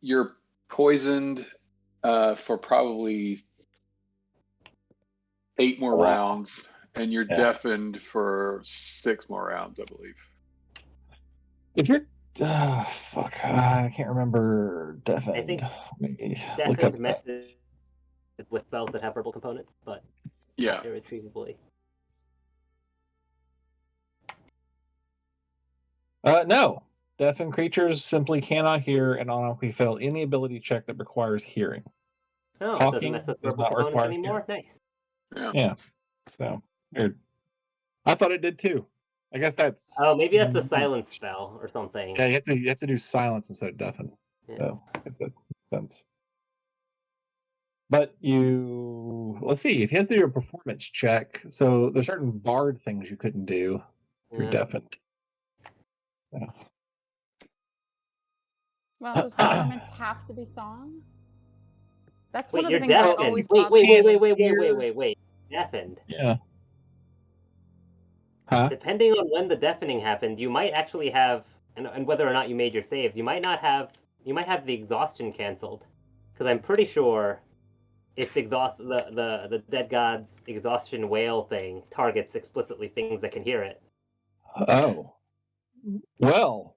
You're poisoned for probably 8 more rounds, and you're deafened for 6 more rounds, I believe. If you're, I can't remember deafened. I think deafened messes with spells that have verbal components, but yeah, irretrievably. No. Deafened creatures simply cannot hear and automatically fail any ability check that requires hearing. Oh, it doesn't mess with verbal components anymore? Nice. Yeah. So, weird. I thought it did too. I guess that's... Oh, maybe that's a silence spell or something. Yeah, you have to do silence instead of deafen. Yeah. So, I guess that makes sense. But let's see, if you have to do a performance check, so there's certain bard things you couldn't do if you're deafened. Yeah. Well, does performance have to be song? That's one of the things I always wait. Deafened. Yeah. Huh? Depending on when the deafening happened, you might actually have, and whether or not you made your saves, you might have the exhaustion canceled, because I'm pretty sure it's the Dead God's exhaustion wail thing targets explicitly things that can hear it. Oh. Well,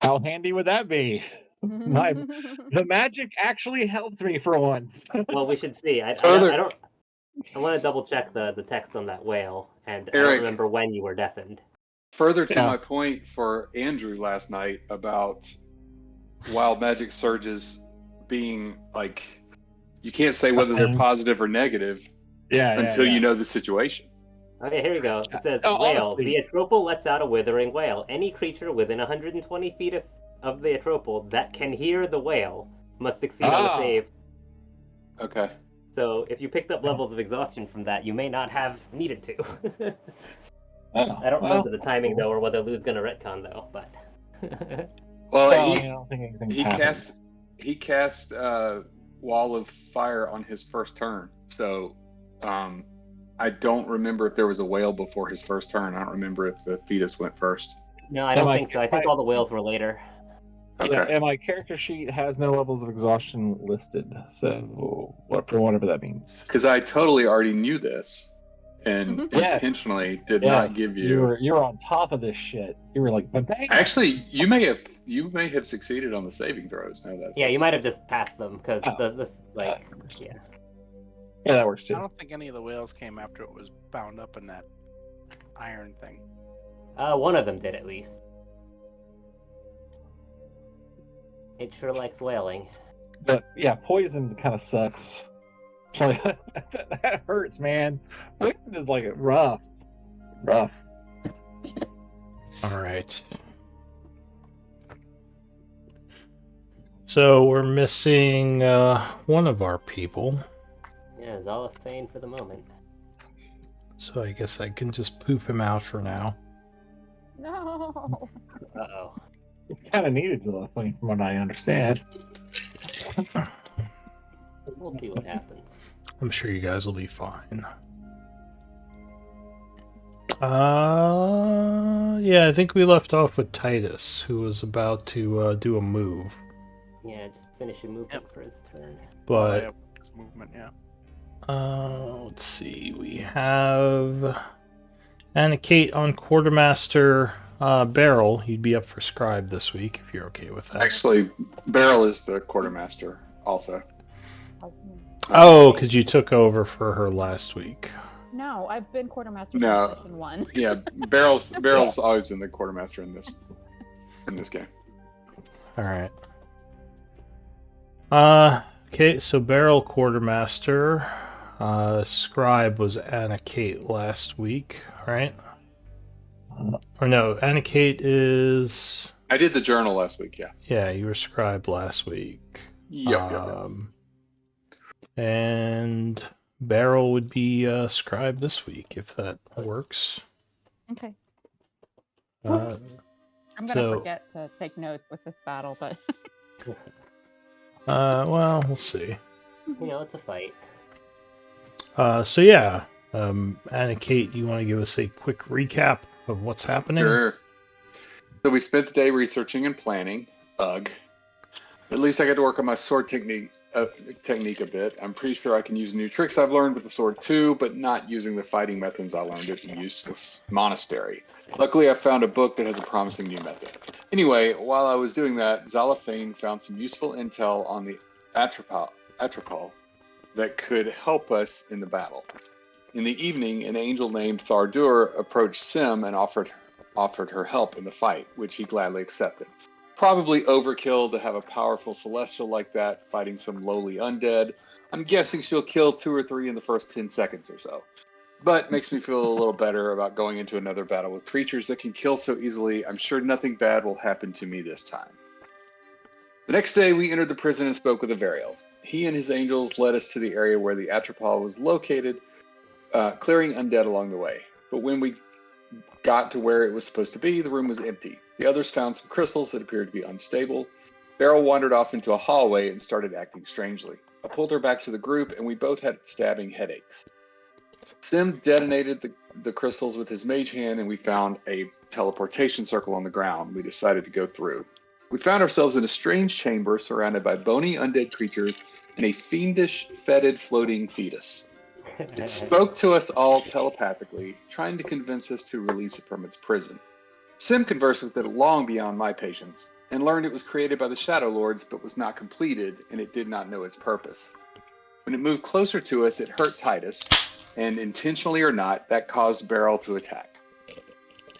how handy would that be? The magic actually helped me for once. Well, we should see. I want to double check the text on that wail, and Eric, I don't remember when you were deafened. Further to my point for Andrew last night about wild magic surges being like, you can't say whether they're positive or negative until you know the situation. Okay, here we go. It says, wail. The Atropal lets out a withering wail. Any creature within 120 feet of the Atropal that can hear the wail must succeed on a save. Okay. So if you picked up levels of exhaustion from that, you may not have needed to. I don't remember the timing, though, or whether Lou's going to retcon, though. But he cast Wall of Fire on his first turn. So I don't remember if there was a whale before his first turn. I don't remember if the fetus went first. No, I don't think so. I think all the whales were later. Okay. Yeah, and my character sheet has no levels of exhaustion listed, so for whatever that means. Because I totally already knew this, and intentionally did not give you. You were on top of this shit. You were like, bang. Actually, you may have succeeded on the saving throws. Now that you might have just passed them because Yeah, that works too. I don't think any of the whales came after it was bound up in that iron thing. One of them did at least. It sure likes whaling. But yeah, poison kind of sucks. Like, that hurts, man. Poison is like rough. All right. So we're missing one of our people. Yeah, Zolophane for the moment. So I guess I can just poof him out for now. No. Uh-oh. Kind of needed Zolophane from what I understand. We'll see what happens. I'm sure you guys will be fine. Yeah, I think we left off with Titus, who was about to do a move. Yeah, just finish a movement for his turn. But his movement, let's see. We have Anna Kate on Quartermaster Beryl. He'd be up for Scribe this week if you're okay with that. Actually, Beryl is the Quartermaster also. Oh, because you took over for her last week. No, I've been Quartermaster since Session 1. Yeah, Beryl's always been the Quartermaster in this game. All right. Okay, so Beryl Quartermaster. Scribe was Anna Kate last week, right? Or no, Anna Kate is... I did the journal last week, yeah. Yeah, you were Scribe last week. Yep. And Beryl would be Scribe this week, if that works. Okay. I'm I'm going to forget to take notes with this battle, but... well, we'll see. You know, it's a fight. So yeah, Anna Kate, do you want to give us a quick recap of what's happening? Sure. So we spent the day researching and planning. At least I got to work on my sword technique a bit. I'm pretty sure I can use new tricks I've learned with the sword too, but not using the fighting methods I learned at the useless monastery. Luckily, I found a book that has a promising new method. Anyway, while I was doing that, Zalafane found some useful intel on the Atropal that could help us in the battle. In the evening, an angel named Thardur approached Sim and offered her help in the fight, which he gladly accepted. Probably overkill to have a powerful celestial like that fighting some lowly undead. I'm guessing she'll kill 2 or 3 in the first 10 seconds or so. But makes me feel a little better about going into another battle with creatures that can kill so easily. I'm sure nothing bad will happen to me this time. The next day, we entered the prison and spoke with Averial. He and his angels led us to the area where the Atropal was located, clearing undead along the way. But when we got to where it was supposed to be, the room was empty. The others found some crystals that appeared to be unstable. Beryl wandered off into a hallway and started acting strangely. I pulled her back to the group, and we both had stabbing headaches. Sim detonated the crystals with his mage hand, and we found a teleportation circle on the ground. We decided to go through. We found ourselves in a strange chamber surrounded by bony undead creatures and a fiendish, fetid, floating fetus. It spoke to us all telepathically, trying to convince us to release it from its prison. Sim conversed with it long beyond my patience, and learned it was created by the Shadow Lords but was not completed, and it did not know its purpose. When it moved closer to us, it hurt Titus, and intentionally or not, that caused Beryl to attack.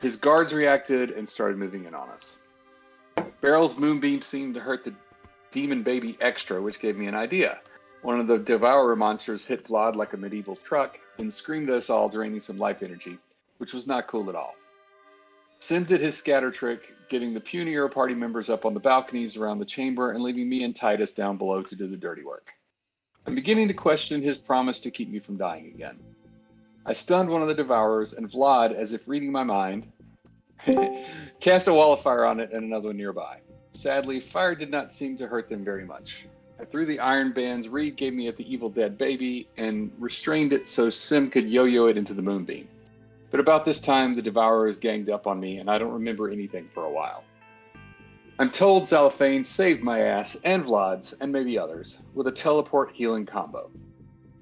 His guards reacted and started moving in on us. Beryl's moonbeam seemed to hurt the demon baby extra, which gave me an idea. One of the Devourer monsters hit Vlad like a medieval truck and screamed at us all, draining some life energy, which was not cool at all. Sim did his scatter trick, getting the punier party members up on the balconies around the chamber and leaving me and Titus down below to do the dirty work. I'm beginning to question his promise to keep me from dying again. I stunned one of the Devourers, and Vlad, as if reading my mind, cast a wall of fire on it and another one nearby. Sadly, fire did not seem to hurt them very much. I threw the iron bands Reed gave me at the evil dead baby and restrained it so Sim could yo-yo it into the moonbeam. But about this time, the Devourers ganged up on me, and I don't remember anything for a while. I'm told Zalafane saved my ass and Vlad's, and maybe others, with a teleport healing combo.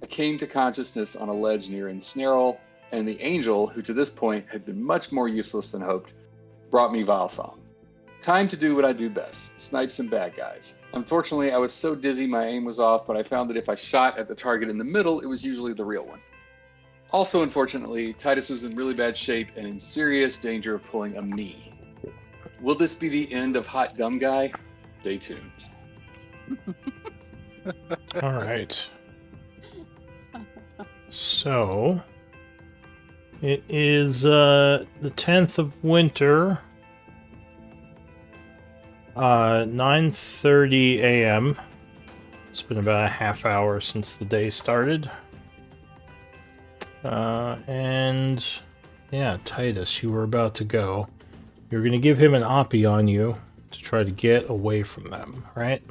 I came to consciousness on a ledge near Ensnarl, and the angel, who to this point had been much more useless than hoped, brought me Valsong. Time to do what I do best, snipe some bad guys. Unfortunately, I was so dizzy my aim was off, but I found that if I shot at the target in the middle, it was usually the real one. Also, unfortunately, Titus was in really bad shape and in serious danger of pulling a me. Will this be the end of Hot Dumb Guy? Stay tuned. All right. So, it is the 10th of winter, 9:30 a.m. It's been about a half hour since the day started. And yeah, Titus, you were about to go. You're going to give him an oppie on you to try to get away from them, right?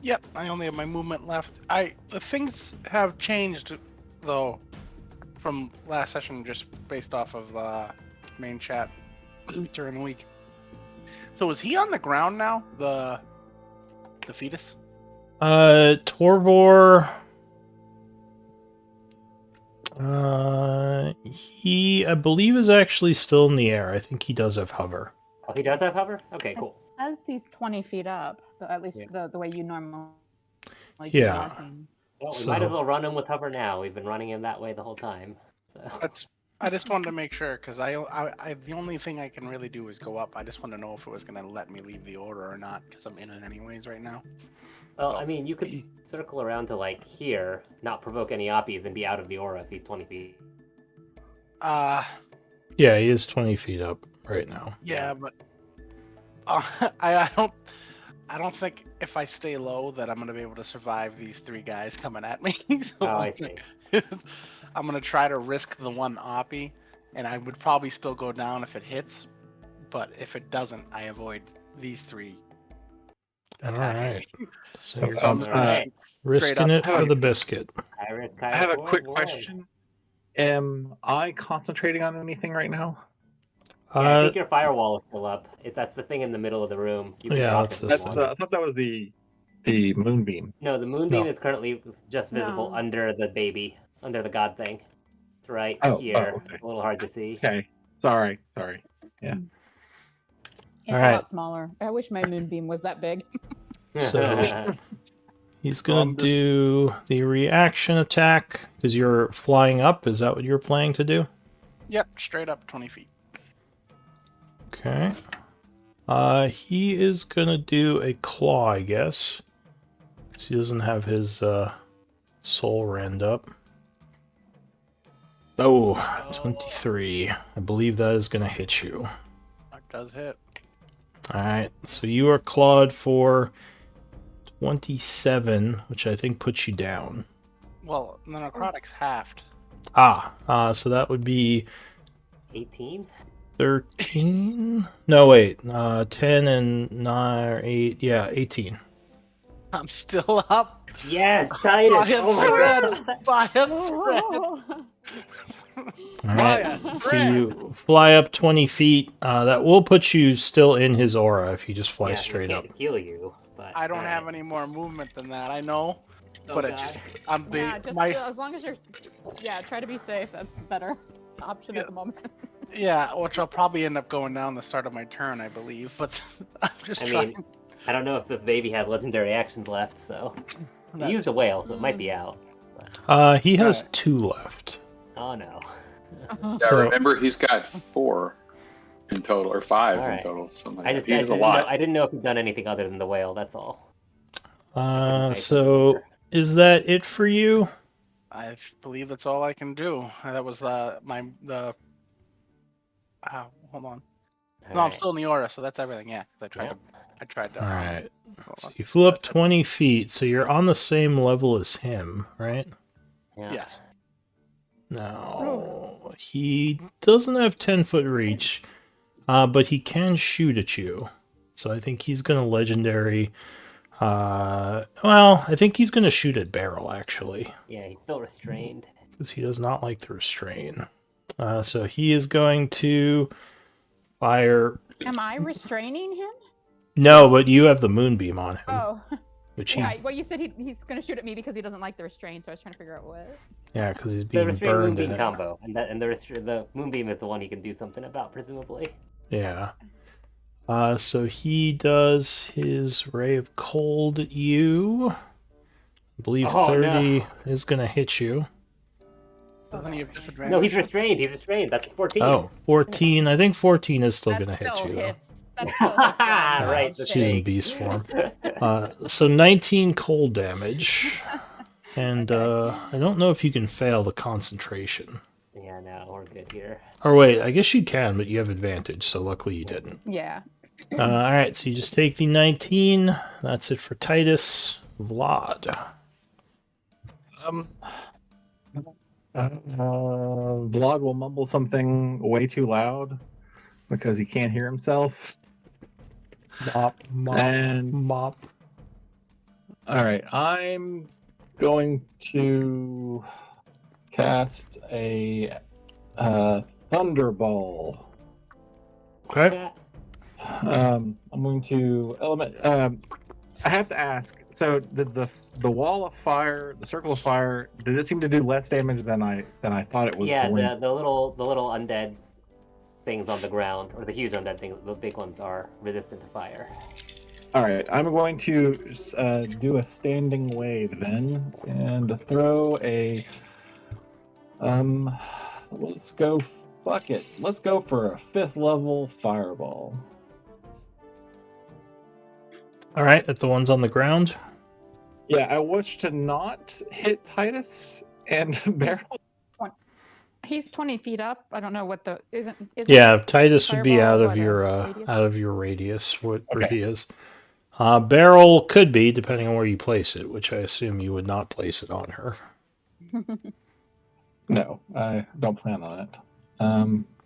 Yep, I only have my movement left. The things have changed, though, from last session, just based off of main chat during the week. So is he on the ground now, the fetus? Torbor... he, I believe, is actually still in the air. I think he does have hover. Oh, he does have hover? Okay, cool. It says he's 20 feet up, at least the way you normally yeah. Well, we might as well run him with hover now. We've been running him that way the whole time. So. I just wanted to make sure, because I the only thing I can really do is go up. I just want to know if it was going to let me leave the order or not, because I'm in it anyways right now. Well, I mean, you could circle around to, like, here, not provoke any oppies, and be out of the aura if he's 20 feet. Yeah, he is 20 feet up right now. Yeah, but I don't think if I stay low that I'm going to be able to survive these 3 guys coming at me. So I see. I'm going to try to risk the one oppie, and I would probably still go down if it hits, but if it doesn't, I avoid these 3. All right. So you're risking it for the biscuit. I have a quick question. Am I concentrating on anything right now? Yeah, I think your firewall is still up. That's the thing in the middle of the room. Yeah, that's I thought that was the The moonbeam. No, the moonbeam No. is currently just visible No. under the baby, under the god thing. It's right here. Okay. A little hard to see. Okay. Sorry. Yeah. It's All a right. lot smaller. I wish my moonbeam was that big. So he's Well, gonna I'm just- do the reaction attack because you're flying up. Is that what you're planning to do? Yep, straight up 20 feet. Okay. He is gonna do a claw, I guess. 'Cause he doesn't have his soul rend up. Oh, 23. I believe that is gonna hit you. That does hit. Alright, so you are clawed for 27, which I think puts you down. Well, the necrotic's halved. So that would be 18? 13? No, wait. 10 and 9 or 8. Yeah, 18. I'm still up. Yes, Titus! By a Oh my thread. god! By a thread. Oh. Alright, so you fly up 20 feet. That will put you still in his aura if you just fly Yeah, straight we up. can't heal you, but I don't have any more movement than that. I know, Oh, but it God. just I'm big. Yeah, just as long as you're, try to be safe. That's better option at the moment. Yeah, which I'll probably end up going down the start of my turn, I believe. But I'm just I trying. mean, I don't know if this baby has legendary actions left, so he used a whale, so it might be out. He has Right. 2 left. Oh no. Yeah, So- remember he's got 4 in total, or 5 All in right. total. Something I like just that. He I has a didn't, know, lot. I didn't know if he'd done anything other than the whale. That's all. So is that it for you? I believe that's all I can do. That was hold on. No, I'm still in the aura, so that's everything. Yeah, 'cause I tried to. Alright. So you flew up 20 feet, so you're on the same level as him, right? Yeah. Yes. No. He doesn't have 10-foot reach, but he can shoot at you. So I think he's going to legendary. I think he's going to shoot at Barrel, actually, Yeah, he's still restrained. because he does not like the restrain. So he is going to fire. Am I restraining him? No, but you have the moonbeam on him, Oh, which he, yeah. Well, you said he's going to shoot at me because he doesn't like the restraint, so I was trying to figure out what. yeah, because he's The being restrained burned in moonbeam it. combo, and the moonbeam is the one he can do something about, presumably. Yeah. So he does his Ray of Cold at you. I believe Oh, 30 no. is going to hit you. Doesn't he have disadvantage? No, he's restrained. He's restrained. That's 14. Oh, 14. I think 14 is still That going to hit still you, though. hits. That still hits. Right, the She's in thing. beast form. So 19 cold damage. And I don't know if you can fail the concentration. Yeah, no, we're good here. Or wait, I guess you can, but you have advantage, so luckily you didn't. Yeah. Alright, so you just take the 19. That's it for Titus. Vlad. Vlad will mumble something way too loud because he can't hear himself. Mop. And all right, I'm going to cast a Thunderball. Okay. I'm going to element. I have to ask. So did the wall of fire, the circle of fire, did it seem to do less damage than I thought it was Yeah, going? the little undead things on the ground, or the huge undead things, the big ones are resistant to fire. All right, I'm going to do a standing wave then, and throw a. Let's go. Fuck it. Let's go for a 5th level fireball. Alright, if the one's on the ground. Yeah, I wish to not hit Titus and Barrel. He's 20 feet up. I don't know what the isn't. Yeah, Titus would be Fireball, out of radius? your radius where Okay. he is. Barrel could be, depending on where you place it, which I assume you would not place it on her. No, I don't plan on it.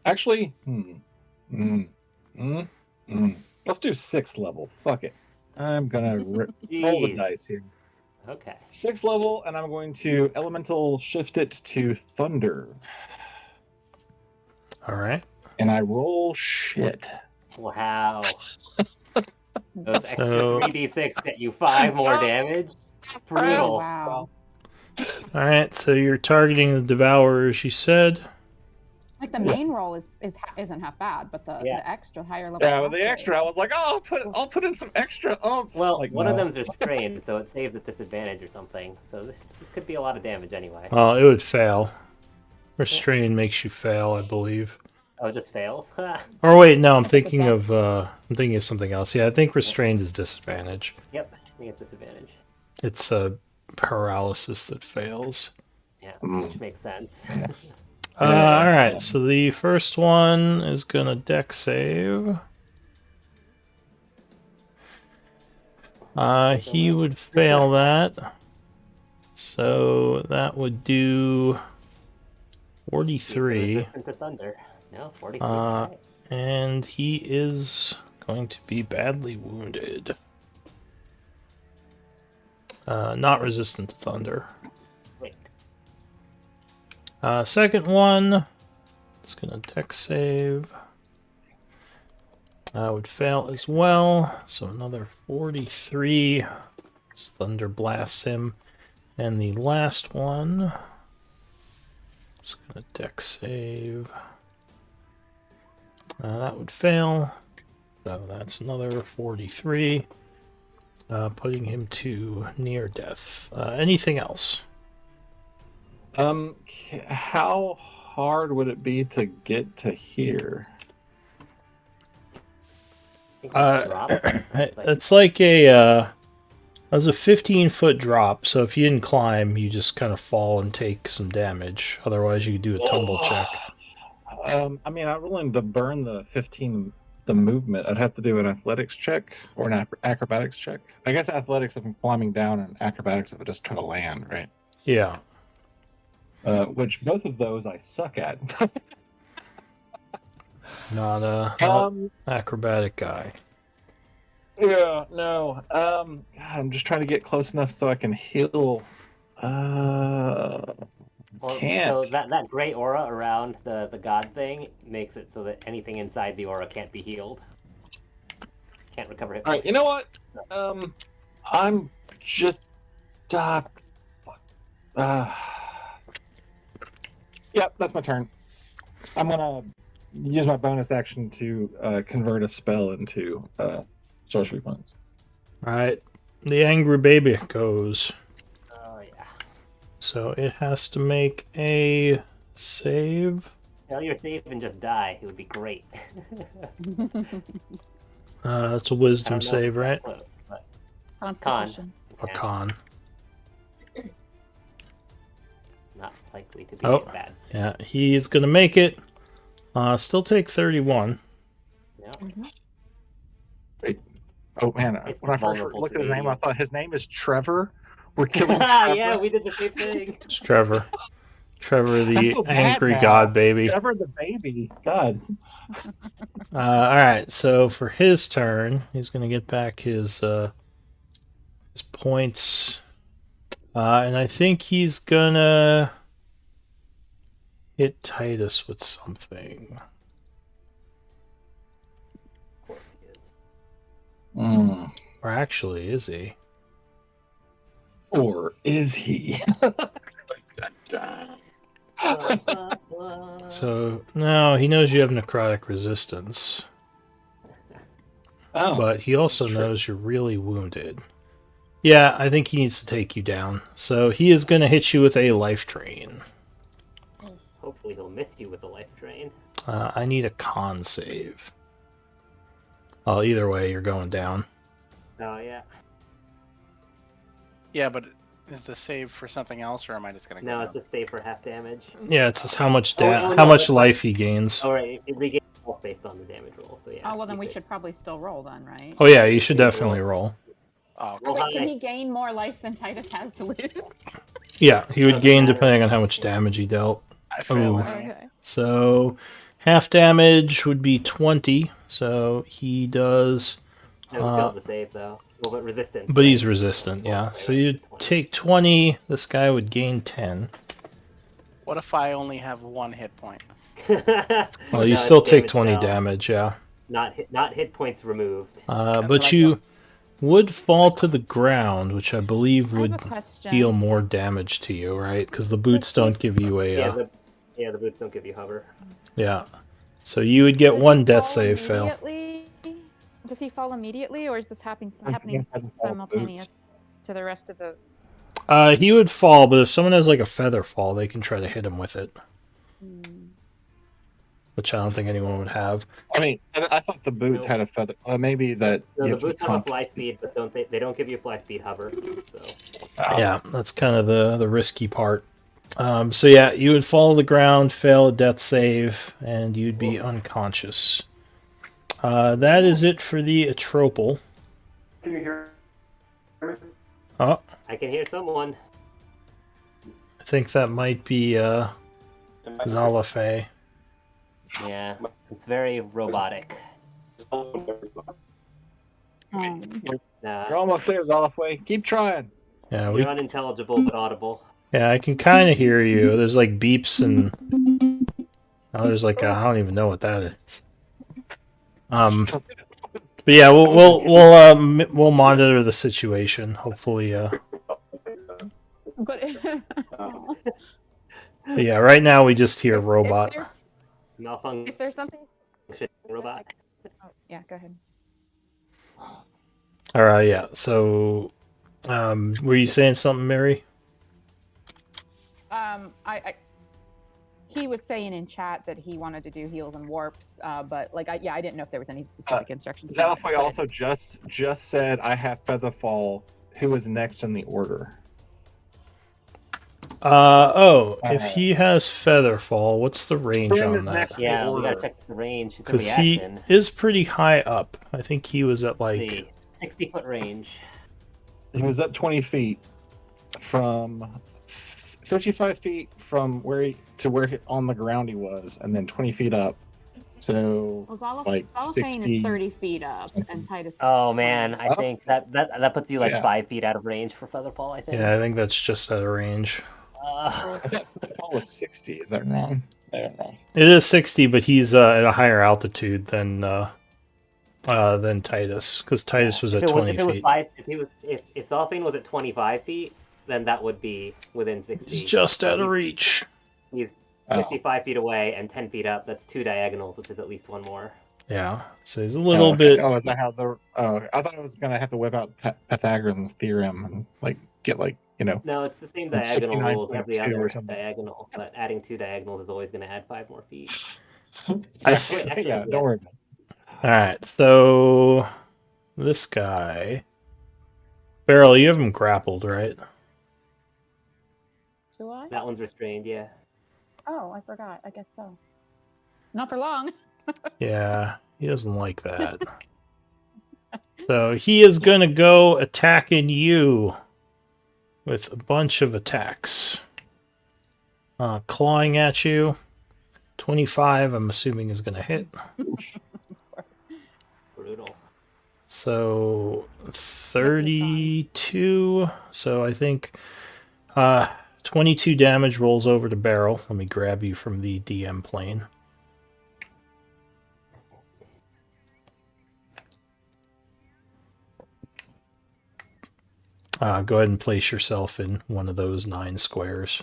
Actually, let's do 6th level. Fuck it. I'm gonna roll the Jeez. dice here. Okay. 6th level, and I'm going to elemental shift it to thunder, Alright. and I roll shit. Wow. Those extra So- 3d6 get you 5 more damage. Oh, Brutal. wow. All right, so you're targeting the Devourers, you said. Like the main roll isn't half bad, but the extra higher level. Yeah, with the class extra, I was like, oh, I'll put in some extra. Oh, Well, like, one no. of them's restrained, so it saves at disadvantage or something. So this could be a lot of damage anyway. Well, it would fail. Restrain makes you fail, I believe. Oh, it just fails? Or wait, no, I'm If it's a thinking of something else. Yeah, I think restrained is disadvantage. Yep, I think it's disadvantage. It's a paralysis that fails. Yeah, which makes sense. All right, so the first one is gonna deck save. He would fail that. So that would do 43. Resistant to thunder. No, 43. Right. And he is going to be badly wounded. Not resistant to thunder. Wait. Second one, it's gonna deck save. Would fail as well. So another 43. This thunder blasts him. And the last one, it's gonna deck save. That would fail. So that's another 43. Putting him to near death. Anything else? How hard would it be to get to here? I think it's dropped. It's like a that's a 15-foot drop. So if you didn't climb, you just kind of fall and take some damage. Otherwise, you could do a tumble check. I mean, I'm willing to burn the 15, the movement. I'd have to do an athletics check or an acrobatics check. I guess athletics if I'm climbing down, and acrobatics if I just try to land, right? Yeah. Which both of those I suck at. Not acrobatic guy. Yeah, no. God, I'm just trying to get close enough so I can heal. Well, Can't. so that gray aura around the god thing makes it so that anything inside the aura can't be healed. Can't recover hit All right, points. you know what? I'm just Yep, that's my turn. I'm gonna use my bonus action to convert a spell into sorcery points. All right. The angry baby goes. Oh yeah. So it has to make a save. Fail your save and just die. It would be great. It's a I wisdom don't know save, if it's right? that close, but Constitution. Or con. not likely to be Oh. bad. Yeah, he's gonna make it. Still take 31. Yeah. Oh man, It's when I first vulnerable looked to at his name, I radiant. thought his name is Trevor. We're killing Trevor. Yeah, we did the same thing. It's Trevor. Trevor, I the feel bad angry now. god baby. Trevor the baby. God. All right, so for his turn, he's gonna get back his points, and I think he's gonna hit Titus with something. Of course he is. Or actually, is he? Or is he? So no, he knows you have necrotic resistance, Oh, but he also true. knows you're really wounded. Yeah, I think he needs to take you down. So he is gonna hit you with a life drain. Hopefully he'll miss you with the life drain. I need a con save. Well, either way, you're going down. Oh yeah. Yeah, but is the save for something else, or am I just gonna go No, down? it's just save for half damage. Yeah, it's just how much Oh, how no, much that's life he gains. All right, it regains health based on the damage roll. So yeah. Oh well, then you we could- should probably still roll then, right? Oh yeah, you should definitely roll. Oh, Roll Wait, can high. he gain more life than Titus has to lose? Yeah, he would Doesn't gain matter. depending on how much damage he dealt. I fail. Ooh. anyway. Okay. So half damage would be 20. So he does, No, he failed the save though. Well, but resistance. but he's right? resistant. Yeah. So you take 20. This guy would gain 10. What if I only have one hit point? Well, you No, still it's take damage 20 now. damage. Yeah. not hit points removed. But you would fall to the ground, which I believe I have would a question. deal more damage to you, right? Because the boots don't give you a. The boots don't give you hover. Yeah. So you would get Does one he death fall save fail. immediately? Does he fall immediately, or is this happening Yeah, simultaneous to the rest of the? He would fall, but if someone has like a feather fall, they can try to hit him with it. Which I don't think anyone would have. I mean, I thought the boots had a feather. Maybe that. No, you the have to boots have a comp- fly speed, but they don't give you fly speed hover. So Yeah, that's kind of the risky part. So yeah, you would fall to the ground, fail a death save, and you'd be unconscious. That is it for the Atropal. Can you hear me? Oh, I can hear someone. I think that might be Zalafe. Yeah, it's very robotic. Um, You're almost there, Zolfway. Keep trying. Yeah, You're unintelligible but audible. Yeah, I can kind of hear you. There's like beeps and there's like I don't even know what that is. But yeah, we'll monitor the situation. Hopefully, but but yeah, right now we just hear robot. Malfunction. If there's something, Robot. oh, yeah, go ahead. All right, yeah. So, were you saying something, Mary? He was saying in chat that he wanted to do heals and warps, but like, I didn't know if there was any specific instructions. Zalfway also just said, "I have Featherfall." Who was next in the order? If he has Featherfall, what's the range Spin on is that? next. Yeah, we Order. gotta check the range. It's a Because he reaction. is pretty high up. I think he was at Let's like see. 60-foot range. He was at 20 feet from 55 feet from where on the ground he was, and then 20 feet up. So Well, like Zalafane 60 is 30 feet up, and Titus. Is Oh man, 20. I think that puts you like Yeah. 5 feet out of range for Featherfall. I think. yeah, I think that's just out of range. I thought Featherfall was 60. Is that wrong? I don't know. It is 60, but he's at a higher altitude than Titus, because Titus was at 20 feet. If Zalafane was at 25 feet, then that would be within 60. He's just out of reach. He's Oh. 55 feet away and 10 feet up. That's 2 diagonals, which is at least one more. Yeah, so he's a little okay. bit. Oh, is that how the? Oh, I thought I was gonna have to whip out Pythagoras' theorem and like get like No, it's the same It's diagonal rules every 69.2 or other something. diagonal, but adding 2 diagonals is always going to add 5 more feet. Actually, yeah. Don't worry. All right, so this guy, Beryl, you have him grappled, right? Do I? That one's restrained, yeah. Oh, I forgot. I guess so. Not for long. Yeah, he doesn't like that. So he is gonna go attacking you with a bunch of attacks. Clawing at you. 25, I'm assuming, is gonna hit. Brutal. So 32. So I think 22 damage rolls over to Beryl. Let me grab you from the DM plane. Go ahead and place yourself in one of those 9 squares.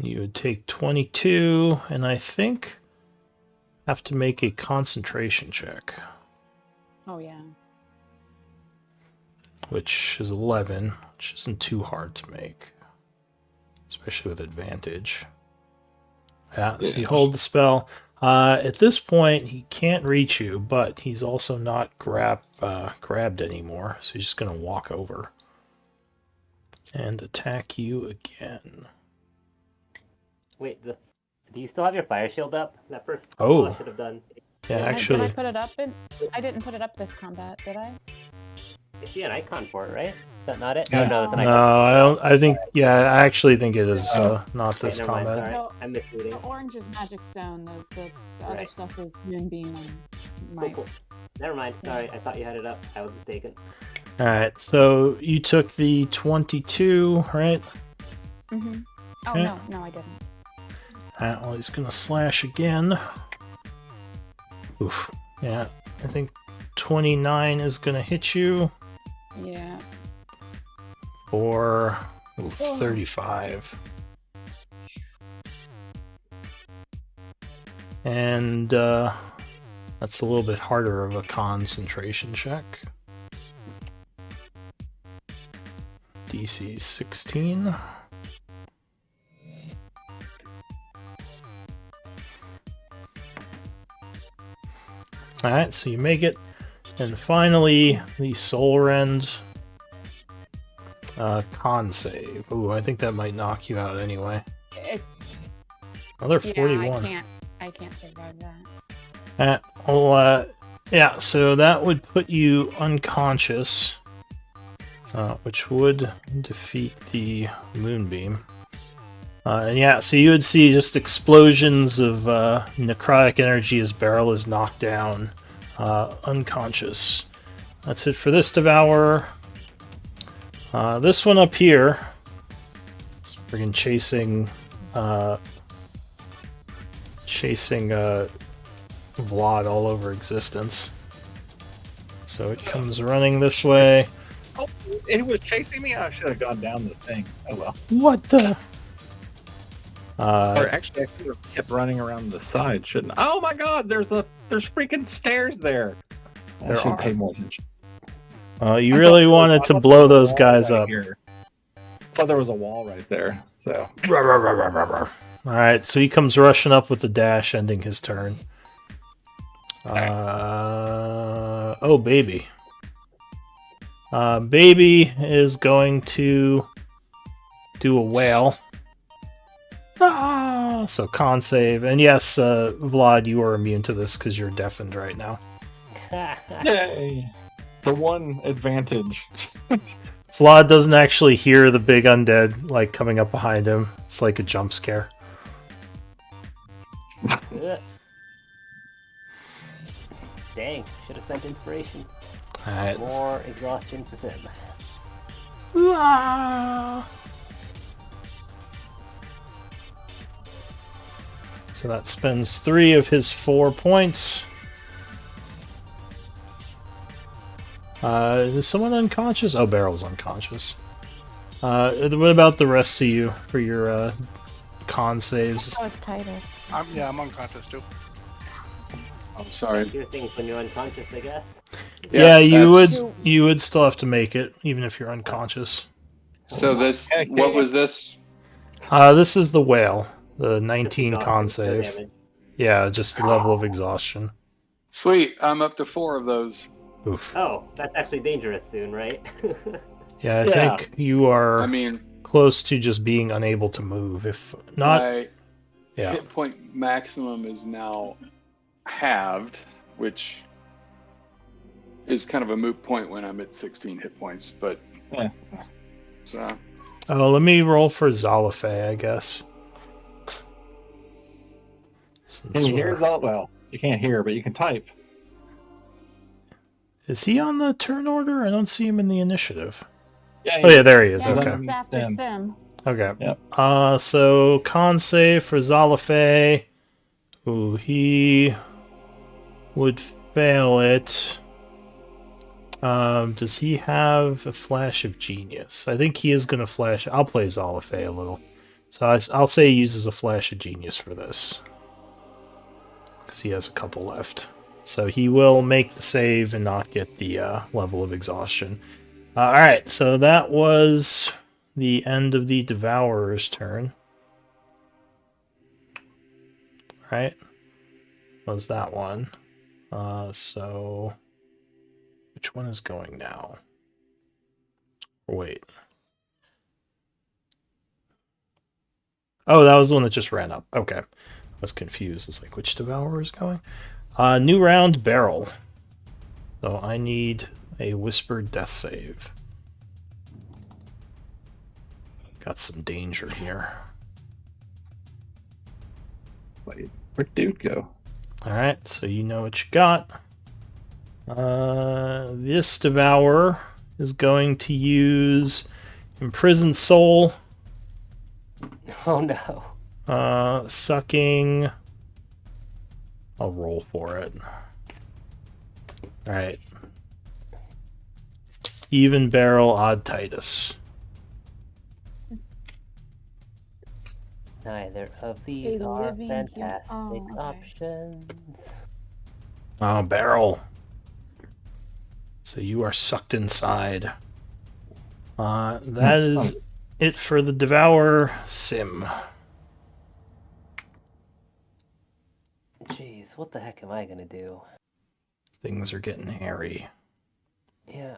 You would take 22, and I think have to make a concentration check, Oh yeah. which is 11, which isn't too hard to make, especially with advantage. Yeah, so you hold the spell. At this point, he can't reach you, but he's also not grabbed anymore, so he's just going to walk over and attack you again. Wait, do you still have your fire shield up? That first Oh. I should have done. Yeah, Did actually, I put it up? I didn't put it up this combat, did I? You see an icon for it, right? Is that not it? Yeah. No, that's an no, icon. I don't. I think, yeah, I actually think it is not Wait, this never mind, combat. sorry. No. I'm misreading. The orange is magic stone. The other Right. stuff is moonbeam and Cool, my. cool. Never mind. Sorry, I thought you had it up. I was mistaken. All right, so you took the 22, right? Mm-hmm. Oh Okay. no, I didn't. Alright, well, he's gonna slash again. Oof. Yeah, I think 29 is gonna hit you Yeah. for Oh. 35. And that's a little bit harder of a concentration check. DC 16. Alright, so you make it. And finally, the Soul Rend con save. Ooh, I think that might knock you out anyway. Another 41. I can't survive that. Yeah, so that would put you unconscious, which would defeat the Moonbeam. And yeah, so you would see just explosions of necrotic energy as Beryl is knocked down, unconscious. That's it for this Devourer. This one up here is friggin' chasing Vlad all over existence. So it comes running this way. Oh, it was chasing me. I should have gone down the thing. Oh well. What the? Or actually, I should have kept running around the side, shouldn't I? Oh my God! There's freaking stairs there. I should pay more attention. You really wanted to blow those guys up. I thought there was a wall right there. So. Alright, so he comes rushing up with the dash, ending his turn. Oh, baby. Baby is going to do a whale. So con save. And yes, Vlad, you are immune to this because you're deafened right now. Yay! The one advantage. Vlad doesn't actually hear the big undead like coming up behind him. It's like a jump scare. Dang, should have spent inspiration. Alright. More exhaustion for Sim. So that spends 3 of his 4 points. Is someone unconscious? Oh, Beryl's unconscious. What about the rest of you for your con saves? That was Titus. I'm unconscious too. I'm sorry. Your things when you're unconscious, I guess. Yeah, you would still have to make it, even if you're unconscious. So what was this? This is the whale, the 19 Just con exhaustion, save. no damage. Yeah, just the level of exhaustion. Sweet, I'm up to 4 of those. Oof. Oh, that's actually dangerous soon, right? Yeah, I think you are I mean, close to just being unable to move. If not, my yeah. hit point maximum is now halved, which is kind of a moot point when I'm at 16 hit points. But Yeah. so Oh, let me roll for Zalafay, I guess. Can you hear that? Well, you can't hear, but you can type. Is he on the turn order? I don't see him in the initiative. Yeah. Oh yeah, there he is. Yeah, Okay. it's after Sim. Sim. Okay. Yep. So con save for Zalafay. Ooh, he would fail it. Does he have a flash of genius? I think he is gonna flash. I'll play Zalafay a little. So I'll say he uses a flash of genius for this. Because he has a couple left. So he will make the save and not get the level of exhaustion. Alright, so that was the end of the Devourer's turn. Right? Was that one. So which one is going now? Wait. Oh, that was the one that just ran up. Okay. I was confused. It's like, which Devourer is going? New round, Beryl. So I need a Whispered Death save. Got some danger here. Wait, where'd dude go? Alright, so you know what you got. This Devourer is going to use Imprisoned Soul. Oh no. Sucking. I'll roll for it. Alright. Even barrel, odd Titus. Neither of these are living fantastic oh, okay. options. Oh, barrel. So you are sucked inside. That is it for the Devour Sim. Jeez, what the heck am I gonna do? Things are getting hairy. Yeah.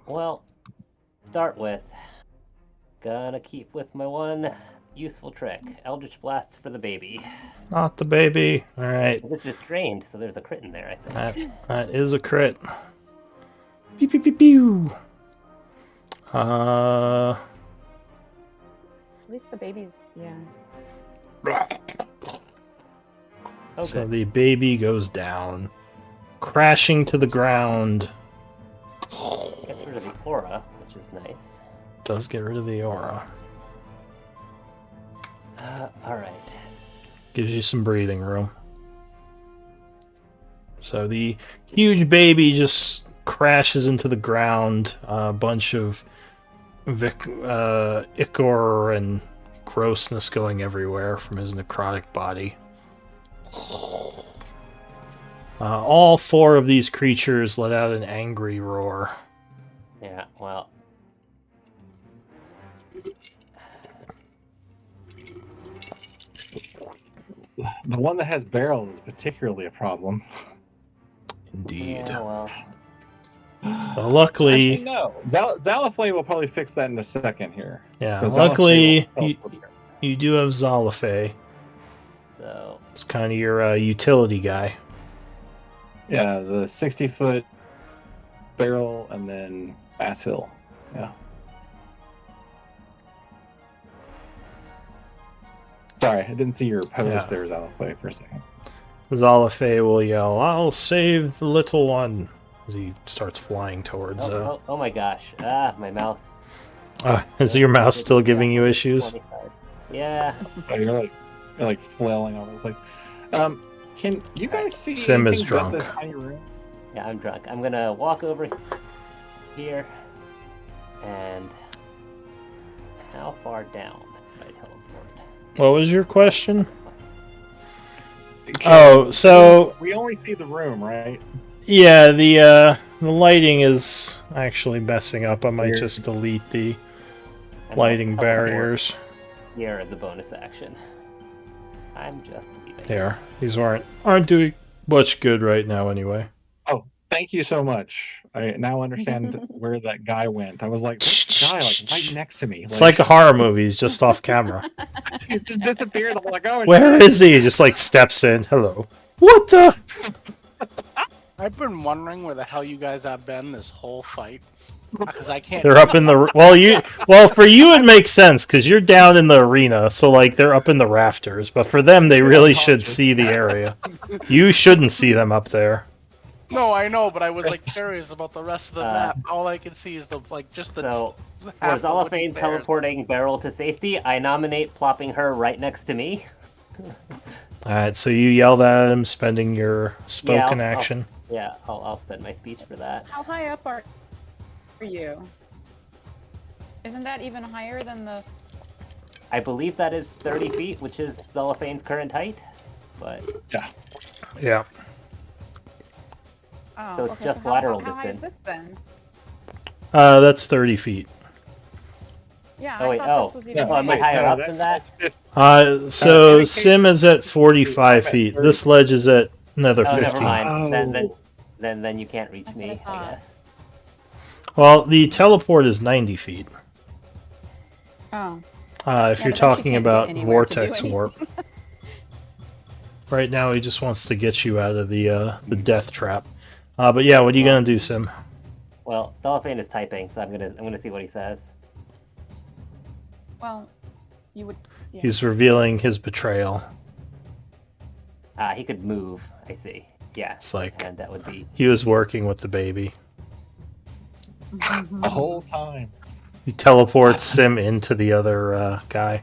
Well, start with. Gonna keep with my one useful trick. Eldritch Blasts for the baby. Not the baby. Alright. It's restrained, so there's a crit in there, I think. That is a crit. Pew pew pew pew. At least the babies, yeah. Oh, So good. the baby goes down, crashing to the ground. Gets rid of the aura, which is nice. Does get rid of the aura. Alright. Gives you some breathing room. So the huge baby just crashes into the ground. A bunch of ichor and grossness going everywhere from his necrotic body. All four of these creatures let out an angry roar. Yeah, well. The one that has barrel is particularly a problem. Indeed. Yeah, well. Luckily, Actually, no. Zalaflay will probably fix that in a second here. yeah. 'Cause Luckily, Zalaflay will you, teleport there. you do have Zalafay. So. It's kind of your utility guy. Yeah, the 60-foot barrel and then Bass Hill. Yeah. Sorry, I didn't see your post Yeah. there, Zalaflay, for a second. Zalafay will yell, "I'll save the little one," as he starts flying towards. Oh my gosh. Ah, my mouse. Is your mouse still giving you issues? 25. Yeah. Oh, you're like flailing all over the place. Can you guys see? Sim is anything but drunk. this tiny room? Yeah, I'm drunk. I'm gonna walk over here. And how far down can I teleport? What was your question? Can- Oh, so we only see the room, right? yeah, the lighting is actually messing up. I might Weird. just delete the And lighting I'll teleport barriers. here as a bonus action. I'm just leaving. There, these aren't doing much good right now anyway. Oh, thank you so much. I now understand where that guy went. I was like, this guy, like right next to me. It's like a horror movie. He's just off camera. he just disappeared. I'm like, oh, Where shit. is he? Just like steps in. Hello. What the? I've been wondering where the hell you guys have been this whole fight. Because I can't. They're up in the well for you it makes sense because you're down in the arena, so like they're up in the rafters. But for them, they really should see the area. You shouldn't see them up there. No, I know, but I was like curious about the rest of the map. All I can see is just the. So, half was the wooden Zalafane bears. teleporting Beryl to safety? I nominate plopping her right next to me. Alright, so you yelled at him, spending your spoken I'll- action. Yeah, I'll spend my speech for that. How high up are you? Isn't that even higher than the? I believe that is 30 feet, which is Zalafane's current height. But Yeah. Oh, So it's okay, just how lateral how high is distance. this then? That's 30 feet. Yeah, Oh, I wait, thought this was even Oh, am I higher. higher up than that? So indicate- Sim is at 45 feet. This ledge is at another Oh, 15. never mind. Oh. Then you can't reach That's what me, I I thought. guess. Well, the teleport is 90 feet. Oh, If Yeah, you're but then she talking can't get about anywhere to do vortex anything. warp. Right now, he just wants to get you out of the death trap. But yeah, what are you gonna do, Sim? Well, Zalafane is typing, so I'm gonna see what he says. well, you would. Yeah. He's revealing his betrayal. He could move. I see. Yeah, It's like and that would be he was working with the baby. The whole time. You teleport Sim into the other guy.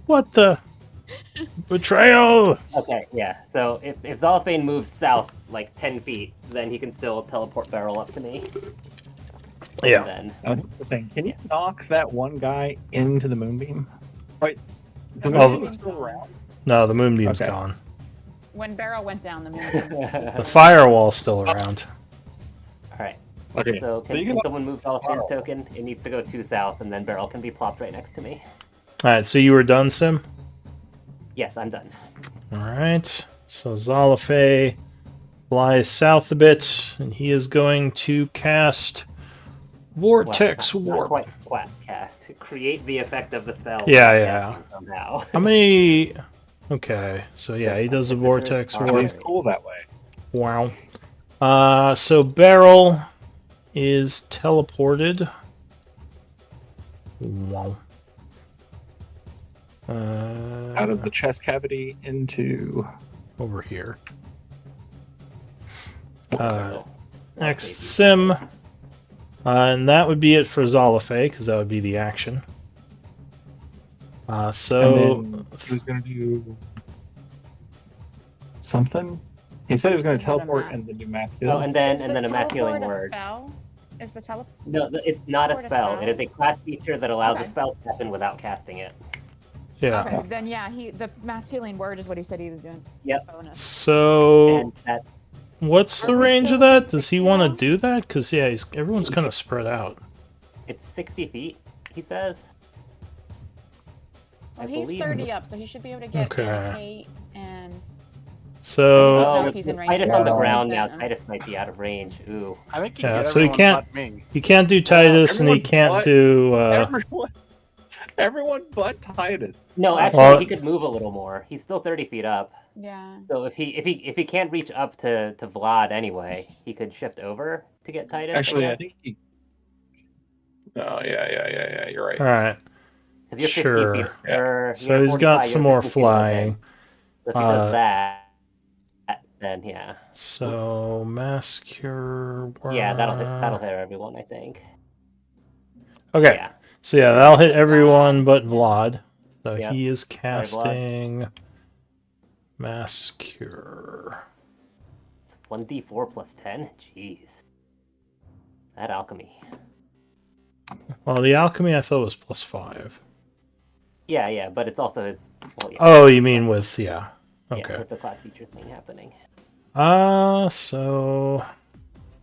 What the? Betrayal! Okay, yeah. So if Zalfane moves south like 10 feet, then he can still teleport Beryl up to me. Yeah. And then That's the thing. Can you knock that one guy into the moonbeam? Wait, the Well, moonbeam's still around? No, the moonbeam's Okay. gone. When Barrow went down, the moon. The firewall's still around. Alright. Okay. So you can can- someone move Zalfane's token? It needs to go 2 south, and then Beryl can be plopped right next to me. Alright, so you were done, Sim? Yes, I'm done. Alright. So Zalafay flies south a bit, and he is going to cast Vortex Well, not Warp. quite cast. Create the effect of the spell. Yeah, by yeah. casting Somehow. How many... Okay, so yeah, he does a Vortex Alright. Warp. He's cool that way. Wow. So Beryl is teleported. Wow. Out of the chest cavity into. Over here. Oh, Next, crazy. Sim. And that would be it for Zalafay, because that would be the action. So... And then he was going to do something. He said he was going to He had a teleport map. and then do mass Oh, healing. and then Is and the then a mass healing teleport a word. Spell? Is the tele? No, it's not a Teleport a spell. spell? It is a class feature that allows Okay. a spell to happen without casting it. Yeah. Okay, then yeah, the mass healing word is what he said he was doing. Yep. Bonus. So... And that What's the Are we range still of that? at Does he 60 want to now? do that? Because, yeah, everyone's kind of spread out. it's 60 feet, he says. Well, I he's believe- 30 up, so he should be able to get Okay. Anna Kate and. So... know Oh, if he's in range Titus of on the Beryl. ground now. Yeah. Titus might be out of range. Ooh. I think he Yeah, can get so he everyone can't- but me. He can't do Titus, and he everyone can't but- do... Everyone but Titus. No, actually, Well- he could move a little more. He's still 30 feet up. Yeah. So if he can't reach up to Vlad anyway, he could shift over to get Titus. Actually, I guess. think he. Oh yeah. You're right. Alright. 'Cause you're 50 Sure. feet. Yeah. Or, So you're he's 45, got you're some more 50 feet above him. flying. So if he Uh, does that, then yeah. So, Mass Cure... Yeah, that'll hit everyone, I think. Okay. Yeah. So yeah, that'll hit everyone but Vlad. So Yep. he is Vlad. casting Mass Cure. It's 1d4 plus 10? Jeez. That alchemy. Well, the alchemy I thought was +5. Yeah, but it's also his. Well, yeah, Oh, you mean with yeah? Okay. yeah, with the class feature thing happening. So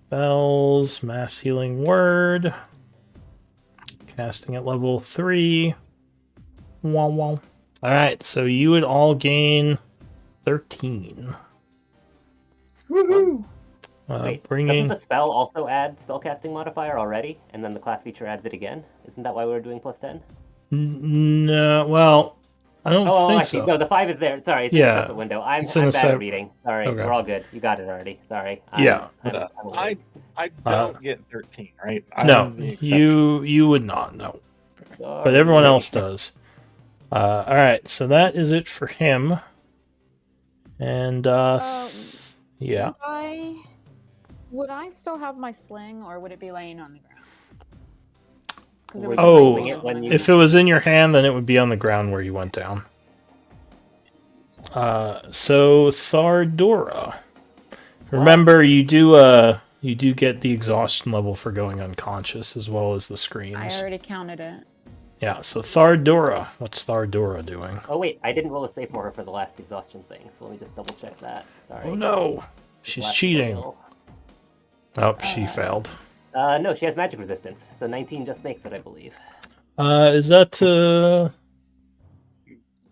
spells, mass healing word, casting at level 3. Wow, wow. All right, so you would all gain 13. Woohoo! Wait, Bringing. doesn't the spell also add spellcasting modifier already, and then the class feature adds it again? Isn't that why we were doing plus 10? No, well, I don't Oh, think I see. so. No, the 5 is there. Sorry, it's in Yeah. a separate window. I'm It's in bad a at sep- reading. Sorry, Okay. we're all good. You got it already. Sorry. Yeah. I'm I late. don't get 13, right? I'm No, the exception. you would not know, but Sorry. everyone else does. All right, so that is it for him. And yeah, Would I still have my sling, or would it be laying on the ground? 'Cause Would was you laying swing it on when the you- if it was in your hand, then it would be on the ground where you went down. So Thardora, remember you do get the exhaustion level for going unconscious as well as the I screams. already counted it. Yeah, so Thardora, what's Thardora doing? Oh wait, I didn't roll a save for her for the last exhaustion thing, so let me just double check that. Sorry. Oh no, she's Last cheating. roll. Oh, she failed. No, she has magic resistance, so 19 just makes it, I believe. Is that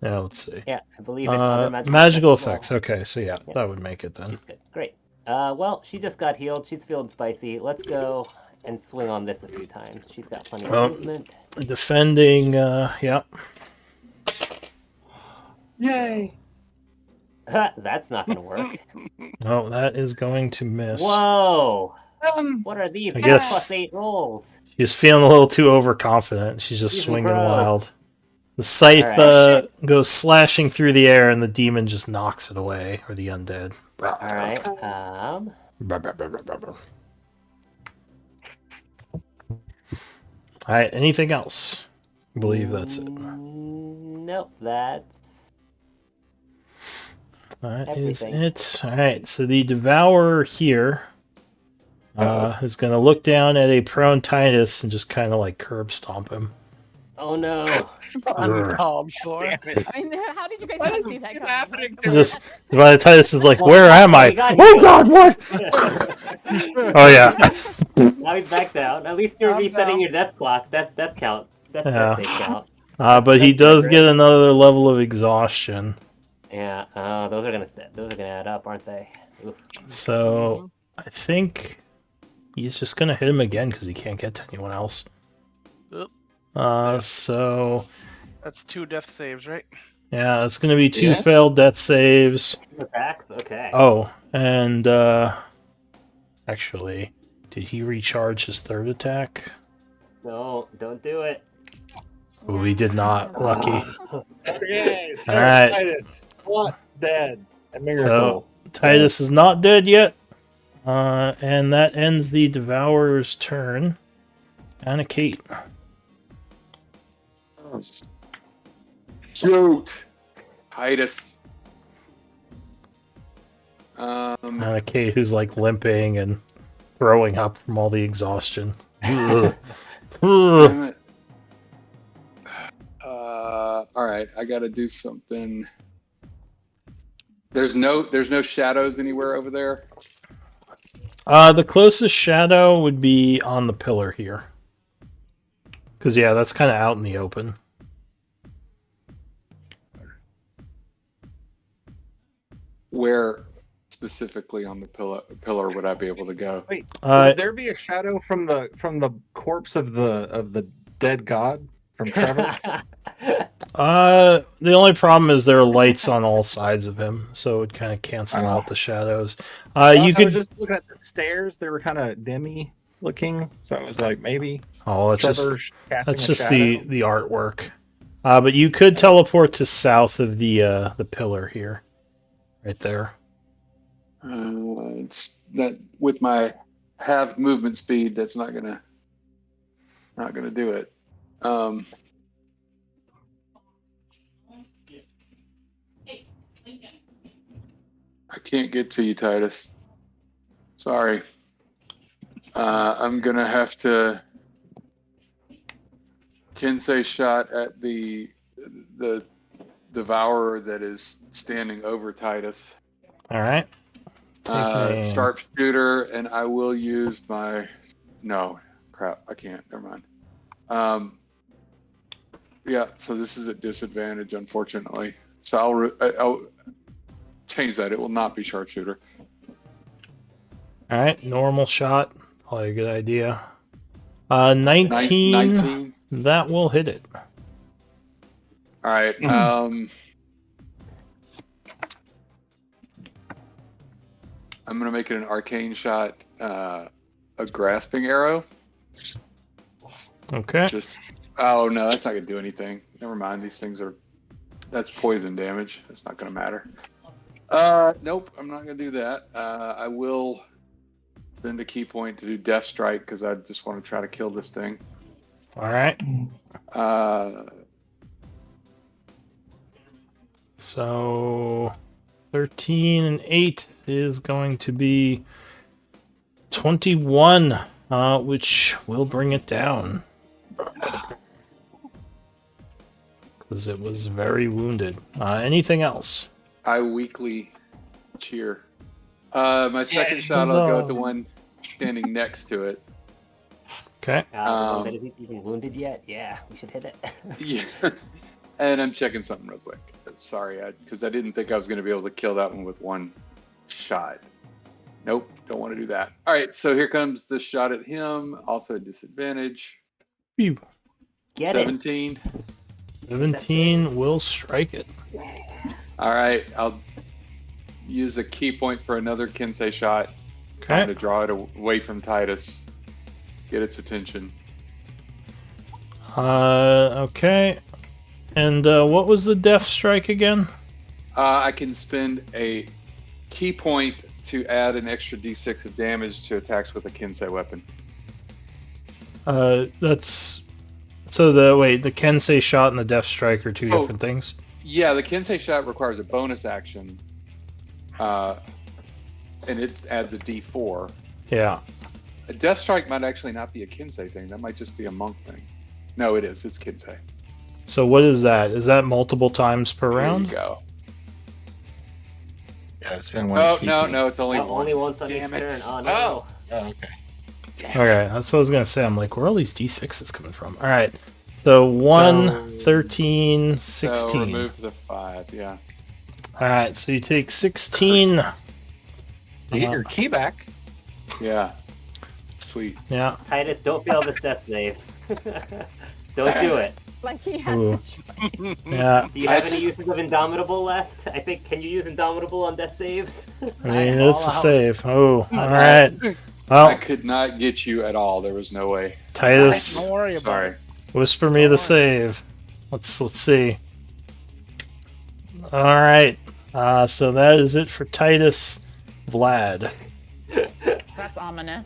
yeah, let's see. Yeah, I believe it's under Magical as well. effects. Okay, so yeah, Yeah. that would make it then. Good, great. Well, she just got healed. She's feeling spicy. Let's go and swing on this a few times. She's got plenty Well- of movement. Defending, yeah. Yay! That's not gonna work. Oh, that is going to miss. Whoa! What are these? I guess- Plus 8 rolls. She's feeling a little too overconfident. She's just Even swinging gross. wild. The scythe Alright. goes slashing through the air, and the demon just knocks it away, or the undead. All right. All right. Anything else? I believe that's it. Nope, that's That is everything. it. All right. So the Devourer here is going to look down at a prone Titus and just kind of like curb stomp him. Oh no. Uncalled for. Damn it. I mean, how did you guys What not is see that coming? happening Like, to Just by the Titus is like, Well, where am I? we got Oh you. God, what? Oh yeah. Now he's back down. At least you're I'm resetting down. your death clock. Death count. Death Yeah. save count. But he That's does different. get another level of exhaustion. Yeah. Those are gonna add up, aren't they? Oof. So I think he's just gonna hit him again because he can't get to anyone else. Oop. So That's 2 death saves, right? yeah, that's gonna be 2 Yeah. failed death saves. Attacks. Okay. Oh, and actually, did he recharge his 3rd attack? No, don't do it. Oh, he did not. Lucky. Okay, so Alright. Titus, what? Dead. A miracle. Titus is not dead yet. And that ends the Devourer's turn. Anna Kate. Joke. Titus. Anna Kate, who's like limping and throwing up from all the exhaustion. Ugh. Ugh. Damn it. All right, I got to do something. There's no shadows anywhere over there. The closest shadow would be on the pillar here. Because, yeah, that's kind of out in the open. Where specifically on the pillar would I be able to go? Wait, Uh, would there be a shadow from the corpse of the dead god from Trevor? The only problem is there are lights on all sides of him, so it would kind of cancel out the shadows. You I could... was just looking at the stairs; they were kind of dimmy looking, so I was like, maybe Oh, that's just... Trevor's casting That's a just shadow. the artwork. But you could teleport to south of the pillar here, right there. It's that with my half movement speed, that's not gonna do it. I can't get to you, Titus. Sorry. I'm gonna have to Kensei shot at the devourer that is standing over Titus. All right. Take aim. Sharpshooter, and I will use my. No, crap, I can't. Never mind. Yeah, so this is at disadvantage, unfortunately. So I'll change that. It will not be sharpshooter. All right, normal shot. Probably a good idea. 19. 19. That will hit it. All right. I'm gonna make it an arcane shot. A grasping arrow. Okay. Oh no, that's not gonna do anything. Never mind. These things are. That's poison damage. That's not gonna matter. Nope. I'm not gonna do that. I will spend a key point to do Death Strike because I just want to try to kill this thing. All right. So 13 and 8 is going to be 21, which will bring it down. Because it was very wounded. Anything else? I weakly cheer. My second shot, I'll go at the one standing next to it. Okay. The one that isn't even wounded yet? Yeah, we should hit it. Yeah. And I'm checking something real quick. Sorry, because I didn't think I was going to be able to kill that one with one shot. Nope, don't want to do that. All right, so here comes the shot at him. Also a disadvantage. Phew. Get 17. 17 will strike it. All right, I'll use a key point for another Kensei shot. Trying to Okay. draw it away from Titus. Get its attention. Okay. And what was the death strike again? I can spend a key point to add an extra d6 of damage to attacks with a Kensei weapon. That's So the Kensei shot and the Death Strike are two Oh. different things. Yeah, the Kensei shot requires a bonus action, and it adds a D4. Yeah. A Death Strike might actually not be a Kensei thing. That might just be a monk thing. No, it is. It's Kensei. So what is that? Is that multiple times per There round? you go. Yeah, it's been one. Oh, no, it's only Oh, once. only once on each Damn it. turn. Oh no. Oh, okay. Okay, that's what I was gonna say. I'm like, where are all these D6s coming from? All right. So 1, So- 13, So 16. remove the 5, yeah. All right, so you take 16. You get your key back. Yeah. Sweet. Yeah. Titus, don't fail this death save. Don't do it. Like he has Ooh. a choice. Yeah. Do you have That's- any uses of Indomitable left? I think. Can you use Indomitable on death saves? I mean, all it's a out. save. Oh, all right. Well, I could not get you at all. There was no way. Titus, Don't worry about Sorry. it. whisper me the save. Let's see. All right. So that is it for Titus. Vlad. That's ominous.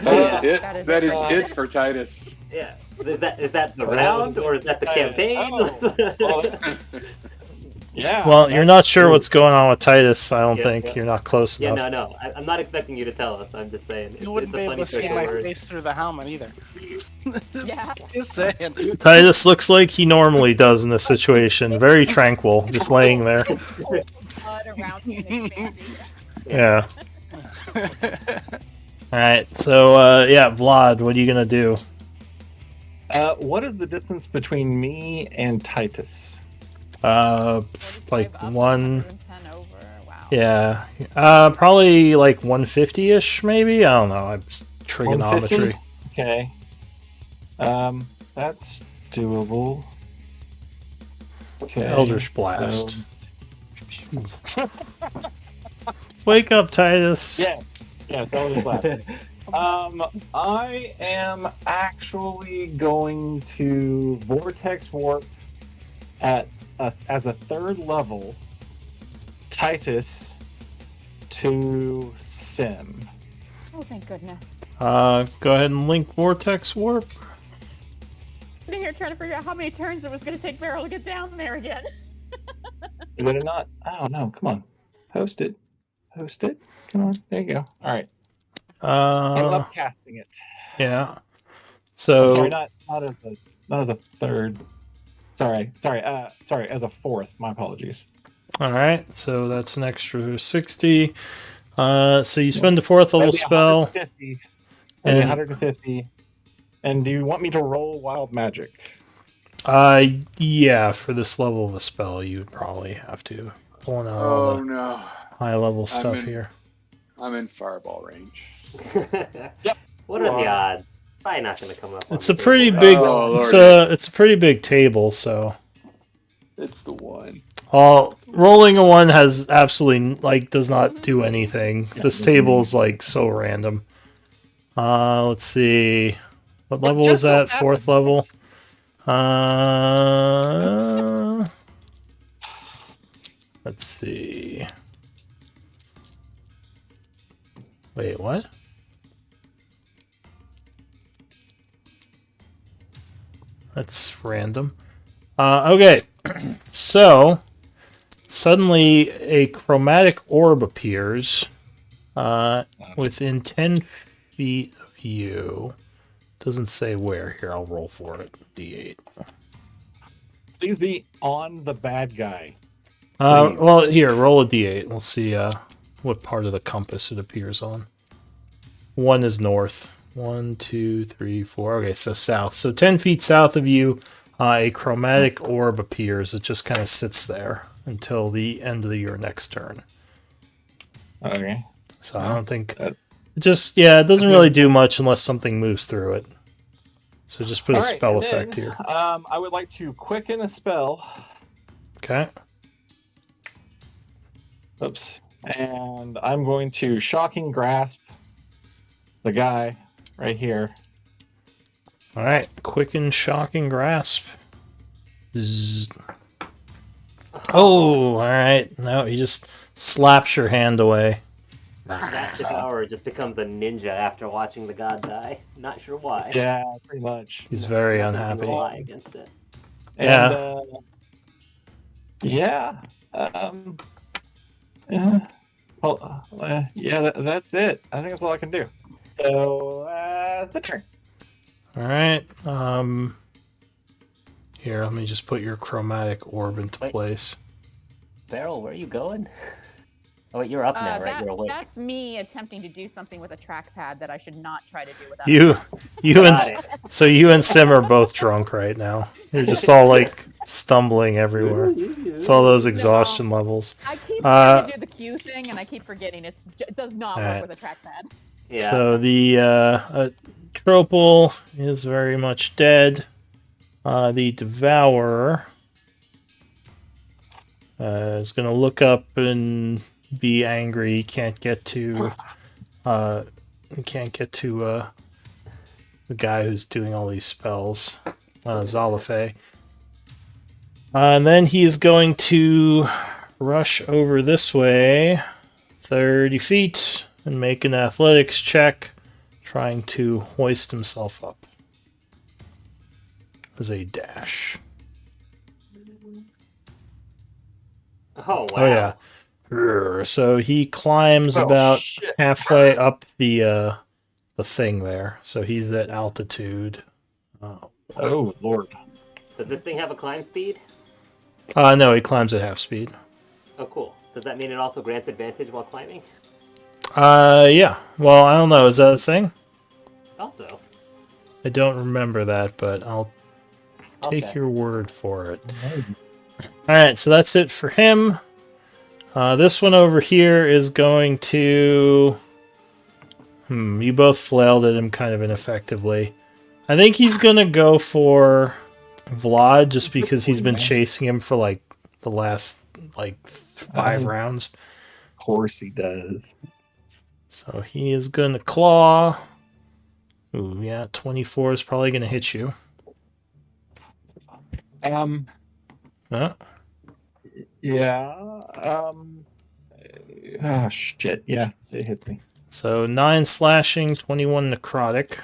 That is it. That is That is it. it for Titus. Yeah. Is that the round or is that the campaign? Yeah. Well, you're not sure what's going on with Titus. I don't Yeah, think yeah. you're not close Yeah, enough. no. I'm not expecting you to tell us. I'm just saying. You wouldn't it's be a able funny to see trick of my words. face through the helmet either. Yeah. Just saying. Titus looks like he normally does in this situation. Very tranquil, just laying there. Blood around him expanding. Yeah. All right. So yeah, Vlad, what are you gonna do? What is the distance between me and Titus? Like 45 up, 1. 110 over. Wow. Yeah. Probably like 150-ish, maybe. I don't know. I'm trigonometry. 150? Okay. That's doable. Okay. Eldritch Blast. Wake up, Titus. Yeah. Yeah, it's Eldritch Blast. I am actually going to Vortex Warp as a third level Titus to Sim. Oh, thank goodness. Go ahead and link Vortex Warp. Sitting here trying to figure out how many turns it was going to take Beryl to get down there again. Would it not? I don't know. Come on. Host it. Host it. Come on. There you go. All right. I'm upcasting it. Yeah. I'm So sorry, not as a third. Sorry, as a fourth. My apologies. all right. So that's an extra 60. So you spend a fourth level That'd be spell. 150. That'd be And- 150. And do you want me to roll wild magic? Yeah. For this level of a spell, you would probably have to pulling out all Oh the no. high level stuff in- here. I'm in fireball range. What are the odds? Probably not going to come up. It's on a the pretty table. big. Oh, It's a pretty big table. So. It's the one. Rolling a 1 has absolutely does not do anything. This table is so random. Let's see. What level just was that? so Fourth level. Let's see. Wait, what? That's random. Okay, so suddenly a chromatic orb appears within 10 feet of you. Doesn't say where. Here, I'll roll for it. D8. Please be on the bad guy. Well, here, roll a D8. We'll see what part of the compass it appears on. 1 is north. 1, 2, 3, 4. Okay, so south. So 10 feet south of you, a chromatic orb appears. It just kind of sits there until the end of your next turn. Okay. So I don't think... That- It doesn't really do much unless something moves through it. So just put a All right, spell and effect then, here. I would like to quicken a spell. Okay. Oops. And I'm going to shocking grasp the guy right here. All right. Quicken, shocking grasp. Zzz. Oh, all right. No, he just slaps your hand away. That devourer just becomes a ninja after watching the god die. Not sure why. Yeah, pretty much. He's very Nothing can unhappy. lie against it. And, Yeah. that's it. I think that's all I can do. So, it's the turn. All right. Here, let me just put your chromatic orb into Wait. place. Beryl, where are you going? Oh wait, you're up now, right? You're awake. That's me attempting to do something with a trackpad that I should not try to do without. You and Sim are both drunk right now. You're just all like stumbling everywhere. It's all those exhaustion levels. I keep trying to do the Q thing, and I keep forgetting it does not Alright. work with a trackpad. Yeah. So the Tropal is very much dead. The Devourer is going to look up and be angry. Can't get to the guy who's doing all these spells, Zalafay. And then he's going to rush over this way 30 feet and make an athletics check, trying to hoist himself up as a dash. Oh wow. Oh yeah. So he climbs about halfway up the thing there. So he's at altitude. Oh, Lord. Does this thing have a climb speed? No, he climbs at half speed. Oh cool. Does that mean it also grants advantage while climbing? Yeah. Well, I don't know. Is that a thing? Also. I don't remember that, but I'll take Okay. your word for it. Alright, so that's it for him. This one over here is going to... you both flailed at him kind of ineffectively. I think he's going to go for Vlad, just because he's been chasing him for, like, the last, like, 5 rounds. Of course he does. So he is going to claw. Ooh, yeah, 24 is probably going to hit you. Yeah. Shit. Yeah, it hits me. So 9 slashing, 21 necrotic.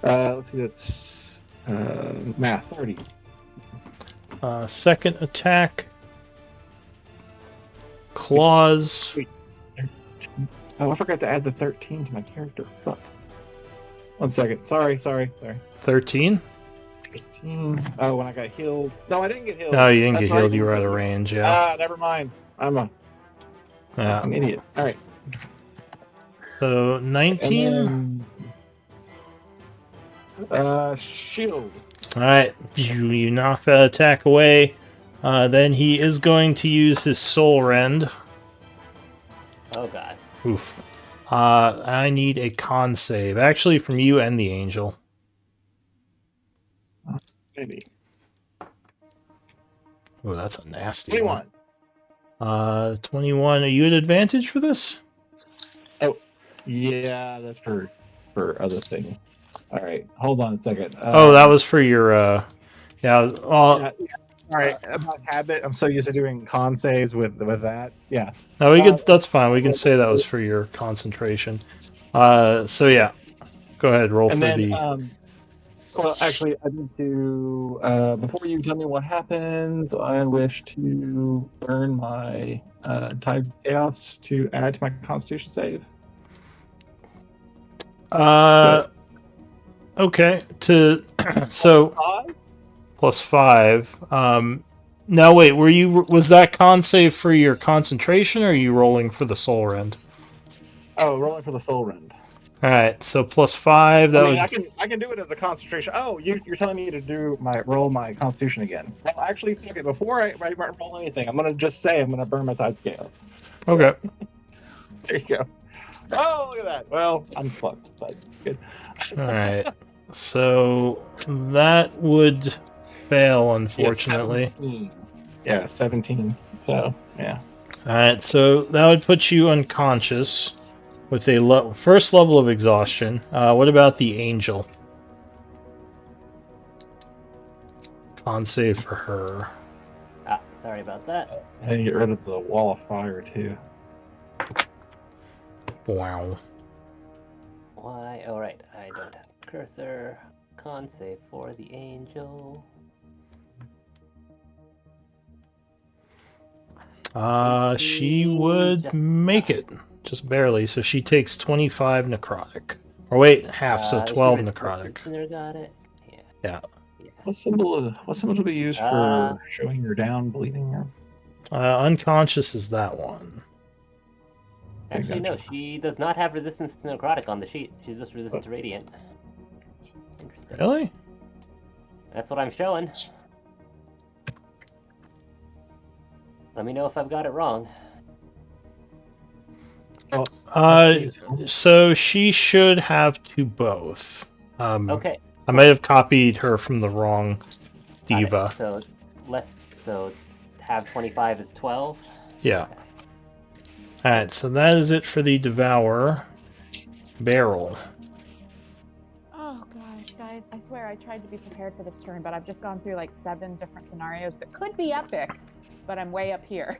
Let's see, that's math 30. Second attack. Claws. Oh, I forgot to add the 13 to my character. Fuck. 1 second. Sorry. 13? 13. Oh, when I got healed. No, I didn't get healed. No, you didn't That's get right. healed. You were out of range, yeah. Never mind. I'm an Yeah. idiot. All right. So 19? Shield. Alright, you knock that attack away. Then he is going to use his Soul Rend. Oh god. Oof. I need a con save. Actually, from you and the angel. Maybe. Oh, that's a nasty 21. one. 21. Are you at advantage for this? Oh, yeah, that's for other things. All right, hold on a second. Oh, that was for your, yeah, well, All right, about habit, I'm so used to doing con saves with that. Yeah. no, that's fine. We can say that was for your concentration. So yeah, go ahead, roll And for then, the... well, actually, I need to, before you tell me what happens, I wish to burn my Tide Chaos to add to my Constitution save. Okay, so +5. Now wait, was that con save for your concentration, or are you rolling for the Soul Rend? Oh, rolling for the Soul Rend. All right, so +5. I can do it as a concentration. Oh, you're telling me to roll my Constitution again? Well, actually, okay. Before I roll anything, I'm gonna just say I'm gonna burn my Tide Chaos. Okay. There you go. Oh, look at that. Well, I'm fucked, but good. All right. So that would fail, unfortunately. Yeah, 17. So, yeah. All right. So that would put you unconscious with a first level of exhaustion. What about the angel? Con save for her. Sorry about that. I need to get rid of the wall of fire, too. Wow. Why? Oh, right. I don't have a cursor. Con save for the angel. She would make it. Just barely. So she takes 25 necrotic. Or wait, half, so 12 necrotic. Got it. Yeah. What symbol do we use for showing you're down, bleeding? Unconscious is that one. Actually, no, she does not have resistance to necrotic on the sheet. She's just resistant to radiant. Interesting. Really? That's what I'm showing. Let me know if I've got it wrong. So she should have to both. Okay. I might have copied her from the wrong diva. So it's have 25 is 12. Yeah. Alright, so that is it for the Devourer. Barrel. Oh gosh, guys, I swear I tried to be prepared for this turn, but I've just gone through like 7 different scenarios that could be epic, but I'm way up here.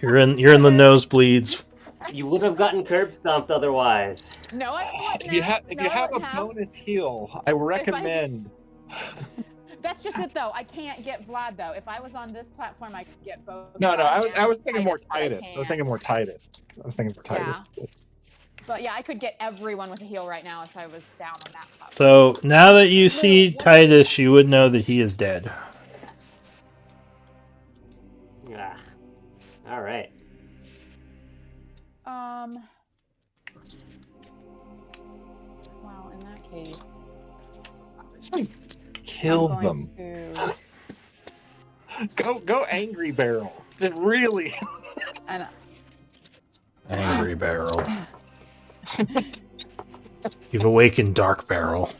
You're in the nosebleeds. You would have gotten curb stomped otherwise. No, I wouldn't. If you have a bonus heal, I recommend. That's just it, though. I can't get Vlad, though. If I was on this platform, I could get both. No, I was thinking more Titus. I was thinking more Titus. Yeah. But yeah, I could get everyone with a heal right now if I was down on that platform. So now that you see Titus, you would know that he is dead. Yeah. All right. Well, in that case, kill them. Go angry barrel. Just really. Angry barrel. You've awakened Dark Barrel.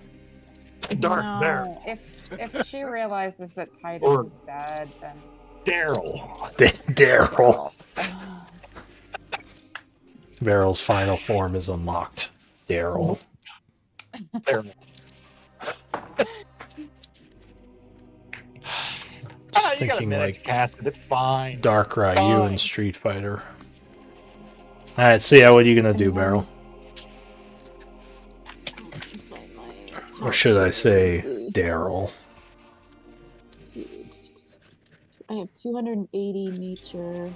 Barrel. If she realizes that Titus is dead, then Daryl. Daryl. Barrel's final form is unlocked. Daryl. Just thinking like it's fine. Dark Ryu in Street Fighter. Alright, so yeah, what are you gonna do, Barrel? Or should I say Daryl? I have 280 nature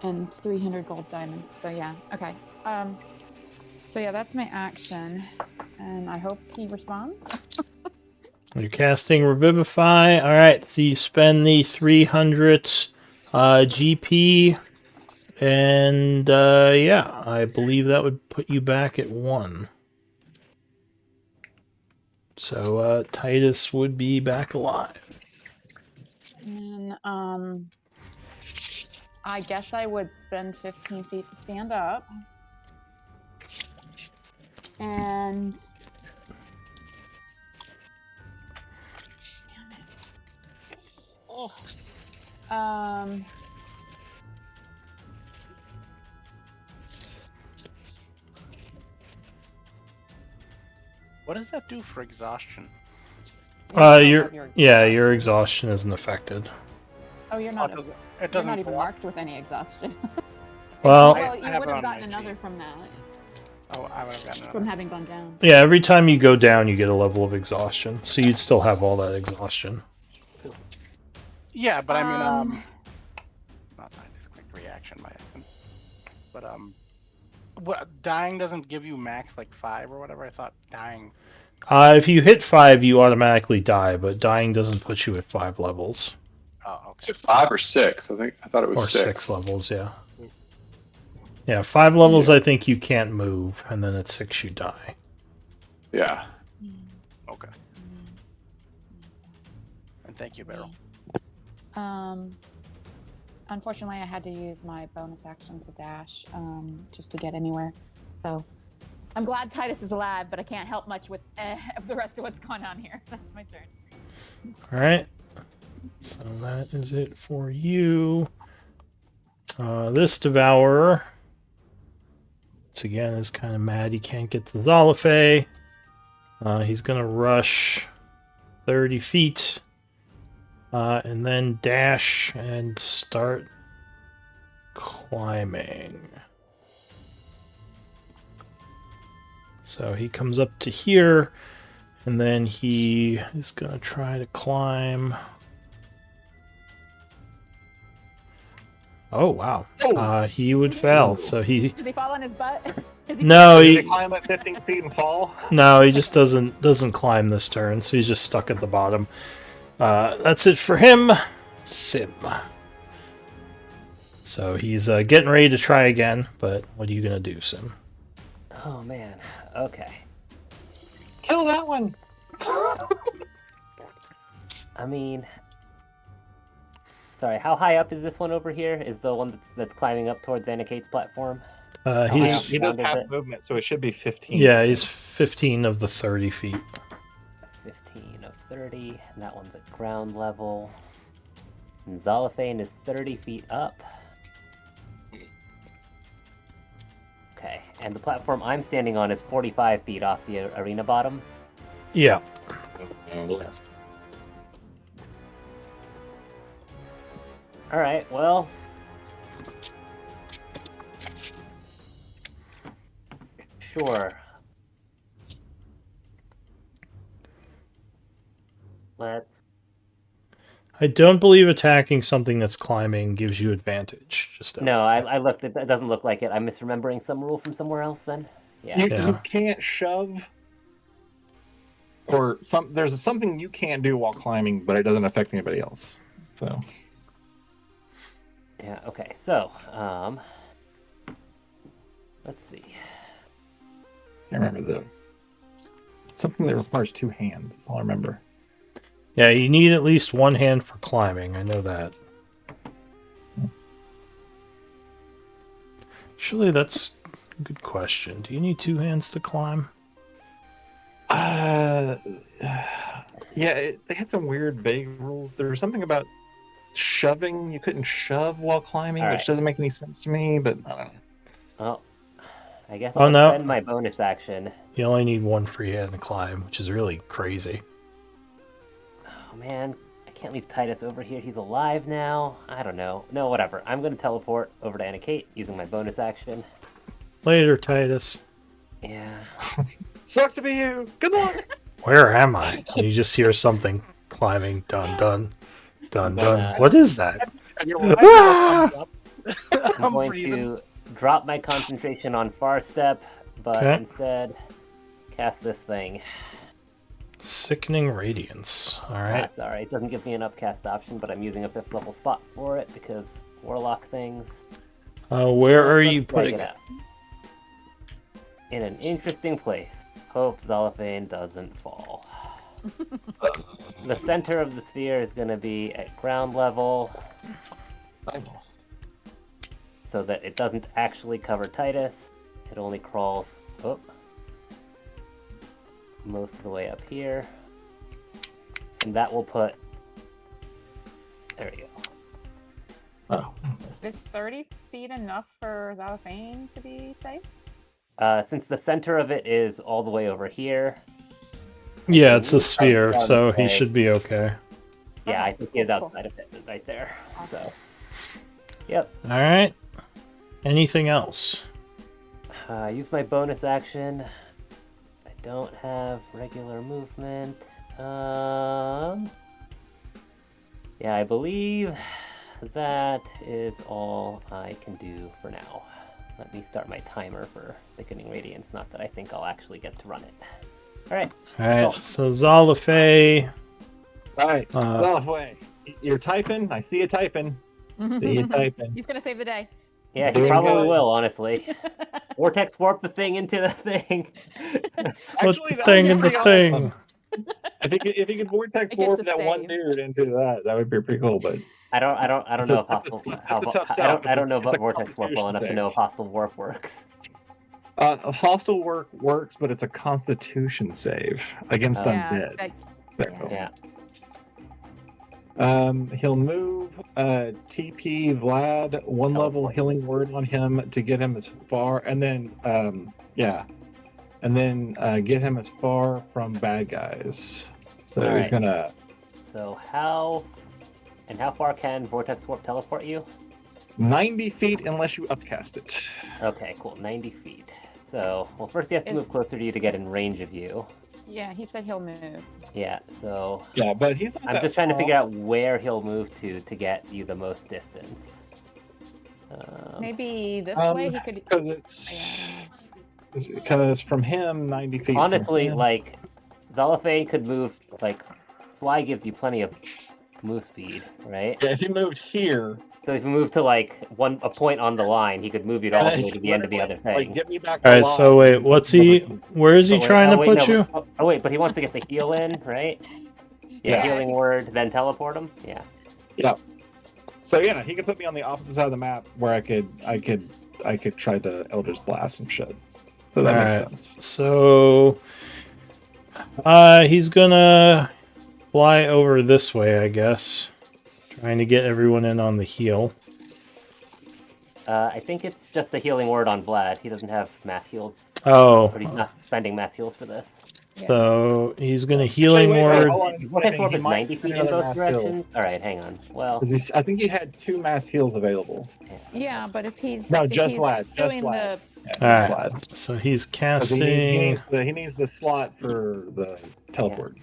and 300 gold diamonds. So yeah, okay. So yeah, that's my action, and I hope he responds. You're casting Revivify. All right, so you spend the 300 GP, and yeah, I believe that would put you back at 1. So Titus would be back alive. And then, I guess I would spend 15 feet to stand up. And... Damn it. Oh. What does that do for exhaustion? Your exhaustion isn't affected. Oh, you're not. It doesn't. You're not even marked with any exhaustion. Well, you would have gotten another from that. Oh, I would have gotten another. From having gone down. Yeah, every time you go down, you get a level of exhaustion, so you'd still have all that exhaustion. Yeah, but I mean, not I just clicked reaction by accident. But what dying doesn't give you max like 5 or whatever? I thought dying. If you hit 5, you automatically die, but dying doesn't put you at 5 levels. Oh, okay. Is it 5 or 6? I thought it was or 6. 6 levels, yeah. Yeah, 5 levels I think you can't move, and then at 6 you die. Yeah. Okay. And thank you, Barrel. Unfortunately, I had to use my bonus action to dash, just to get anywhere. So, I'm glad Titus is alive, but I can't help much with the rest of what's going on here. That's my turn. All right. So that is it for you. This Devourer, once again, is kind of mad he can't get to Zolifay. He's going to rush 30 feet. And then dash and start climbing. So he comes up to here, and then he is going to try to climb. Oh, wow. He would fail. So he... Does he fall on his butt? No, Does he climb at 15 feet and fall? No, he just doesn't climb this turn, so he's just stuck at the bottom. That's it for him. Sim. So he's getting ready to try again, but what are you going to do, Sim? Oh, man. Okay. Kill that one! I mean... Sorry, how high up is this one over here? Is the one that's climbing up towards Anicate's platform? He does half movement, so it should be 15. Yeah, he's 15 of the 30 feet. 15 of 30, and that one's at ground level. And Zalafane is 30 feet up. Okay, and the platform I'm standing on is 45 feet off the arena bottom. Yeah. Alright, well... Sure. Let's... I don't believe attacking something that's climbing gives you advantage. No, I looked. It doesn't look like it. I'm misremembering some rule from somewhere else then? Yeah. You can't shove... Or there's something you can't do while climbing, but it doesn't affect anybody else. So... Yeah, okay, so, let's see. I remember something that requires 2 hands. That's all I remember. Yeah, you need at least 1 hand for climbing. I know that. Actually, that's a good question. Do you need 2 hands to climb? Yeah, they had some weird vague rules. There was something about shoving. You couldn't shove while climbing, which doesn't make any sense to me, but I don't know. Well, I guess I'll spend my bonus action. You only need 1 free hand to climb, which is really crazy. Oh man, I can't leave Titus over here. He's alive now. I don't know. No, whatever. I'm going to teleport over to Anikate using my bonus action. Later, Titus. Yeah. Sucks to be you. Good luck. Where am I? You just hear something climbing. Dun dun. Dun dun. What is that? I'm going to drop my concentration on Far Step, but instead cast this thing. Sickening Radiance. Alright. Sorry, it doesn't give me an upcast option, but I'm using a 5th level spot for it because Warlock things. Where are you putting it? In an interesting place. Hope Zalafane doesn't fall. The center of the sphere is going to be at ground level, so that it doesn't actually cover Titus. It only crawls most of the way up here, and that will put... There you go. Is 30 feet enough for Zalafane to be safe? Since the center of it is all the way over here. Yeah, it's a sphere, so he should be okay. Yeah, I think he is outside of it right there. So, yep. Alright. Anything else? Use my bonus action. I don't have regular movement. Yeah, I believe that is all I can do for now. Let me start my timer for Sickening Radiance, not that I think I'll actually get to run it. Alright. Alright, so Zalafay. Alright, Zalafay. You're typing. I see you typing. See you typing. He's gonna save the day. Yeah, he probably will, honestly. Vortex warp the thing into the thing. Put the thing in the thing. If he could vortex warp that one dude into that would be pretty cool. But I don't know if hostile. I don't know about vortex warp well enough to know if hostile warp works. Hostile works, but it's a Constitution save against undead. Yeah. He'll move TP Vlad 1 level healing word on him to get him as far, and then get him as far from bad guys. So he's gonna. So how far can Vortex Warp teleport you? 90 feet unless you upcast it. Okay, cool. 90 feet. So, well, first he has to move closer to you to get in range of you. Yeah, he said he'll move. Yeah, so Yeah, but he's. I'm just trying to figure out where he'll move to get you the most distance. Maybe this way he could. Because it's from him 90 feet. Honestly, like Zalafane could move. Like fly gives you plenty of move speed, right? Yeah, if he moved here. So if you move to like a point on the line, he could move you all the way to the end of the other thing. Like, get me back All right, so wait, what's he? Where is he trying to put you? Oh wait, but he wants to get the heal in, right? Yeah, healing word, then teleport him. Yeah. Yeah. So yeah, he could put me on the opposite side of the map where I could try to Eldritch Blast and shit. So that makes sense. So, he's gonna fly over this way, I guess, trying to get everyone in on the heal. I think it's just a healing word on Vlad. He doesn't have mass heals. Oh. But he's not spending mass heals for this. So he's gonna healing word. Okay, so it's 90 feet in both directions. All right, hang on. Well, I think he had 2 mass heals available. Yeah, but if he's just Vlad. Just doing Vlad. All right. So he's casting. He needs the slot for the teleport.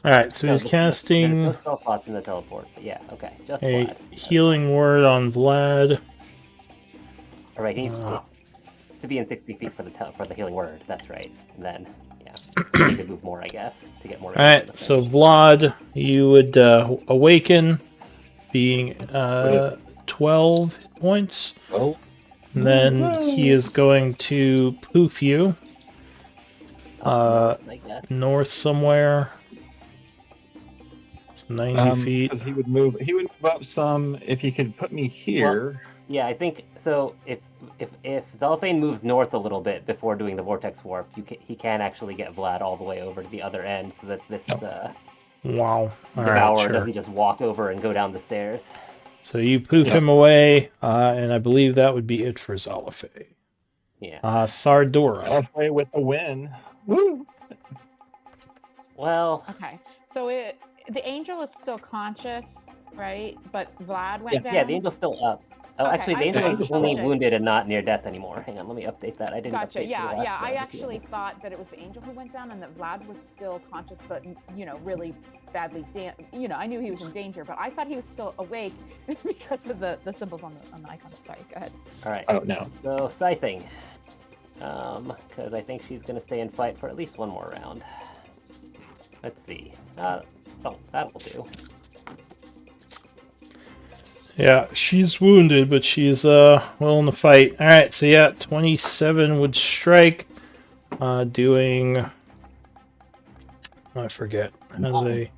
All right, so he's casting no spell slots in the teleport. But yeah, okay, just a Vlad. healing word on Vlad. All right, he needs to be in 60 feet for the healing word. That's right. And then he could move more, I guess, to get more. All right, so Vlad, you would awaken, being 12 hit points. Oh. And then he is going to poof you north somewhere. So 90 feet. He would move up some if he could put me here. Well, yeah, I think so. If Zalafane moves north a little bit before doing the vortex warp, he can actually get Vlad all the way over to the other end, so that this wow Devourer doesn't just walk over and go down the stairs. So you poof him away, and I believe that would be it for Zalafane. Yeah. Thardora. Halfway with the win. Woo! Well. Okay, so the angel is still conscious, right? But Vlad went down. Yeah, the angel's still up. Oh, Okay, actually, the angel is only wounded and not near death anymore. Hang on, let me update that. I didn't. Gotcha. Yeah. I actually thought that it was the angel who went down, and that Vlad was still conscious, but really badly. I knew he was in danger, but I thought he was still awake because of the symbols on the icon. Sorry. Go ahead. All right. Oh no. So scything, because I think she's gonna stay and fight for at least one more round. Let's see. That'll do. Yeah, she's wounded, but she's willing to fight. All right, so yeah, 27 would strike, doing. I forget how do they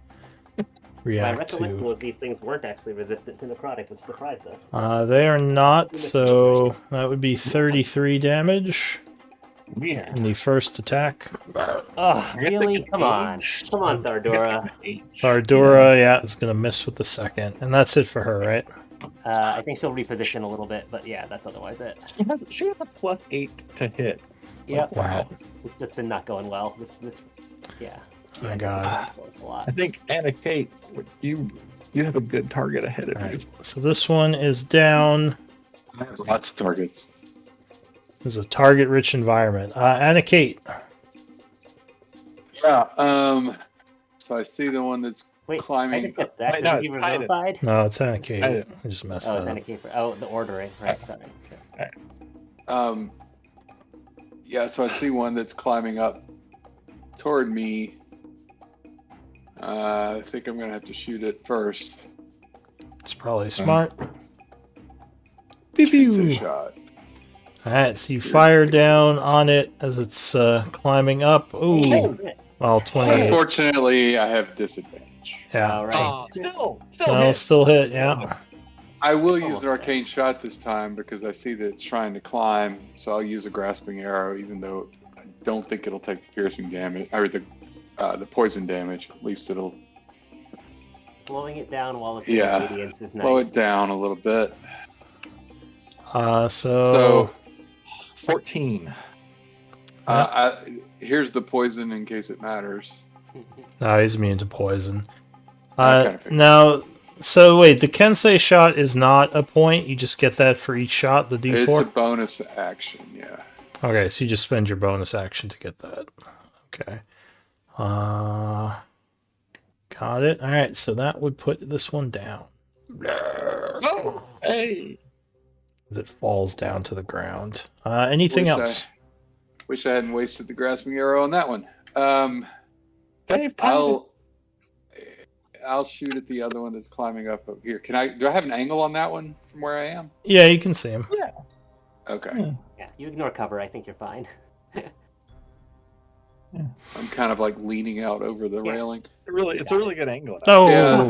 react My recollection to. was these things weren't actually resistant to necrotic, which surprised us. They are not, so that would be 33 damage in the first attack. Oh, really? Come on, Thardora. Thardora, yeah, is gonna miss with the second, and that's it for her, right? I think she'll reposition a little bit, but yeah, that's otherwise it. She has a +8 to hit. Yep. Wow. It's just been not going well. Yeah. Oh my God. I think Anna Kate, you have a good target ahead of you. So this one is down. I have lots of targets. It's a target-rich environment. Anna Kate. Yeah. So I see the one that's climbing. I just got that. No, it's Titan. No, it's Anna Kate. I just messed that up. The ordering. Right. Sorry. Yeah. So I see one that's climbing up toward me. I think I'm gonna have to shoot it first. It's probably smart. Pew pew. Shot. Alright, so you fire down on it as it's climbing up. Ooh. Well, 28. Unfortunately, I have disadvantage. Yeah. All right. Still hit, yeah. I will use the arcane shot this time because I see that it's trying to climb, so I'll use a grasping arrow, even though I don't think it'll take the piercing damage or the poison damage. At least it'll slowing it down while it's in radiance is nice. Slow it down a little bit. So 14. Here's the poison in case it matters. No, he's immune to poison. Now, so wait, the Kensei shot is not a point. You just get that for each shot. The D4. It's a bonus action. Yeah. Okay, so you just spend your bonus action to get that. Okay. Got it. All right, so that would put this one down. Oh, hey. As it falls down to the ground. Anything else? Wish I hadn't wasted the grasping arrow on that one. Save time. I'll shoot at the other one that's climbing up over here. Do I have an angle on that one from where I am? Yeah, you can see him. Yeah. Okay. Yeah, you ignore cover. I think you're fine. I'm kind of like leaning out over the railing. It's a really good angle. Oh, Yeah,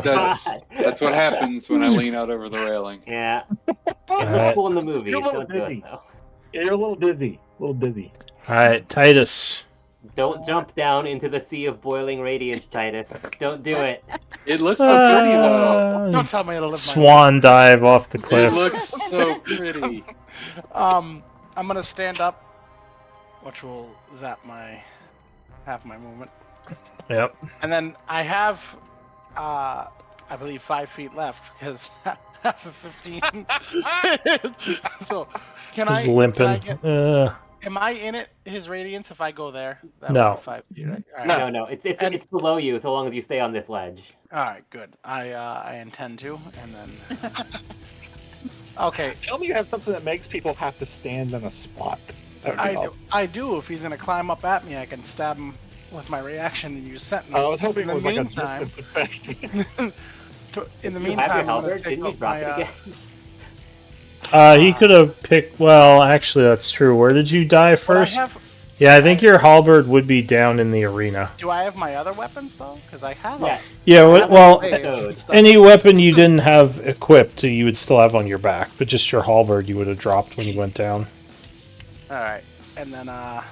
that's what happens when I lean out over the railing. Yeah. It Alright. looks cool in the movie. You're a little Don't do dizzy. it though. Yeah, you're a little dizzy. All right, Titus. Don't jump down into the sea of boiling radiance, Titus. Don't do it. It looks so pretty though. Don't tell me to live my Swan dive off the It cliff. looks so pretty. I'm gonna stand up, which will zap half my movement, Yep. and then I have, I believe 5 feet left because half of 15. So can He's I? limping. Can I get, am I in his radiance if I go there? That would No. be 5 feet, right? All right. No, it's below you so long as you stay on this ledge. All right, good. I intend to, and then. Okay. Tell me you have something that makes people have to stand in a spot. I do. If he's gonna climb up at me, I can stab him with my reaction and use Sentinel. I was hoping it was like a meantime, distant effect. in the You have your meantime, I'm gonna halberd? take Didn't you out drop my, it again? He could have picked. Well, actually, that's true. Where did you die But first? I have, Yeah, I think your halberd would be down in the arena. do I have my other weapons though? Because I have. Yeah. Yeah, well, Them. any weapon you didn't have equipped, you would still have on your back, but just your halberd you would have dropped when you went down. All right, and then I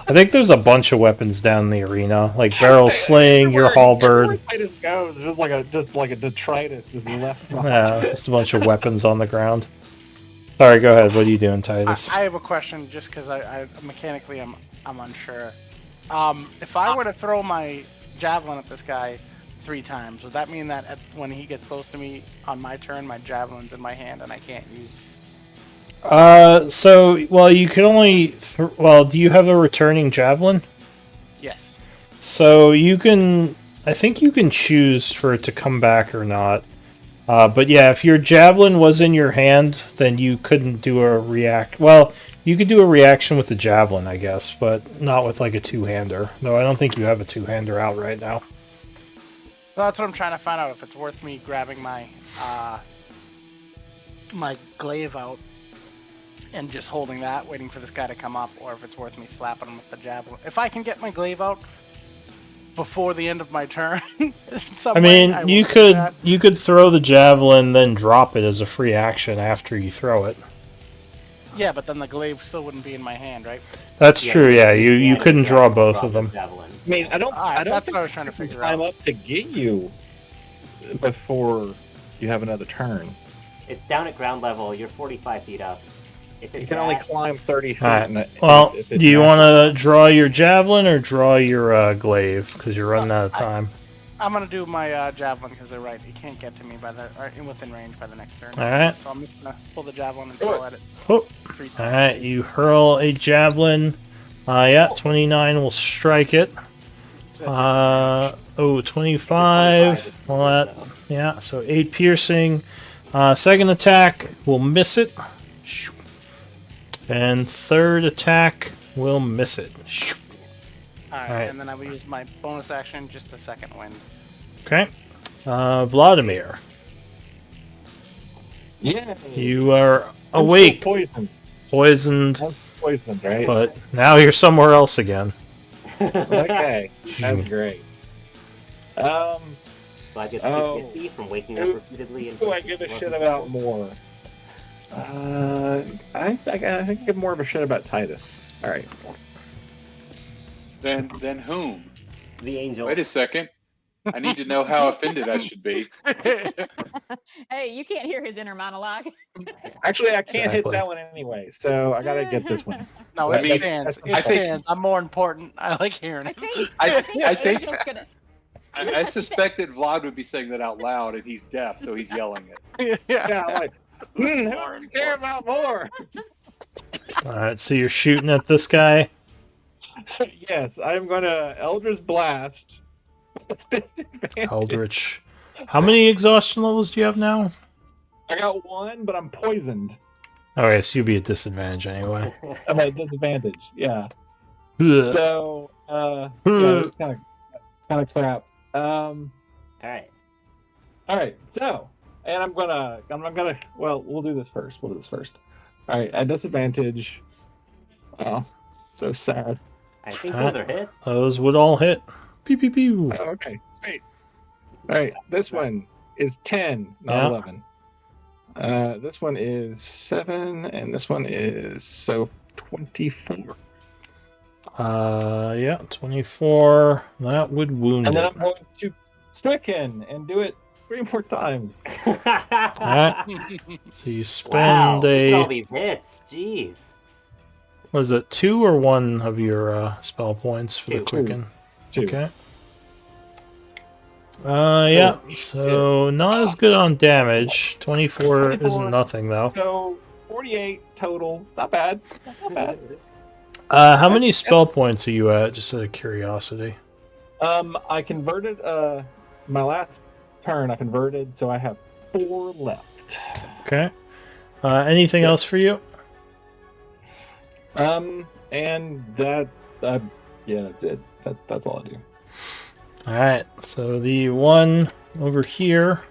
think there's a bunch of weapons down in the arena, like barrel sling, your halberd. Titus goes just like a detritus just left. Yeah, just a bunch of weapons on the ground. Sorry, go ahead. What are you doing, Titus? I have a question, just because I mechanically I'm unsure. If I were to throw my javelin at this guy 3 times, would that mean that when he gets close to me on my turn, my javelin's in my hand and I can't use? Well, you can only. Do you have a returning javelin? Yes. So you can. I think you can choose for it to come back or not. But yeah, if your javelin was in your hand, then you couldn't do a react. Well, you could do a reaction with the javelin, I guess, but not with like a two-hander. Though I don't think you have a two-hander out right now. So that's what I'm trying to find out, if it's worth me grabbing my my glaive out and just holding that, waiting for this guy to come up, or if it's worth me slapping him with the javelin. If I can get my glaive out before the end of my turn, I mean, you could throw the javelin, then drop it as a free action after you throw it. Yeah, but then the glaive still wouldn't be in my hand, right? That's true. Yeah, you couldn't draw both of them. Javelin. I mean, I don't That's think what I was trying to figure climb out. up to get you before you have another turn. It's down at ground level. You're 45 feet up. If it's You can only climb 30 feet. Alright. Well, do you want to draw your javelin or draw your glaive? Because you're running out of time. I'm gonna do my javelin because they're right. He can't get to me within range by the next turn. Alright. So I'm just gonna pull the javelin and throw at it. Oh. 3 times. Alright, you hurl a javelin. Yeah, 29 will strike it. 25. Well, yeah, so 8 piercing. Second attack will miss it. And third attack will miss it. Alright, and then I will use my bonus action, just a second wind. Okay. Vladimir, Yeah. you are I'm awake. still poisoned. Poisoned, I'm poisoned, right? but now you're somewhere else again. Okay, that's great. So I get Oh. PTSD from waking up repeatedly. And Who do I give a shit about more? I think I give more of a shit about Titus. All right. Then whom? The angel. Wait a second. I need to know how offended I should be. Hey, you can't hear his inner monologue. Actually, I can't hit Exactly. that one anyway, so I gotta get this one. No, I it mean, stands. I It think- stands. I'm more important. I like hearing I it. think I the think- Angel's gonna. I suspect that Vlad would be saying that out loud, and he's deaf, so he's yelling it. Yeah. Yeah, I'm like, who do you care about more? Alright, so you're shooting at this guy. Yes, I'm gonna Eldritch Blast. Disadvantage. Eldritch. How many exhaustion levels do you have now? I got one, but I'm poisoned. Okay, so you'll be at disadvantage anyway. I'm at disadvantage. Yeah. Ugh. So, yeah, it's kind of crap. All right. All right. So, and I'm gonna. Well, we'll do this first. All right. At disadvantage. Oh, so sad. I think those are hits. Those would all hit. Pew pew pew. Oh, okay. Sweet. All right. This one is 10, not Yeah. 11. This one is 7, and this one is 24. Yeah, 24. That would wound And then it. I'm going to quicken and do it 3 more times. Alright, so you Wow, spend look at all a. these hits. Jeez. Was it 2 or 1 of your spell points for the 2. quicken? 2. Okay. Yeah, so not as good on damage. 24 isn't nothing, though. So 48 total. Not bad. Not bad. How many spell points are you at, just out of curiosity? I converted my last turn. I converted, so I have 4 left. Okay. Anything else for you? And that, yeah, that's it. That's all I do. Alright, so the one over here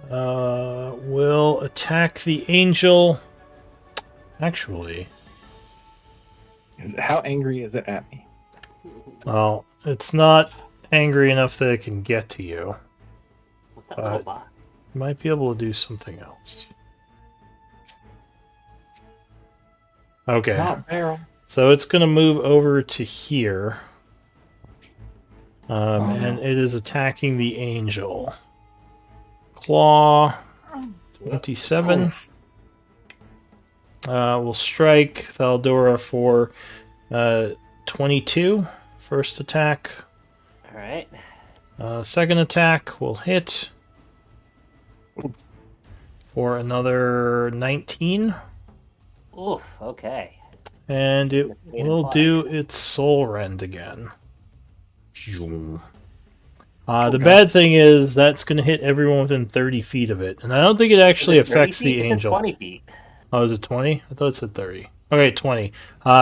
will attack the angel. Actually, How angry is it at me? well, it's not angry enough that it can get to you. What's that little But bot? you might be able to do something else. Okay, Not barrel. so it's going to move over to here. And it is attacking the angel. Claw 27. Will strike Thaldora for 22. First attack. All right. Second attack will hit for another 19. Oof. Okay. And it Eight will and do its soul rend again. The bad thing is that's going to hit everyone within 30 feet of it. And I don't think it actually Is it 30 affects feet? the It said angel. 20 feet. Oh, is it 20? I thought it said 30. Okay, 20.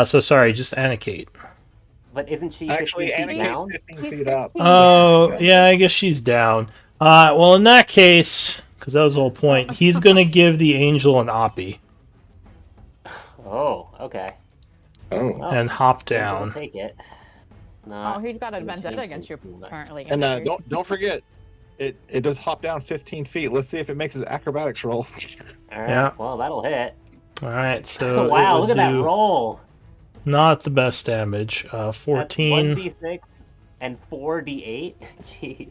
So sorry, just Anikate. But isn't she Actually, 15 feet Annie down? 15 He's feet up. 15. Oh, yeah, I guess she's down. Well, in that case, because that was the whole point, he's going to give the angel an oppie Oh, okay. Oh. Well, and hop I'll down. take it. Oh, Not he's got a gonna vendetta change against you, anything much. apparently. And Andrew. don't forget, it does hop down 15 feet. Let's see if it makes his acrobatics roll. All right. Yeah. Well, that'll hit. All right, so it Wow, would look at that do roll. not the best damage. 14. That's 1d6 and 4d8. Jeez.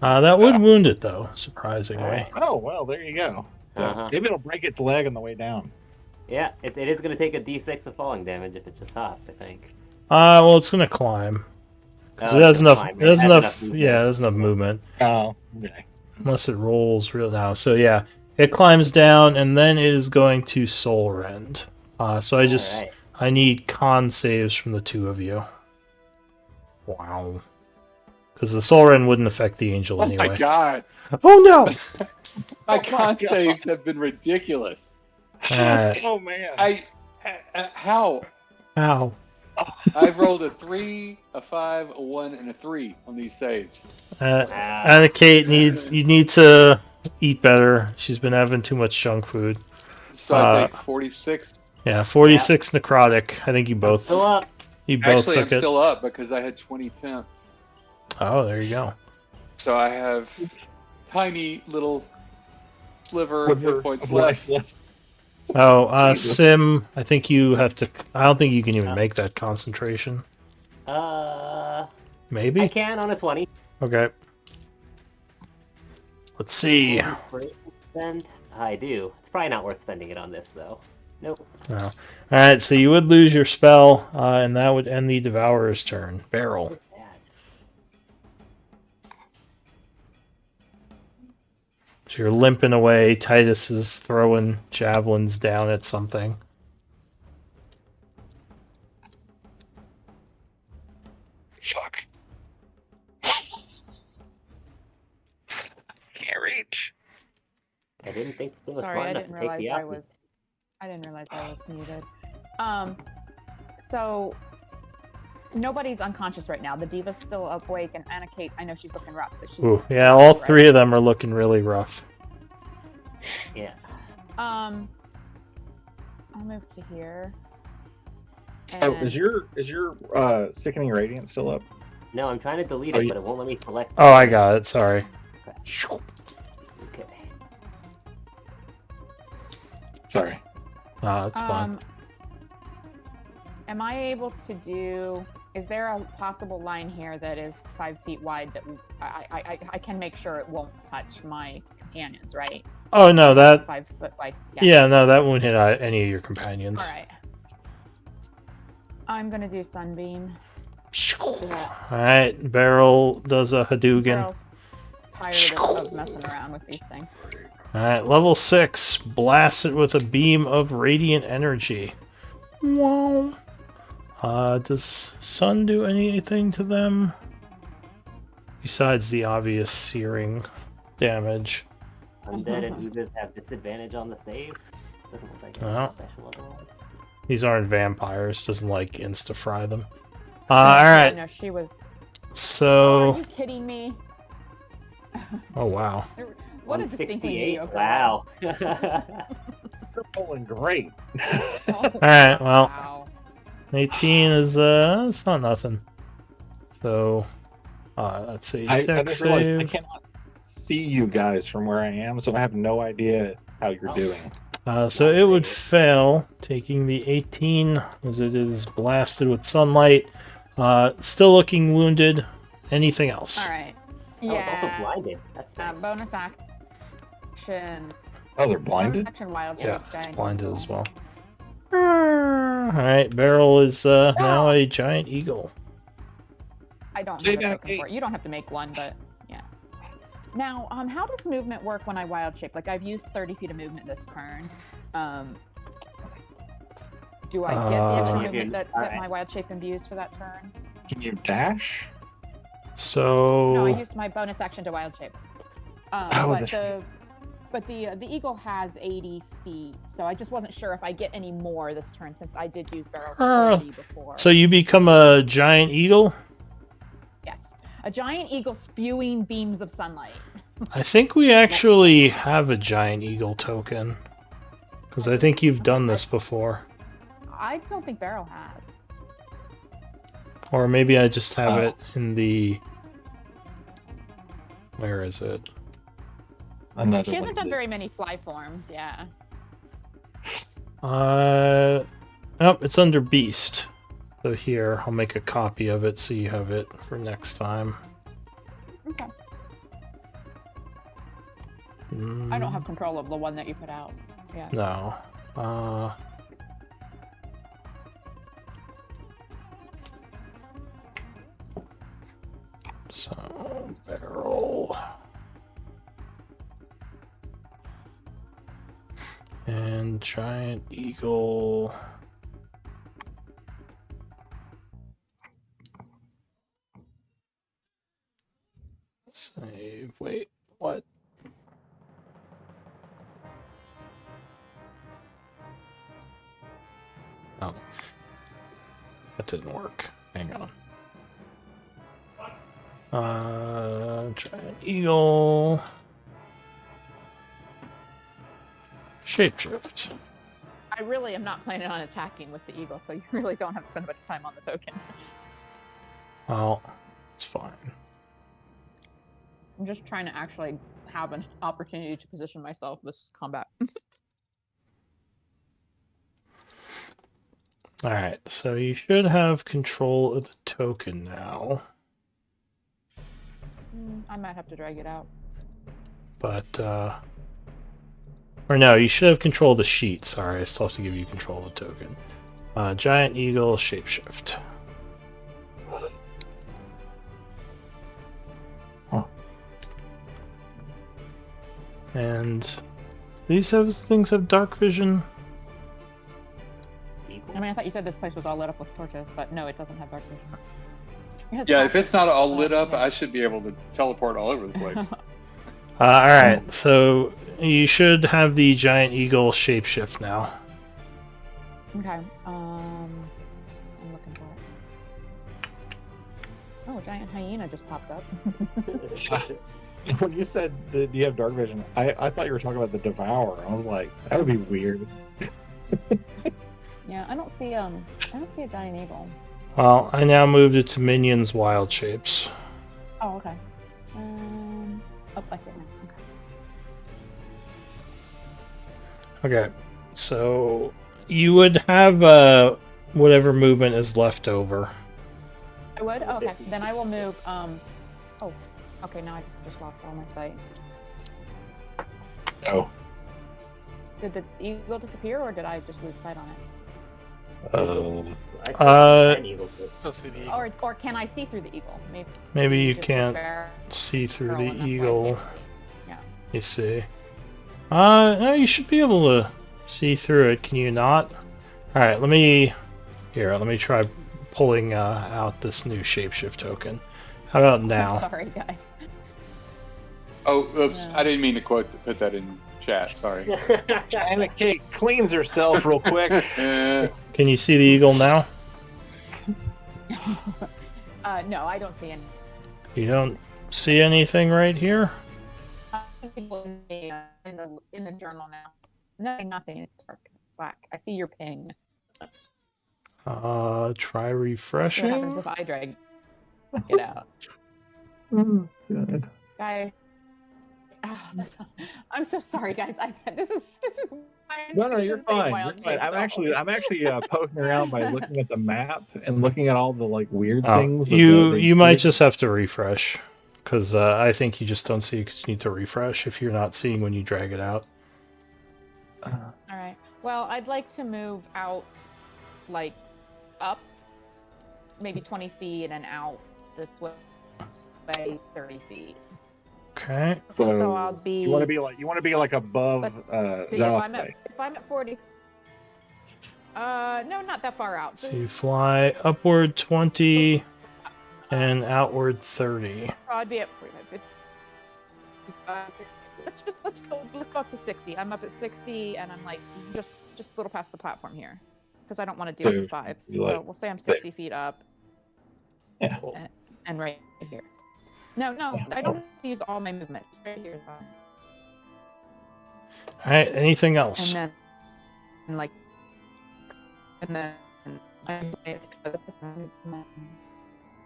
That would wound it, though, surprisingly. Alright. Oh, well, there you go. So Uh-huh. maybe it'll break its leg on the way down. Yeah, it is going to take a d6 of falling damage if it just hops, I think. Well, it's going to climb. Because Oh, it has it's gonna enough. climb. It has enough. movement. Yeah, it has enough movement. Oh, okay. Unless it rolls real now. So yeah, it climbs down and then it is going to soul rend. So Alright. I need con saves from the two of you. Wow. Because the soul rend wouldn't affect the angel Oh anyway. my god. Oh no! My my con God. saves have been ridiculous. Oh, man. How? Ow. I've rolled a 3, a 5, a 1, and a 3 on these saves. Anna Kate you need to eat better. She's been having too much junk food. So I think 46. Yeah, 46 necrotic. I think you both Still up. you both Actually, I'm took it. still up because I had 20 temp. Oh, there you go. So I have tiny little sliver of hit points left. Oh, Sim, I think you have to. I don't think you can even make that concentration. I Maybe? can on a 20. Okay. Let's see. Spend? I do. It's probably not worth spending it on this, though. Nope. Oh. Alright, so you would lose your spell, and that would end the Devourer's turn. Barrel. Bad. So you're limping away. Titus is throwing javelins down at something. I didn't think the thing was Sorry, smart I enough didn't to take realize the I apple. was. I didn't realize I was muted. So nobody's unconscious right now. The diva's still awake, and Anna Kate, I know she's looking rough, but she's. Ooh, yeah, all three of them are looking really rough. Yeah. I'll move to here. Oh, And is your sickening radiance still up? No, I'm trying to delete Oh, it, you- but it won't let me select. Oh, I got it. Sorry. Okay. Sorry. That's fine. Am I able to do? Is there a possible line here that is 5 feet wide that I can make sure it won't touch my companions, right? Oh no, that 5 foot wide. yeah, no, that won't hit any of your companions. All right. I'm gonna do sunbeam. All right, Beryl does a Hadouken. Girl's tired of messing around with these things. All right, level 6, blast it with a beam of radiant energy. Wow. Does sun do anything to them besides the obvious searing damage? Undead and oozes have disadvantage on the save. Doesn't look like Oh. anything special otherwise. These aren't vampires. Doesn't like insta fry them. Yeah, All right. no, she was. Are So. you kidding me? Oh wow. What a distinctly 168? mediocre. Wow. You're pulling great. roll. All right. Well, Wow. 18 is it's not nothing. So, let's see. I Dex just realized I save. cannot see you guys from where I am, so I have no idea how you're Oh. doing. So it would fail, taking the 18 as it is blasted with sunlight. Still looking wounded. Anything else? All right. Oh, it's also Yeah. blinded. That's nice. Bonus action. Oh, they're Bonus blinded? action wild Yeah, shape it's giant blinded eagle. as well. Alright, Beryl is now a giant eagle. I don't Say have a that, token Kate. for it. You don't have to make one, but yeah. Now, how does movement work when I wild shape? Like, I've used 30 feet of movement this turn. Do I get the extra Uh, movement that Alright. my wild shape imbues for that turn? Can you dash? So No, I used my bonus action to wild shape. Oh, But the eagle has 80 feet, so I just wasn't sure if I get any more this turn since I did use Barrel's 30 before. so you become a giant eagle? Yes, a giant eagle spewing beams of sunlight. I think we actually have a giant eagle token. Because I think you've done this before. I don't think Barrel has. Or maybe I just have Oh. it in the... Where is it? Another She hasn't one done did. very many fly forms, yeah. Oh, it's under Beast. So here, I'll make a copy of it so you have it for next time. Okay. Mm, I don't have control of the one that you put out. Yeah. No. So, Barrel. And Giant Eagle. Save. Wait, what? Oh. That didn't work. Hang on. Giant Eagle. Shapeshift. I really am not planning on attacking with the eagle, so you really don't have to spend much time on the token. Well, it's fine. I'm just trying to actually have an opportunity to position myself this combat. Alright, so you should have control of the token now. I might have to drag it out. But, or no, you should have control of the sheet. Sorry, I still have to give you control of the token. Giant Eagle, Shapeshift. Huh. And these things have dark vision. I mean, I thought you said this place was all lit up with torches, but no, it doesn't have dark vision. It has Yeah, if torches. it's not all lit up, Yeah. I should be able to teleport all over the place. Alright, so you should have the giant eagle shapeshift now. Okay. I'm looking for it. Oh, a giant hyena just popped up. When you said that you have dark vision, I thought you were talking about the Devourer. I was like, that would be weird. Yeah, I don't see a giant eagle. Well, I now moved it to minions wild shapes. Oh, okay. Oh, I see it now. Okay. Okay, so you would have whatever movement is left over. I would? Oh, okay. Then I will move. Oh, okay. Now I just lost all my sight. Oh. Did the eagle disappear, or did I just lose sight on it? Or can I see through the eagle? Maybe you just can't barrel see through and the that's why I eagle. can't see. Yeah. You see. No, you should be able to see through it. Can you not? All right, let me try pulling out this new shapeshift token. How about now? Sorry, guys. Oh, oops! No. I didn't mean to put that in chat. Sorry. Anna Kate cleans herself real quick. Can you see the eagle now? No, I don't see any. You don't see anything right here? In the journal now. No, nothing. It's dark. Black. I see your ping. Try What happens refreshing. if I drag it out? Oh, God. Guys. I'm so sorry, guys. This is No, you're fine. You're fine. I'm actually poking around by looking at the map and looking at all the like weird things. that You might did. just have to refresh, because I think you just don't see because you need to refresh if you're not seeing when you drag it out. All right. Well, I'd like to move out, like, up, maybe 20 feet and out this way, 30 feet. Okay. So I'll be. You want to be like above See, if I'm at 40. No, not that far out. So you fly upward 20 and outward 30. I'd be at 45. Let's go up to 60. I'm up at 60, and I'm like just a little past the platform here, because I don't want to deal with fives. So we'll say I'm 60 feet up. Yeah. And right here. No, I don't have to use all my movement. Just right here is fine. All right. Anything else? And then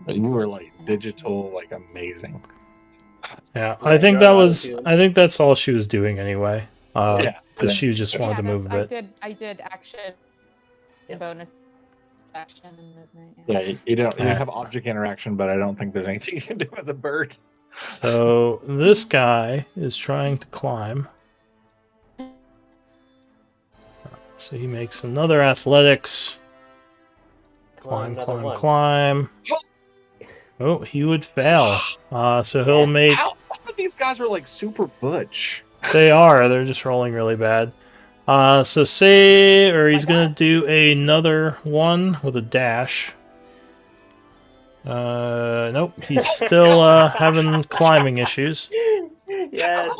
You were like digital, like amazing. Yeah, I think that's all she was doing anyway. Because she just wanted to move a bit. I did action, bonus action and movement. Yeah, you don't have object interaction, but I don't think there's anything you can do as a bird. So this guy is trying to climb. So he makes another athletics. Climb. Oh, he would fail. So he'll make. How these guys are like super butch. They are. They're just rolling really bad. So he's gonna do another one with a dash. Nope. He's still having climbing issues. Yes.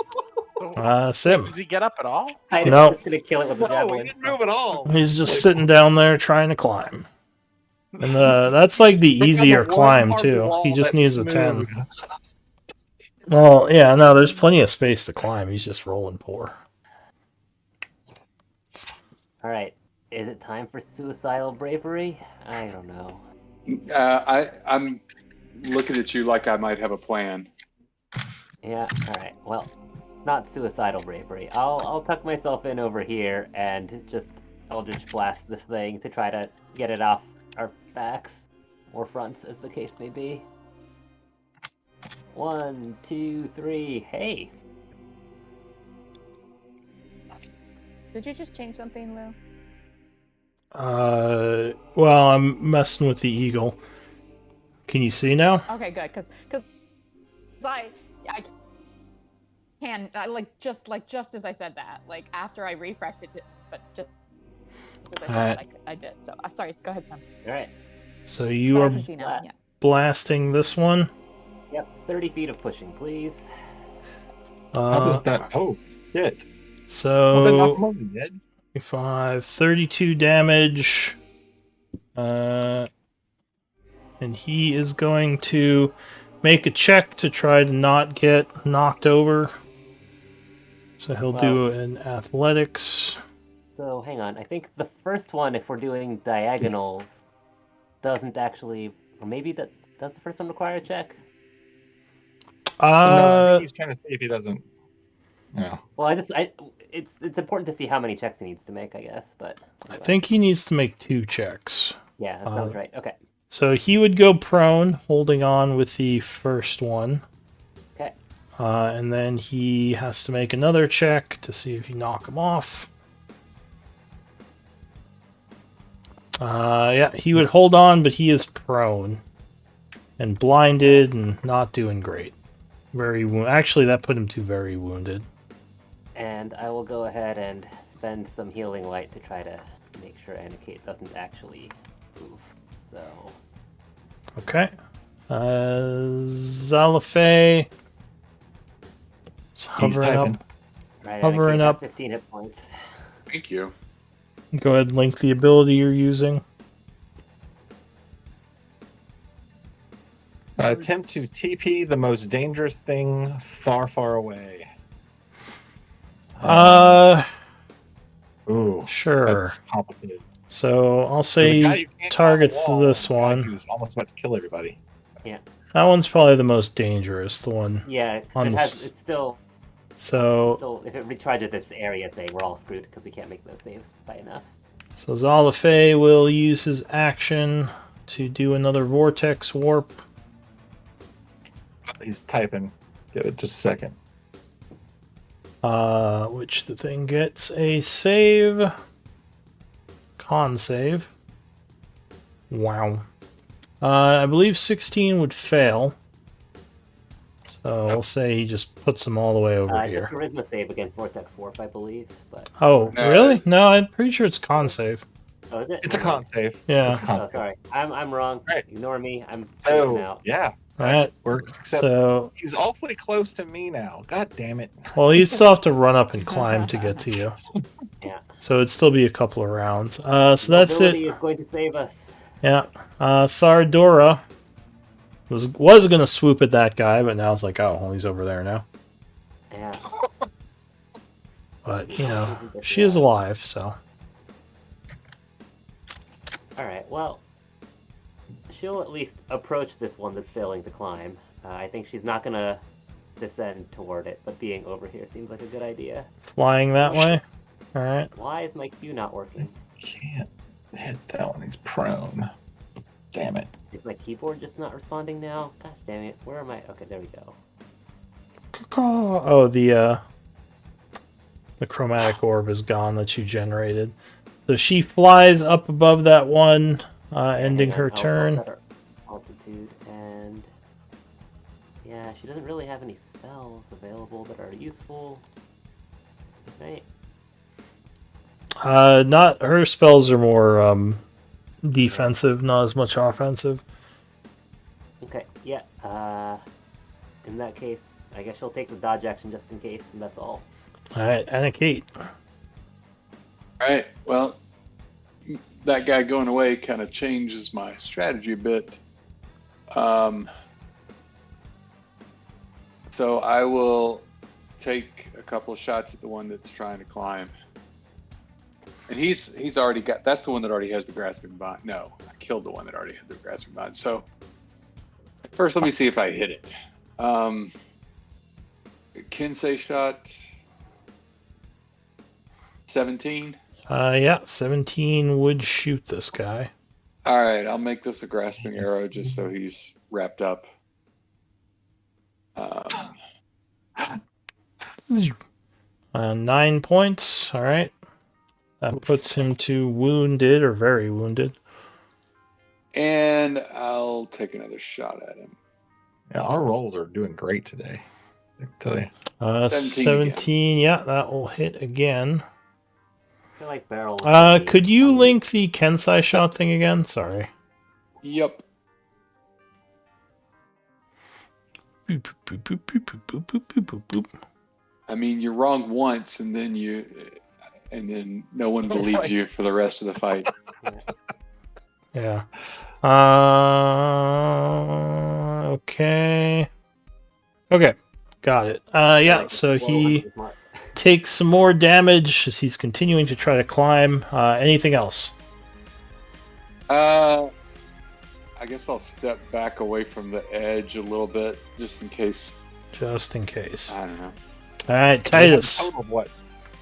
Sim. Does he get up at all? I'm No. just gonna kill it with a No, he javelin. didn't move at all. He's just sitting down there trying to climb. And that's like the easier climb too. He just needs a 10. Well, yeah, no, there's plenty of space to climb. He's just rolling poor. All right. Is it time for suicidal bravery? I don't know. I'm looking at you like I might have a plan. Yeah. All right. Well, not suicidal bravery. I'll tuck myself in over here and just Eldritch Blast this thing to try to get it off our backs or fronts, as the case may be. 1, 2, 3. Hey. Did you just change something, Lou? Well, I'm messing with the eagle. Can you see now? Okay, good, because I can just as I said that, like after I refreshed it, but just as I said, I did. So sorry, go ahead, Sam. All right. So you are blasting this one. Yep. 30 feet of pushing, please. How does that? Oh, Shit. So, Well, then knock him over, Ned. 32 damage. And he is going to make a check to try to not get knocked over. So he'll do an athletics. So hang on. I think the first one, if we're doing diagonals, doesn't actually, or maybe that does the first one require a check? No, I think he's trying to see if he doesn't. Yeah. Well, it's important to see how many checks he needs to make, I guess. But I think he needs to make 2 checks. yeah, that sounds right. Okay. So he would go prone, holding on with the first one. Okay. And then he has to make another check to see if you knock him off. Yeah, he would hold on, but he is prone. And blinded and not doing great. Actually, that put him to very wounded. And I will go ahead and spend some healing light to try to make sure Anikate doesn't actually move. So. Okay. Zalafay is hovering up. Right, Hovering Anikate, up. 15 hit points. Thank you. Go ahead and link the ability you're using. Attempt to TP the most dangerous thing far, far away. Ooh, Sure. that's complicated. So I'll There's a guy say you can't targets climb a wall, this and a guy one. who's almost about to kill everybody. That one's probably the most dangerous, the one. Yeah, 'cause On it's still, if it recharges its area thing, we're all screwed because we can't make those saves by enough. So Zalafay will use his action to do another vortex warp. He's typing. Give it just a second. Which the thing gets a save. Con save. Wow. I believe 16 would fail. So we'll say he just puts them all the way over It's a here. charisma save against Vortex Warp, I believe. But Oh, No. really? No, I'm pretty sure it's con save. oh, is it? It's a con save. Yeah. It's a con Oh, save. sorry. I'm wrong. Right. Ignore me. I'm So, freaking out. yeah. Right. Works, except So, he's awfully close to me now. God damn it. well, you still have to run up and climb to get to you. Yeah. So it'd still be a couple of rounds. So that's Mobility it. is going to save us. Yeah. Thardora was gonna swoop at that guy, but now it's like, oh, well, he's over there now. Yeah. But you know, she is alive, so. All right. Well, she'll at least approach this one that's failing to climb. I think she's not gonna descend toward it, but being over here seems like a good idea. Flying that way. All right. Why is my Q not working? Can't hit that one. He's prone. Damn it. Is my keyboard just not responding now? Gosh damn it. Where am I? Okay, there we go. Oh, the chromatic orb is gone that you generated. So she flies up above that one, ending Hang on, her I'll turn. set her altitude, and yeah, she doesn't really have any spells available that are useful. Right? Not her spells are more defensive, not as much offensive. Okay, yeah. In that case, I guess she'll take the dodge action just in case, and that's all. All right, Anikate. All right. Well, that guy going away kind of changes my strategy a bit. So I will take a couple of shots at the one that's trying to climb. And he's already got, that's the one that already has the grasping bond. No, I killed the one that already had the grasping bond. So first, let me see if I hit it. Kinsey shot 17. Yeah, 17 would shoot this guy. All right, I'll make this a grasping arrow just so he's wrapped up. 9 points. All right. That puts him to wounded or very wounded. And I'll take another shot at him. Yeah, our rolls are doing great today. I can tell you. 17, yeah, that will hit again. I feel like barrel. Could you link the Kensai shot thing again? Sorry. Yep. Boop, boop, boop, boop, boop, boop, boop, boop, boop, boop. I mean, you're wrong once, and then no one believes you for the rest of the fight. Yeah. Okay. Okay. Got it. Yeah, so he takes some more damage as he's continuing to try to climb. Anything else? I guess I'll step back away from the edge a little bit, just in case. Just in case. I don't know. All right, Titus. Total of what?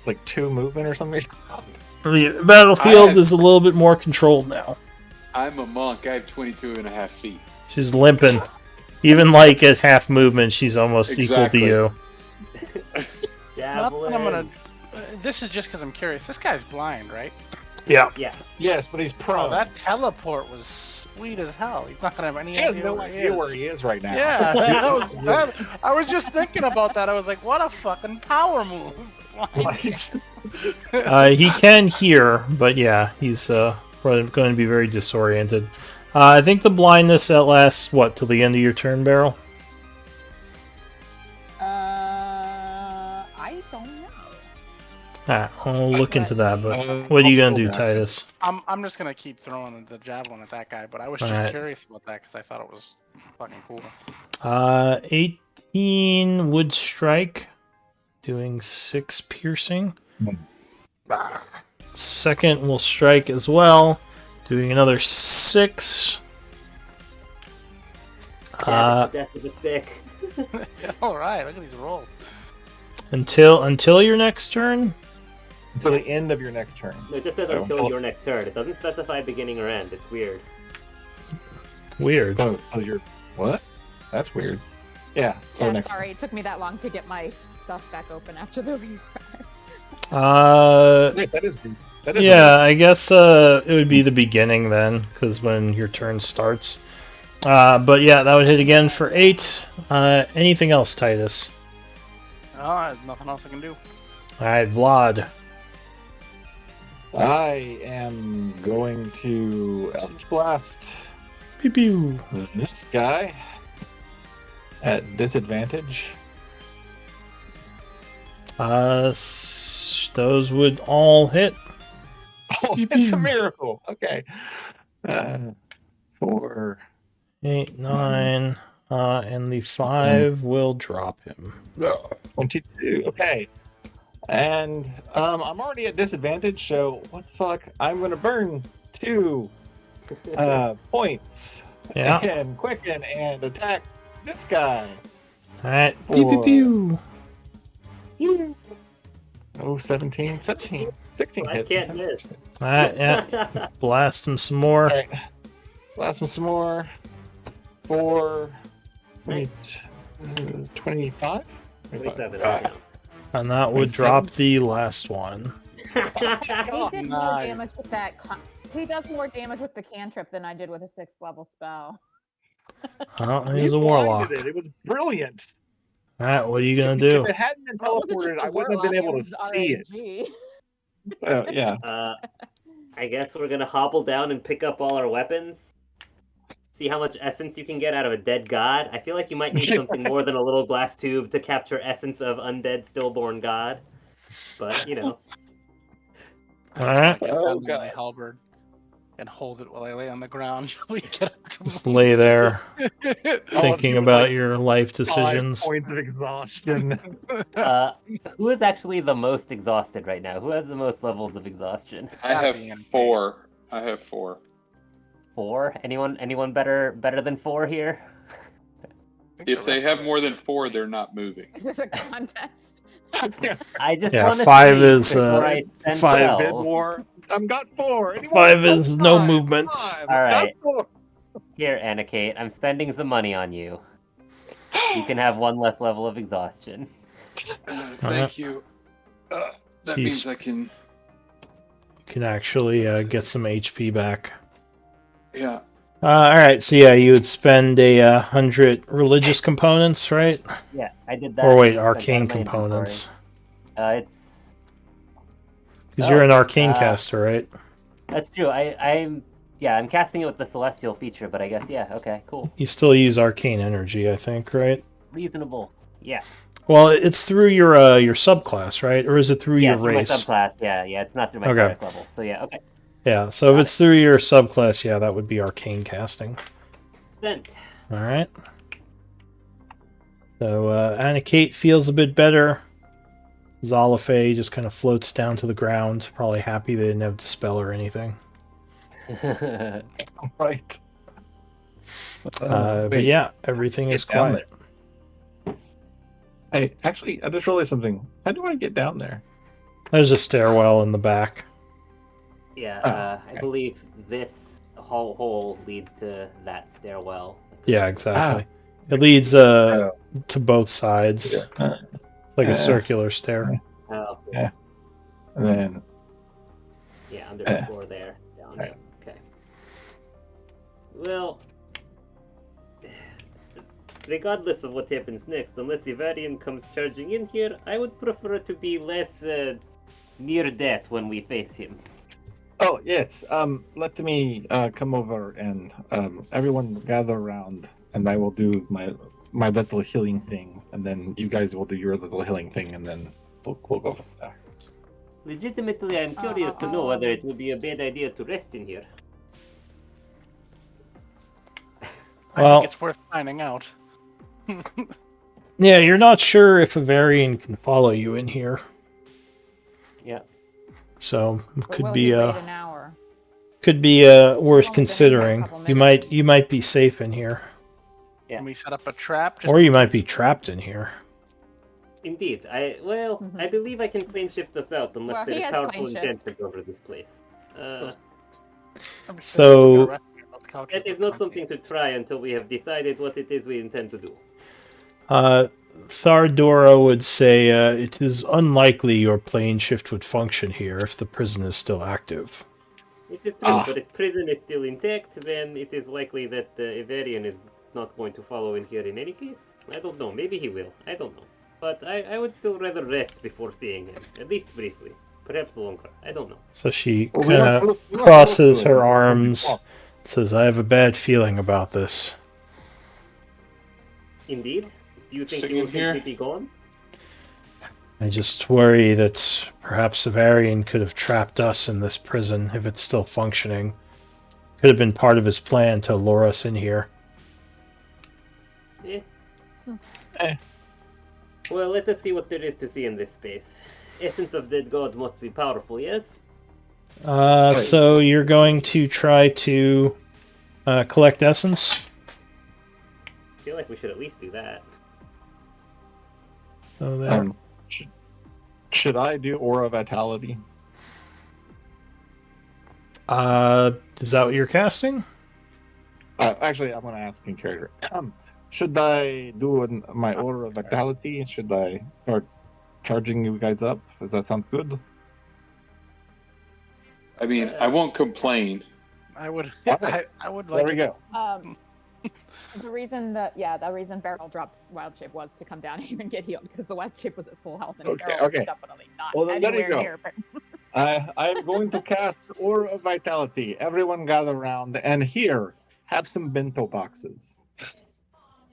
Like 2 movement or something? The battlefield is a little bit more controlled now. I'm a monk. I have 22.5 feet. She's limping. Even like at half movement, she's almost equal to you. Javelin. This is just because I'm curious. This guy's blind, right? Yeah. Yeah. Yes, but he's prone. Oh, that teleport was sweet as hell. He's not gonna have any He has idea no where he idea is. where he is right now. Yeah, I was just thinking about that. I was like, what a fucking power move. He can hear, but yeah, he's probably going to be very disoriented. I think the blindness that lasts, what, till the end of your turn, Beryl? I don't know. I'll look into that, but what are you going to do, Titus? I'm just gonna keep throwing the javelin at that guy, but I was just curious about that because I thought it was fucking cool. 18 would strike, doing 6 piercing. Second will strike as well, doing another 6. Death of the stick. All right, look at these rolls. Until your next turn. Until the end of your next turn. No, it just says until your next turn. It doesn't specify beginning or end. It's weird. Weird. Oh, you're what? That's weird. Yeah. So Yeah, next. sorry, it took me that long to get my stuff back open after the reset. Wait, that is weird. That is Yeah, I guess it would be the beginning then, because when your turn starts. But yeah, that would hit again for 8. Anything else, Titus? Oh, there's nothing else I can do. Alright, Vlad. I am going to Eldritch Blast Pew pew. this guy at disadvantage. Those would all hit. Oh, it's a miracle. Okay. 4. 8, 9, and the 5 will drop him. 22. Okay. And I'm already at disadvantage, so what the fuck? I'm gonna burn 2 points. Yeah. And quicken and attack this guy. Alright. Pew pew pew. Oh, 17, 16 I hits. can't miss. Alright, yeah. Blast him some more. Alright. Blast him some more. 4. Nice. 25? 27. And that would 27? drop the last one. He did more nice. damage with that. He does more damage with the cantrip than I did with a 6th level spell. Oh, he's a You warlock. blinded it was brilliant. Alright, what are you gonna do? If it hadn't been Well, it wasn't teleported, just a I wouldn't have been able warlock, to it see was it. RNG. Yeah. I guess we're gonna hobble down and pick up all our weapons. See how much essence you can get out of a dead god. I feel like you might need something more than a little glass tube to capture essence of undead stillborn god. But you know. Alright. Get Oh, down God. my halberd and hold it while I lay on the ground. We get up to Just lay there thinking you, about like, your life 5 decisions. points of exhaustion. Who is actually the most exhausted right now? Who has the most levels of exhaustion? I gotta have be in 4. I have 4. 4? Anyone better than 4 here? If they have more than 4, they're not moving. Is this a contest? I just Yeah, want to 5 see is, before I spend 5 Bid 12. war. I've got 4. Anyone 5 got is no 5? movement. 5. All right. Got 4. Here, Anakate, I'm spending some money on you. You can have 1 less level of exhaustion. Thank you. That Jeez. means I can. You can actually get some HP back. Yeah. Alright, so yeah, you would spend a 100 religious components, right? Yeah, I did that. Or wait, Spent that arcane on my inventory. components. It's Because you're an Oh, arcane caster, right? that's true. I'm casting it with the celestial feature, but I guess okay, cool, You still use arcane energy, I think, right? reasonable. Yeah. Well, it's through your subclass, right? Or is it through your through race? my subclass. Yeah, it's not through my Okay. cleric level. So yeah, okay. Yeah, so if it's through your subclass, yeah, that would be arcane casting. Spent. All right. So Anakate feels a bit better. Zalafay just kind of floats down to the ground, probably happy they didn't have Dispel or anything. Right. But yeah, everything is Get down quiet. Hey, actually, I just realized something. How do I get down there? There's a stairwell in the back. Yeah, I believe this hole leads to that stairwell. Yeah, exactly. It leads to both sides. Yeah. It's like a circular stair. Oh, cool. Yeah. And then Yeah, under the floor there. Down. Right. Okay. Well, regardless of what happens next, unless Ivarian comes charging in here, I would prefer to be less near death when we face him. oh yes, let me come over and everyone gather around, and I will do my little healing thing, and then you guys will do your little healing thing, and then we'll go from there. Legitimately, I'm curious to know whether it would be a bad idea to rest in here. I Well- think it's worth finding out. Yeah, you're not sure if a Varian can follow you in here. Yeah. So it But could will be he wait an hour? worth only been here a considering. couple You might be safe in here, Yeah. Can we set up a trap? or you might be trapped in here. Indeed. I believe I can plane shift us out unless Well, there he is has powerful plane shift. enchantment over this place. So- That is not something to try until we have decided what it is we intend to do. Thardora would say it is unlikely your plane shift would function here if the prison is still active. It is true, but if prison is still intact, then it is likely that Ivarian is not going to follow in here in any case. I don't know. Maybe he will. I don't know. But I would still rather rest before seeing him, at least briefly. Perhaps longer. I don't know. So she Well, kind of crosses her arms, says, "I have a bad feeling about this." Indeed? Do you think Sticking he will here? simply be gone? I just worry that perhaps a Varian could have trapped us in this prison if it's still functioning. Could have been part of his plan to lure us in here. Eh. Well, let us see what there is to see in this space. Essence of Dead God must be powerful, yes? So you're going to try to collect essence? I feel like we should at least do that. So there. Should I do Aura Vitality? Is that what you're casting? Actually, I'm going to ask in character. Should I do my Aura Vitality? Should I start charging you guys up? Does that sound good? I mean, I won't complain. I would. Okay. I would There like. we go. The reason Beryl dropped Wild Shape was to come down here and get healed because the Wild Shape was at full health and Okay, Beryl okay. was definitely not Well, then there you anywhere go. near. I'm going to cast Aura of Vitality. Everyone gather around, and here, have some bento boxes.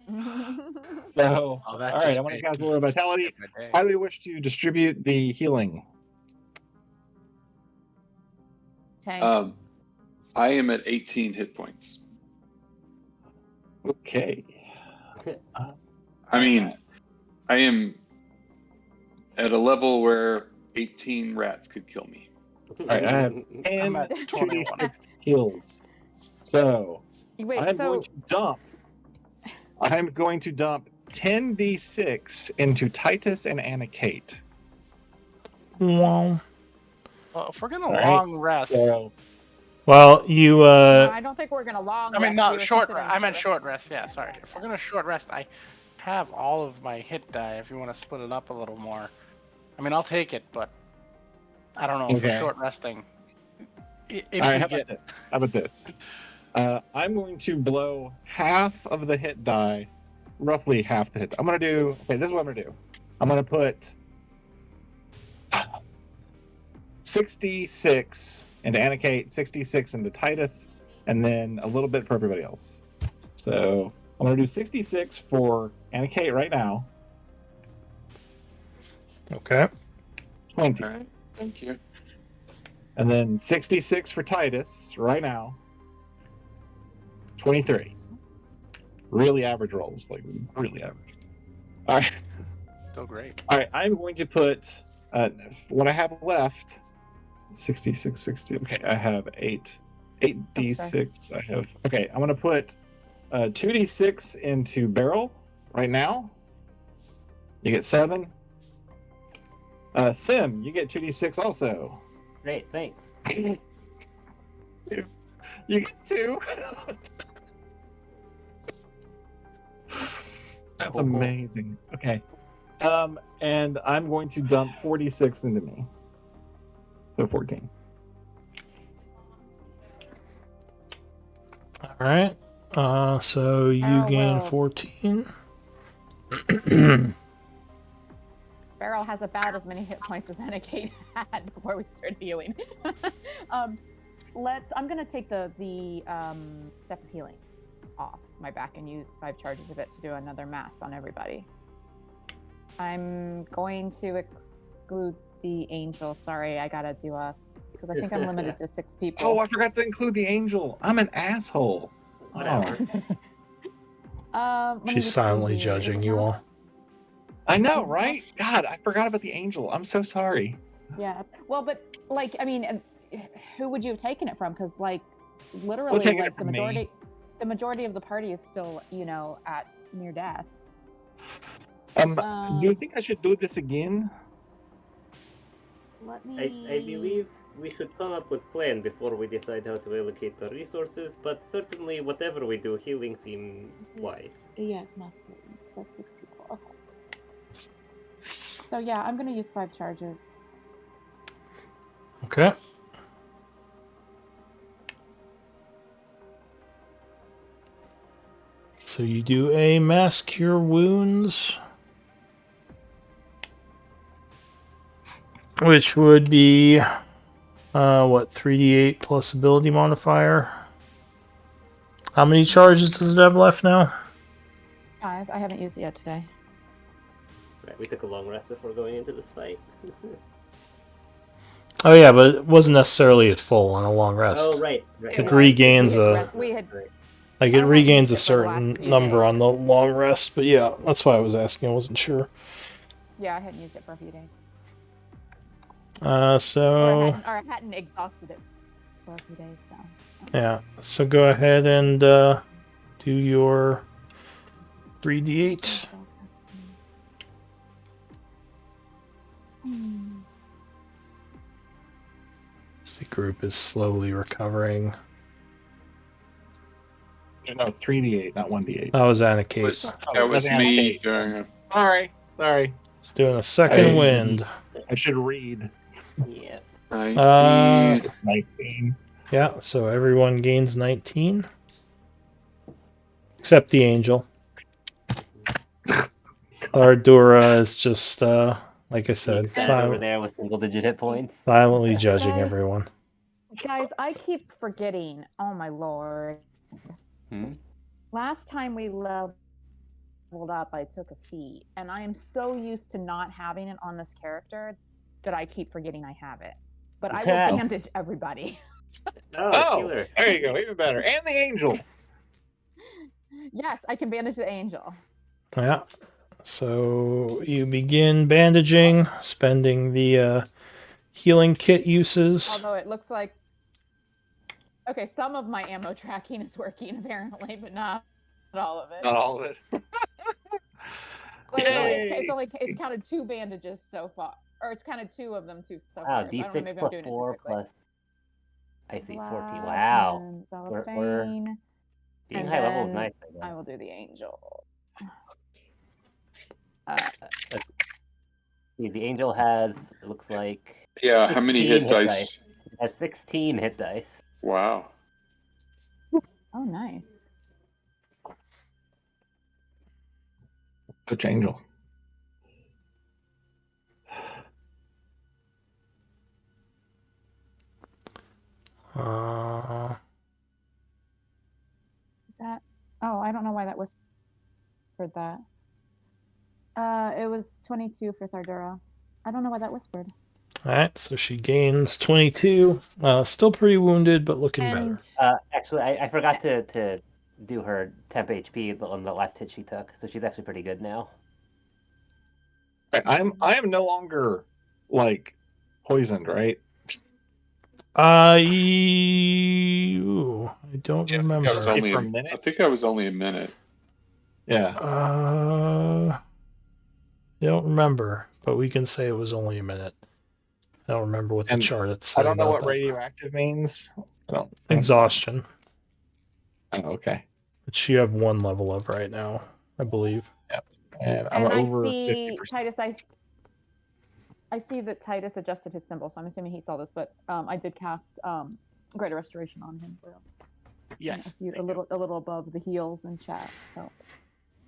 So, Oh, that all right, just I want to made cast Aura of Vitality. my day. How do we wish to distribute the healing? Tank. I am at 18 hit points. Okay. I mean, I am at a level where 18 rats could kill me. All right, I have I'm 10 at 21. 2d6 heals. So, Wait, I'm so going to dump 10d6 into Titus and Anakate. Well, Well, if we're gonna All right. long rest, So, you no, I don't think we're gonna long. I mean, rest. no, We were short. considering I meant short short rest. Yeah, sorry. If we're gonna short rest, I have all of my hit die. If you want to split it up a little more, I mean, I'll take it, but I don't know for Okay. short resting. If all right, we how get about this? I'm going to blow half of the hit die, roughly half the hit. I'm going to do. Okay, this is what I'm going to do. I'm going to put 66 into Anakate, 66 into Titus, and then a little bit for everybody else. So I'm going to do 66 for Anakate right now. Okay. 20. All right. Thank you. And then 66 for Titus right now. 23. Really average rolls, like really average. All right. Still great. All right. I'm going to put what I have left. 66, 60. Okay, I have 8d6. I have. Okay, I'm gonna put 2d6 into barrel right now. You get 7. Sim, you get 2d6 also. Great, thanks. You get 2. That's Cool. amazing. Okay. And I'm going to dump 46 into me. So 14. All right. So you Oh, gain well. 14. Beryl has about as many hit points as Anakate had before we started healing. I'm gonna take the Step of Healing off my back and use 5 charges of it to do another mass on everybody. I'm going to exclude the angel. Sorry, I gotta do a because I think I'm limited to 6 people. Oh, I forgot to include the angel. I'm an asshole. Whatever. Let me She's just see silently here. Is judging it you not- all. I know, right? God, I forgot about the angel. I'm so sorry. Yeah. Well, but like, I mean, who would you have taken it from? Because like, literally, We'll take it like from me. the majority of the party is still, at near death. Do you think I should do this again? Let I me. believe we should come up with plan before we decide how to allocate the resources, but certainly whatever we do, healing seems wise. Yeah, it's masculine. That's 6 people. Okay. So yeah, I'm gonna use 5 charges. Okay. So you do a mass cure wounds, which would be 3d8 plus ability modifier. How many charges does it have left now? 5. I haven't used it yet today. Right, we took a long rest before going into this fight. Oh yeah, but it wasn't necessarily at full on a long rest. Oh, right. It regains We had like I it haven't regains used a it for the last certain few number days. on the long rest, but yeah, that's why I was asking. I wasn't sure. Yeah, I hadn't used it for a few days. So Or I hadn't exhausted it for a few days. So. yeah, so go ahead and do your 3d8. The group is slowly recovering. No, 3d8, not 1d8. That was Anakate. That was that's me Anakate. doing it. Sorry. It's doing a second Hey. wind. I should read. Yeah. 19. Yeah, so everyone gains 19. Except the angel. Ardura is just, like I said, Over there with single-digit hit points. silently judging Guys. everyone. Guys, I keep forgetting. Oh my lord. Last time we leveled up, I took a feat, and I am so used to not having it on this character that I keep forgetting I have it. But I will bandage everybody. Oh, healer. There you go, even better. And the angel. Yes, I can bandage the angel. Yeah. So you begin bandaging, spending the healing kit uses. Although it looks like okay, some of my ammo tracking is working apparently, but not all of it. Not all of it. Like, Yay! it's counted 2 bandages so far, or it's counted 2 of them so Wow, far. So I don't know, D6 maybe I'm plus doing it too 4 quickly. plus. I see, 14. Vlad Wow. and We're Zalafane, being and high level is then nice. I guess. I will do the angel. The angel has, it looks like. Yeah, how many hit 16 dice? It has 16 hit dice. Wow. Oh, nice. Which angel? That. Oh, I don't know why that was for that. It was 22 for Thardura. I don't know why that whispered. Alright, so she gains 22. Still pretty wounded, but looking And better. Actually, I forgot to do her temp HP on the last hit she took, so she's actually pretty good now. I am no longer like poisoned, right? I don't remember. I think that was only a minute. Yeah. I don't remember, but we can say it was only a minute. I don't remember what the chart it said. I don't know what that. radioactive means. I don't. Exhaustion. Oh, okay. Which you have 1 level of right now, I believe. Yep. And I'm I over see 50%. Titus. I see that Titus adjusted his symbol, so I'm assuming he saw this. But I did cast Greater Restoration on him. Yes. I see a little above the heals in chat. So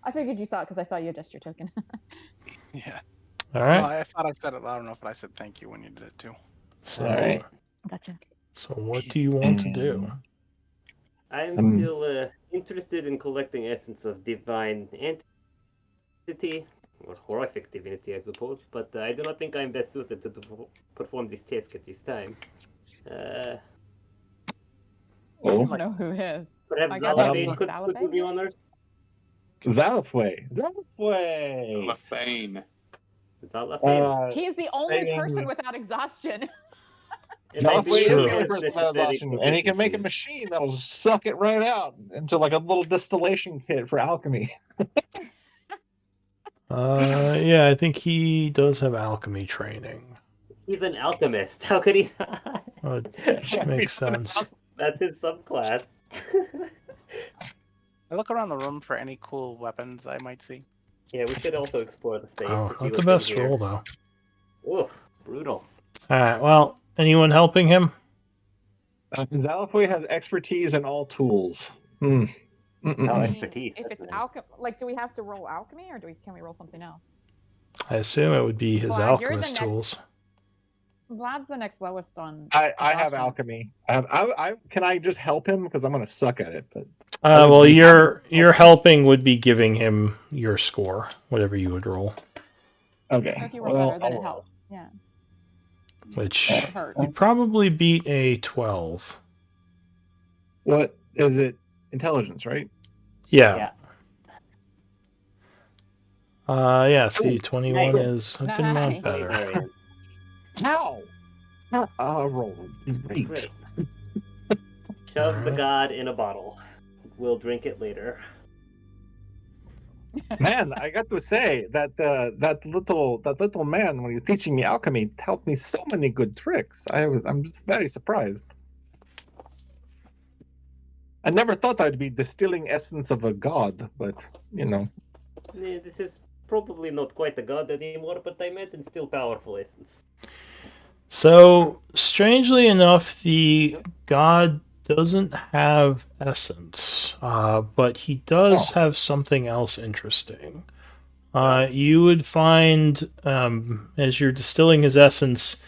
I figured you saw it because I saw you adjust your token. Yeah. All right. No, I thought I said it loud enough, but I said thank you when you did it too. So, All right. Gotcha. So what do you want to do? I'm still interested in collecting essence of divine entity, or horrific divinity, I suppose, but I do not think I'm best suited to perform this task at this time. I Oh, don't know who is. Perhaps I guess Zalafane could Zalafane? do the honors? Zalafway. Lafane. Zalafane. He's the only saving- person without exhaustion. And I Zalafway is believe true. the only person without exhaustion, and he can make a machine that'll suck it right out into like a little distillation kit for alchemy. Yeah, I think he does have alchemy training. He's an alchemist. How could he not? Makes sense. That's his subclass. I look around the room for any cool weapons I might see. Yeah, we should also explore the space. Oh, to see not the what's best in here. roll though. Oof, brutal. All right. Well, anyone helping him? Zalafway has expertise in all tools. Hmm. Oh, expertise. If that's it's nice. alchemy, like, do we have to roll alchemy, or can we roll something else? I assume it would be his Well, you're the alchemist next- tools. Vlad's the next lowest on. I have exhaustion. alchemy. I can I just help him because I'm gonna suck at it. But Well, your helping would be giving him your score, whatever you would roll, okay. So if you roll better, then it helps. Yeah. which It hurt. you probably beat a 12. What is it? Intelligence, right? Yeah. Yeah. Yeah. See, 21 Nice. is a good amount Nice. better. Very How? Roll. Great. great. Shove the Alright. god in a bottle. We'll drink it later. Man, I got to say that that little man when he was teaching me alchemy taught me so many good tricks. I'm just very surprised. I never thought I'd be distilling essence of a god, but you know. This is probably not quite a god anymore, but I imagine still powerful essence. So, strangely enough, the god doesn't have essence, but he does have something else interesting. You would find, as you're distilling his essence,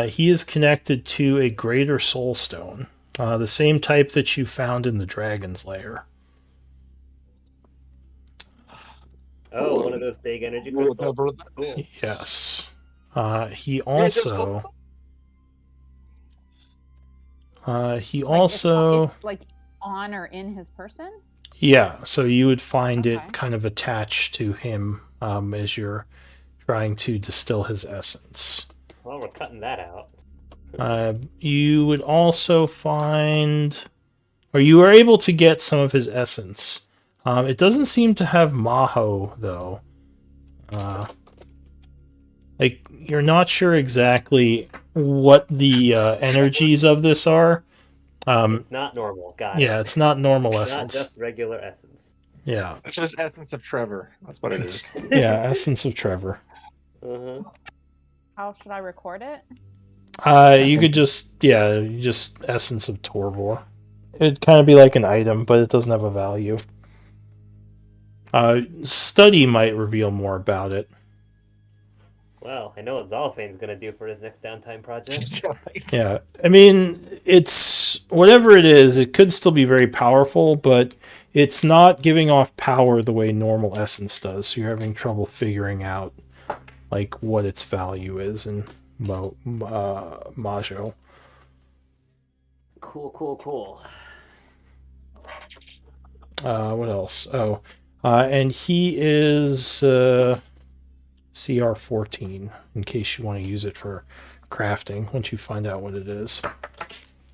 he is connected to a greater soul stone, the same type that you found in the dragon's lair. Oh, one of those big energy crystals. Cool. Yes. He also. It's like on or in his person. Yeah, so you would find Okay. it kind of attached to him as you're trying to distill his essence. Well, we're cutting that out. You would also find, or you are able to get some of his essence. It doesn't seem to have Maho, though. Like, you're not sure exactly what the energies of this are. It's not normal, guys. Yeah, it's not normal Not essence. just regular essence. Yeah, It's just essence of Trevor. That's what it is. yeah, essence of Trevor. Uh-huh. How should I record it? You could just essence of Torvor. It'd kind of be like an item, but it doesn't have a value. Study might reveal more about it. Well, I know what Zalafane's gonna do for his next downtime project. Yeah, I mean, it's whatever it is. It could still be very powerful, but it's not giving off power the way normal essence does. So you're having trouble figuring out like what its value is in Majo. Cool. What else? Oh, and he is CR 14 in case you want to use it for crafting once you find out what it is.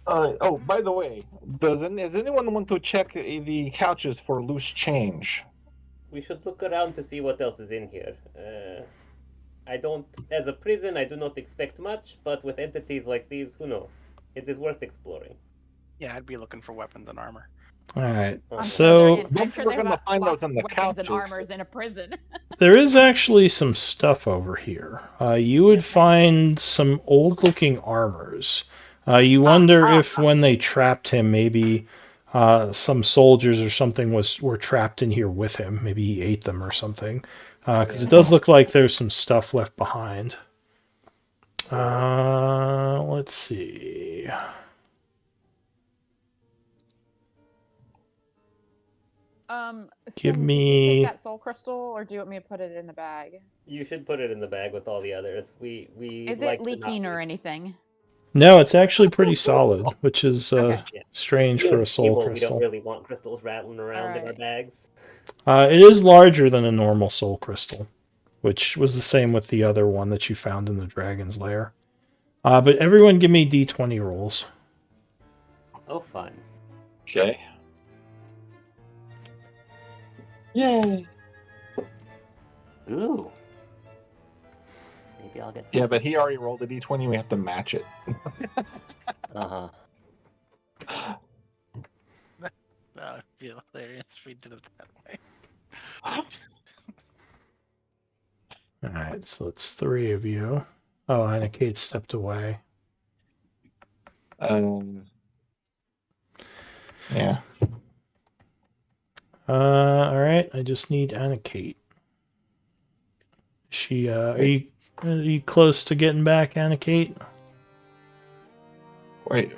Oh, by the way, does anyone want to check the couches for loose change? We should look around to see what else is in here. I don't, as a prison, I do not expect much, but with entities like these, who knows? It is worth exploring. Yeah, I'd be looking for weapons and armor. All right, I'm so I'm sure we're they've gonna got find lots those on of the weapons and couches. armors in a prison. there is actually some stuff over here. You would find some old-looking armors. You wonder if when they trapped him, maybe some soldiers or something were trapped in here with him. Maybe he ate them or something. Because it does look like there's some stuff left behind. Let's see. Give Sim, me- did you take that soul crystal, or do you want me to put it in the bag? You should put it in the bag with all the others. We Is like it to not leaking or leak. anything? No, it's actually pretty solid, which is Okay. strange for Being a soul evil, we crystal. don't really want crystals rattling around in our Alright. bags. It is larger than a normal soul crystal, which was the same with the other one that you found in the dragon's lair. But everyone give me d20 rolls. Oh, fun. Okay. Yay! Ooh. Maybe I'll get. Yeah, but he already rolled a d20. We have to match it. Uh huh. That would be hilarious if we did it that way. Alright, so it's 3 of you. Oh, and Kate stepped away. Yeah. Alright, I just need Anna Kate. She, are you close to getting back, Anna Kate? Wait.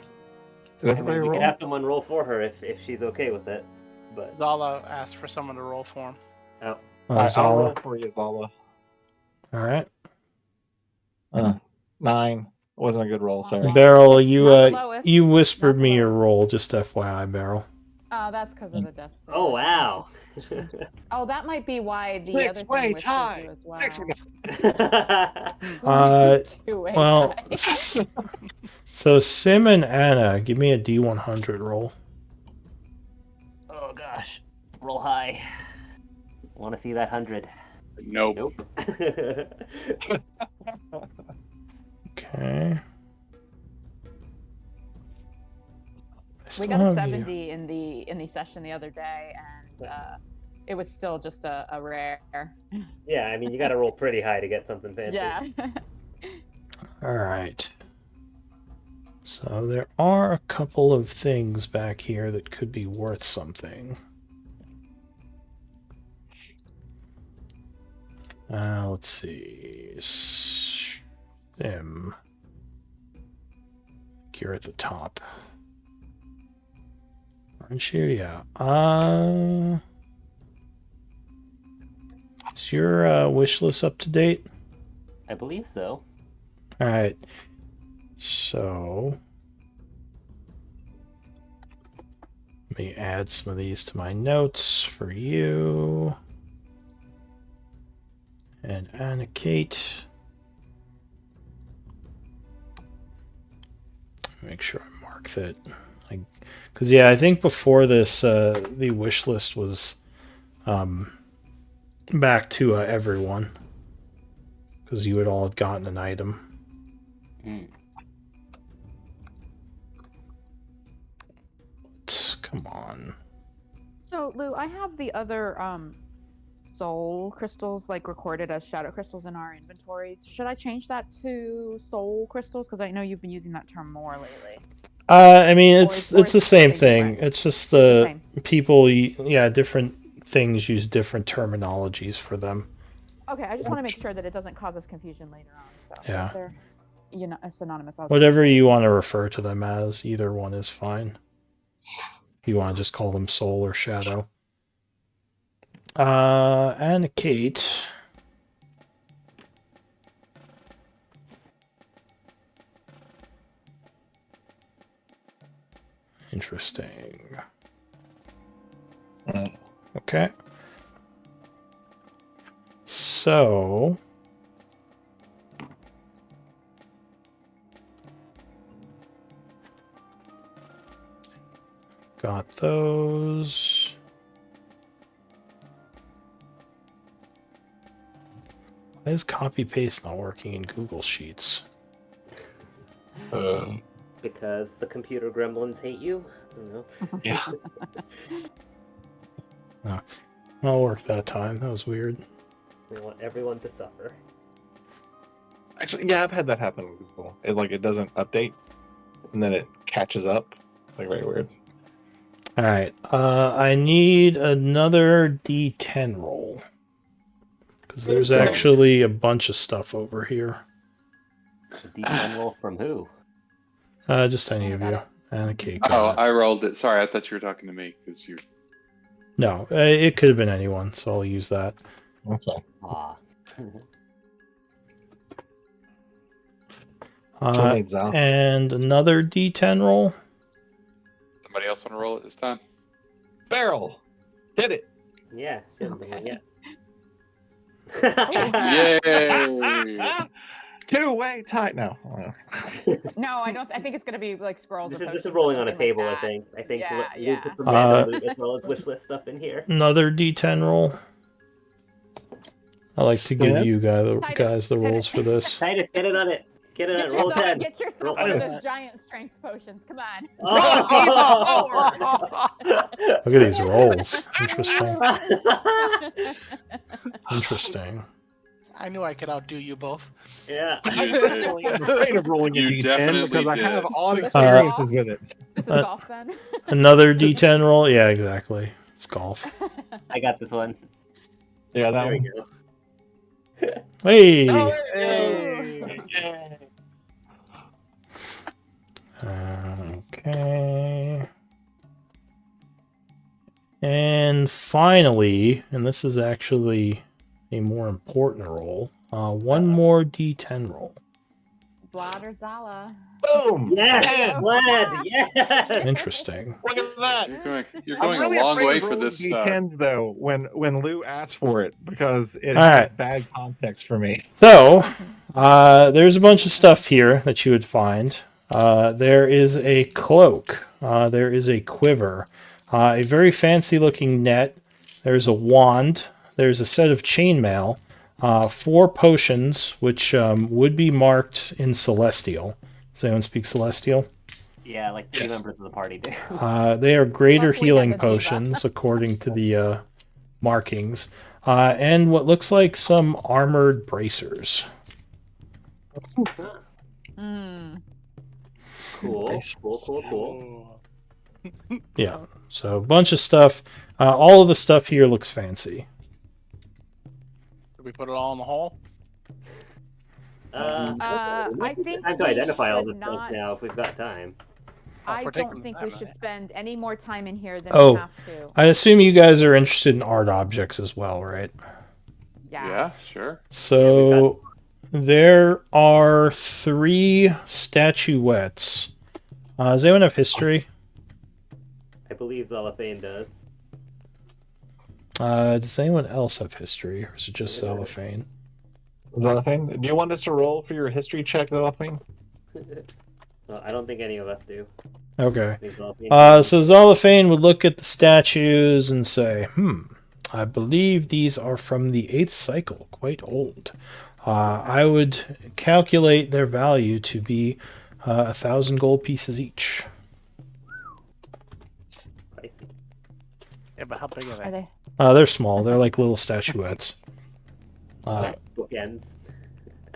Did I everybody mean, we roll? could have someone roll for her if she's okay with it. But Zala asked for someone to roll for him. I'll Zala. roll for you, Zala. Alright. 9. Wasn't a good roll, sorry. Beryl, Not the you lowest. you whispered Not the me your lowest. roll, just FYI, Beryl. Oh, that's because of the death. save. oh wow. Oh, that might be why the Six other way thing whispered tie. you as well. 6 Two-way Well, tie. so Sim and Anna, give me a D100 roll. Oh gosh. Roll high. Want to see that 100? Nope. Nope. Okay. We got a 70 in the session the other day, and it was still just a rare. Yeah, I mean you got to roll pretty high to get something fancy. Yeah. All right. So there are a couple of things back here that could be worth something. Let's see. Sim. You're at the top. Aren't you? Yeah. Is your wish list up to date? I believe so. All right. So let me add some of these to my notes for you. And Anna Kate. Make sure I mark that. Because, yeah, I think before this, the wish list was back to everyone. Because you had all gotten an item. Come on. So, Lou, I have the other soul crystals like recorded as shadow crystals in our inventories. Should I change that to soul crystals? Because I know you've been using that term more lately. I mean, it's Or the is same it thing. different? It's just Same. people, yeah, different things use different terminologies for them. Okay, I just want to make sure that it doesn't cause us confusion later on. So, Yeah. is there, a synonymous? Whatever you want to refer to them as, either one is fine. If you want to just call them soul or shadow. And Kate. Interesting. Mm. Okay. So got those. Why is copy paste not working in Google Sheets? Because the computer gremlins hate you? I don't know. Yeah. I'll work that time. That was weird. They want everyone to suffer. Actually, yeah, I've had that happen with Google. It doesn't update, and then it catches up. It's like very weird. All right. I need another D10 roll because there's actually a bunch of stuff over here. A D10 roll from who? Just any of you. And a cake. Oh, I rolled it. Sorry, I thought you were talking to me because you. No, it could have been anyone, so I'll use that. That's fine. Ah. Needs Zal. And another D10 roll. Somebody else want to roll it this time? Barrel. Hit it. Yeah. Okay. Yeah. Yay! Two-way tie. No. No, I don't. I think it's gonna be like scrolls. This of is potions or rolling on a something like table, I that. think. I think Yeah, Luke yeah. put some random loot as well as wish list stuff in here. Another D10 roll. I like to give Snip. you guys Titus, the hit rolls it. for this. Titus, get it on it. Get it on it. Roll 10. Get yourself Roll one of 10. those giant strength potions. Come on. Oh! Look at these rolls. Interesting. Interesting. I knew I could outdo you both. Yeah. I'm afraid of rolling a You D10 definitely because I did. have odd This is experiences golf? with it. This is Uh, golf then. Another D10 roll. Yeah, exactly. It's golf. I got this one. Yeah, that There we one. go. Hey. Oh, Okay. And finally, and this is actually a more important roll, one more D10 roll. Vlad or Zala. Boom! Yes, Man, Vlad. Yes. Interesting. look at that. You're I'm going really a long afraid way of for rolling this. D10s though when Lou asked for it because it All has right. bad context for me. So, there's a bunch of stuff here that you would find. There is a cloak. There is a quiver. A very fancy looking net. There's a wand. There's a set of chainmail. 4 potions, which would be marked in Celestial. Does anyone speak Celestial? Yeah, like 3 Yes. members of the party do. They are greater Luckily, healing that doesn't potions, according to the markings. And what looks like some armored bracers. Mm. Cool. Cool. Oh. Yeah, so a bunch of stuff. All of the stuff here looks fancy. Did we put it all in the hole? I think time to we identify all should this stuff not- now if we've got time. I we're don't taking think time, we should right? spend any more time in here than Oh. we have to. I assume you guys are interested in art objects as well, right? Yeah, sure. So there are 3 statuettes. Does anyone have history? I believe Zalathane does. Does anyone else have history, or is it just Cellophane? Is that a thing? Do you want us to roll for your history check, Zalathane? Well, I don't think any of us do. Okay. I think Zalathane So Zalaphane would look at the statues and say, I believe these are from the 8th cycle, quite old. I would calculate their value to be 1,000 gold pieces each. Pricey. Yeah, but how big are Are they? they? They're small. They're like little statuettes. Bookends.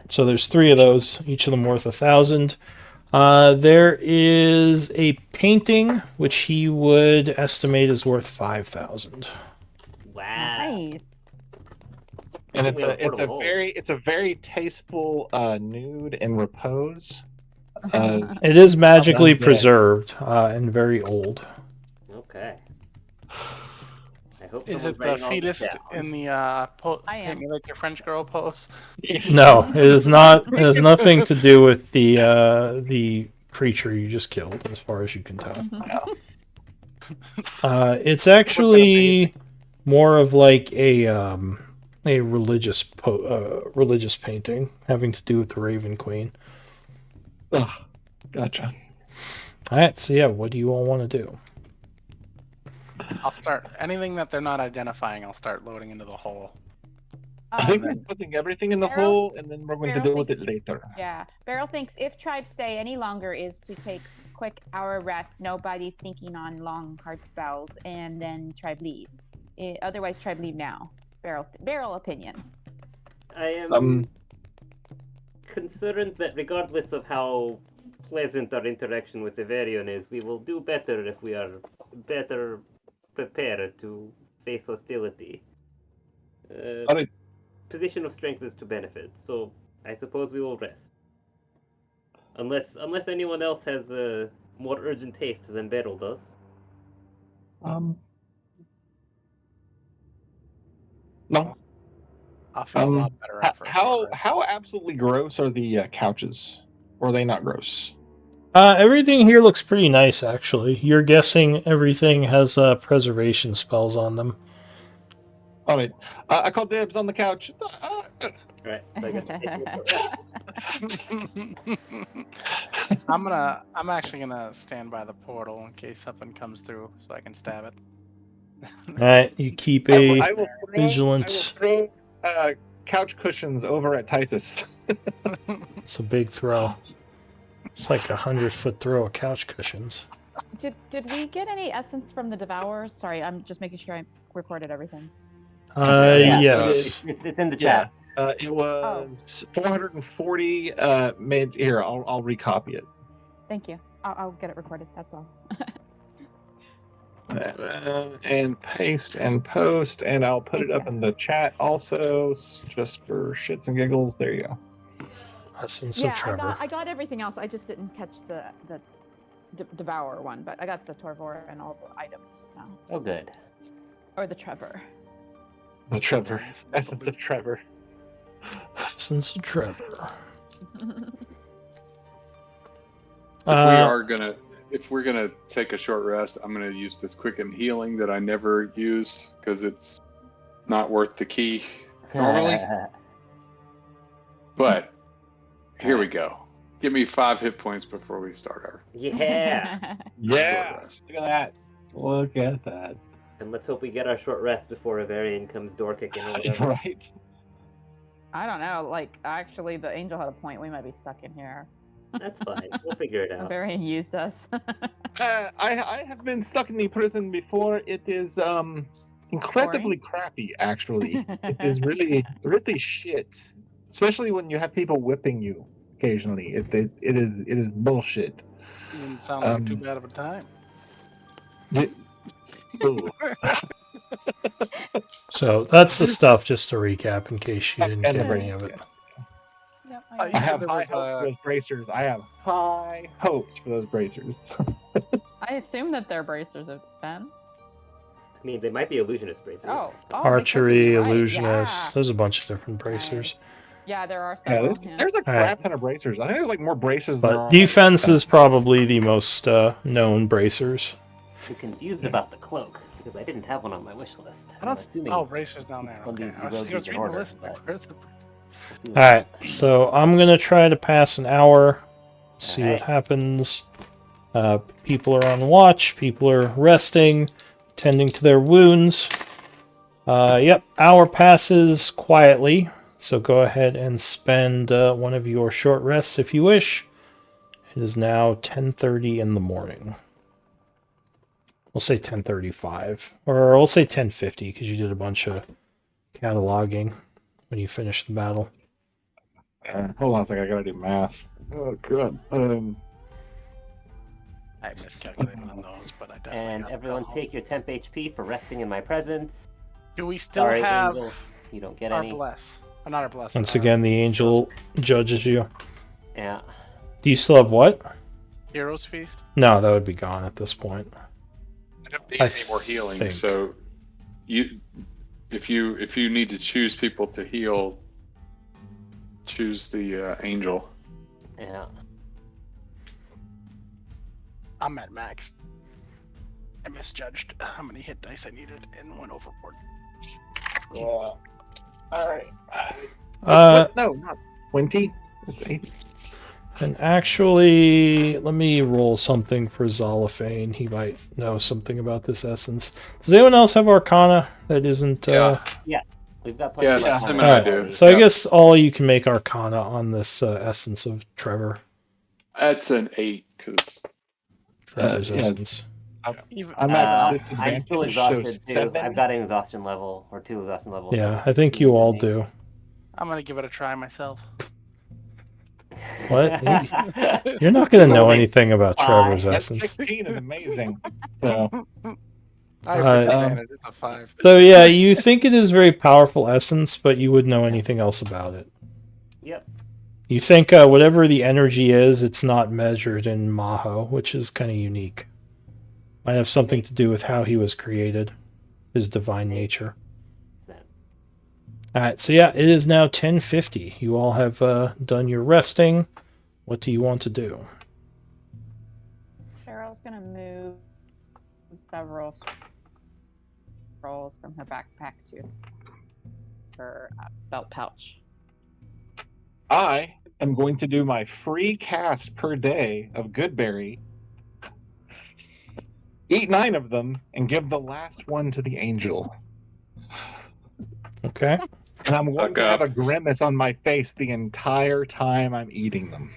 So there's 3 of those, each of them worth 1,000. There is a painting which he would estimate is worth 5,000. Wow. Nice. And We have a portable hole. it's a very tasteful nude in repose. It is magically Well done, preserved and very old. Okay. I hope Is someone's it the writing all this fetus down. in the I paint am. me like your French girl pose? No, it is not. It has nothing to do with the creature you just killed, as far as you can tell. It's actually more of like a religious religious painting having to do with the Raven Queen. Oh, gotcha. All right, so yeah, what do you all want to do? I'll start anything that they're not identifying. I'll start loading into the hole. I think we're putting everything in the Beryl- hole, and then we're going to Beryl deal with it thinks- later. Yeah. Beryl thinks if tribes stay any longer is to take quick hour rest, nobody thinking on long hard spells, and then tribe leave. Otherwise, tribe leave now. Beryl opinion. I am concerned that regardless of how pleasant our interaction with Iverion is, we will do better if we are better prepared to face hostility. Position of strength is to benefit, so I suppose we will rest. Unless anyone else has a more urgent haste than Beryl does. No. I'll feel a lot better after. How absolutely gross are the couches? Or are they not gross? Everything here looks pretty nice, actually. You're guessing everything has preservation spells on them. All right. I call dibs on the couch. Right. So I guess I'm actually gonna stand by the portal in case something comes through, so I can stab it. Alright, you keep I will vigilance. throw couch cushions over at Titus. It's a big throw. It's like 100-foot throw of couch cushions. Did we get any essence from the Devourers? Sorry, I'm just making sure I recorded everything. Yes. It's in the chat. It was 440 made here. I'll recopy it. Thank you. I'll get it recorded. That's all. And paste and post, and I'll put it up in the chat also, just for shits and giggles. There you go. Essence of Trevor. I got everything else. I just didn't catch the Devourer one, but I got the Torvor and all the items. So. Oh, good. Or the Trevor. The Trevor. Essence of Trevor. Essence of Trevor. If we're gonna take a short rest, I'm gonna use this quicken healing that I never use because it's not worth the key normally. But here we go. Give me 5 hit points before we start our Yeah. Yeah. short rest. Look at that. Look at that. And let's hope we get our short rest before Iverion comes door kicking or whatever. Right. I don't know. Like, actually, the angel had a point. We might be stuck in here. That's fine. We'll figure it out. Iverion used us. I have been stuck in the prison before. It is incredibly crappy, actually. It is really, really shit. Especially when you have people whipping you occasionally. It is bullshit. Didn't sound like too bad of a time. So that's the stuff, just to recap, in case you didn't get any of it. Yep, I have high hopes for those bracers. I have high hopes for those bracers. I assume that they're bracers of defense. I mean, they might be illusionist bracers. Oh, Archery, they could be right. illusionist. There's a bunch of different bracers. Yeah, there are Yeah, several. there's a crap ton of bracers. I think there's like more bracers than there But are defense is probably the most known bracers. I'm confused about the cloak because I didn't have one on my wish list. I don't. assuming Oh, bracers down it's there. one of Okay. these I was rogues in reading the order, list. but- Like, where's the... Let's see what Alright, happens. so I'm gonna try to pass an hour, see Alright. what happens. People are on watch, people are resting, tending to their wounds. Yep, hour passes quietly, so go ahead and spend one of your short rests if you wish. It is now 10:30 in the morning. We'll say 10:35, or we'll say 10:50 because you did a bunch of cataloging when you finished the battle. Hold on a second, I gotta do math. Oh god. I miscalculated on those, but I definitely And got everyone those. take your temp HP for resting in my presence. Do we still Sorry, have Angel, you don't get our any. bless? Not our bless. Once again, the angel judges you. Yeah. Do you still have what? Heroes Feast. No, that would be gone at this point. I don't need I any more healing, think. so if you need to choose people to heal, choose the angel. Yeah. I'm at max. I misjudged how many hit dice I needed and went overboard. Yeah. All right. No, not 20. It's 80. And actually, let me roll something for Zolophane. He might know something about this essence. Does anyone else have Arcana that isn't? Yeah, we've got plenty. Yes, of Sim Arcana and I already. do. So I Yep. guess all you can make Arcana on this essence of Trevor. That's an 8 because Trevor's yeah. essence. Even I'm at I'm disadvantage. still so exhausted too. 7. I've got an exhaustion level or 2 exhaustion levels. Yeah, I think you all do. I'm gonna give it a try myself. What? You're not going to know anything about Trevor's That essence. 16 is amazing. So I have disadvantage. It's a 5. So yeah, you think it is very powerful essence, but you wouldn't know anything else about it. Yep. You think whatever the energy is, it's not measured in Maho, which is kind of unique. Might have something to do with how he was created, his divine nature. Alright, so yeah, it is now 10:50. You all have done your resting. What do you want to do? Cheryl's gonna move several scrolls from her backpack to her belt pouch. I am going to do my free cast per day of Goodberry, eat 9 of them, and give the last one to the angel. Okay. And I'm going to Okay. have a grimace on my face the entire time I'm eating them.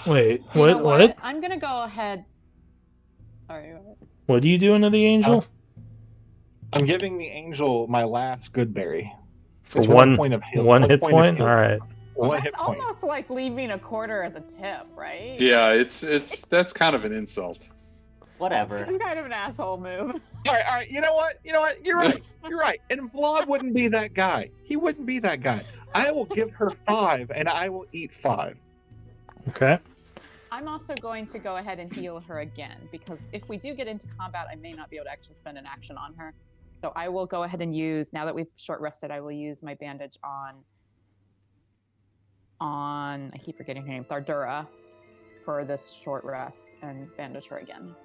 Wait, You know what? I'm gonna go ahead. Sorry. What are you doing to the angel? I'm giving the angel my last Goodberry. For It's one point of heal. one One hit point of point? heal. Alright. One hit That's point. almost like leaving a quarter as a tip, right? yeah, it's that's kind of an insult. Whatever. It's kind of an asshole move. All right. You know what? You're right. You're right. And Vlad wouldn't be that guy. He wouldn't be that guy. I will give her 5, and I will eat 5. Okay. I'm also going to go ahead and heal her again, because if we do get into combat, I may not be able to actually spend an action on her. So I will go ahead and use, now that we've short rested, I will use my bandage on I keep forgetting her name, Thardura, for this short rest and bandage her again.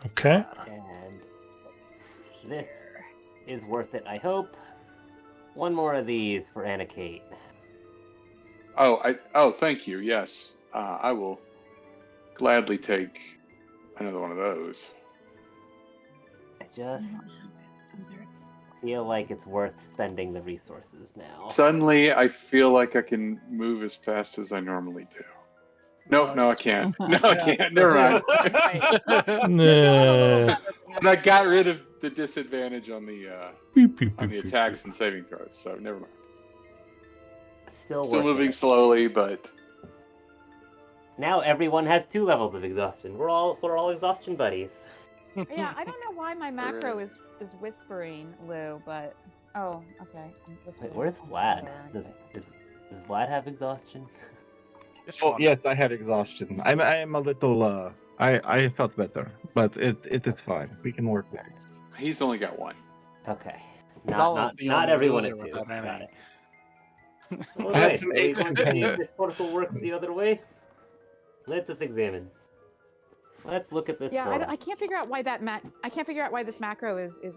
Okay. And this is worth it, I hope. One more of these for Anna Kate. Oh, thank you. Yes, I will gladly take another one of those. I just feel like it's worth spending the resources now. Suddenly, I feel like I can move as fast as I normally do. No, I can't. No, I can't. Never mind. Nah. And I got rid of the disadvantage on the Beep, beep, on the beep, beep, attacks and saving throws, so never mind. Still Still worth moving it. slowly, but Now everyone has 2 levels of exhaustion. We're all exhaustion buddies. Yeah, I don't know why my macro is whispering, Lou, but oh, okay. I'm whispering. Wait, where's Vlad? Does Vlad have exhaustion? Oh, yes, I had exhaustion. I am a little. I felt better, but it's fine. We can work with it. he's only got 1. Okay. Lala's Not the not only everyone loser at 2. without Got any. it. All I have right. some Are we aches going and to see if pains. this portal works the other way? Let us examine. Let's look at this Yeah, portal. I can't figure out why I can't figure out why this macro is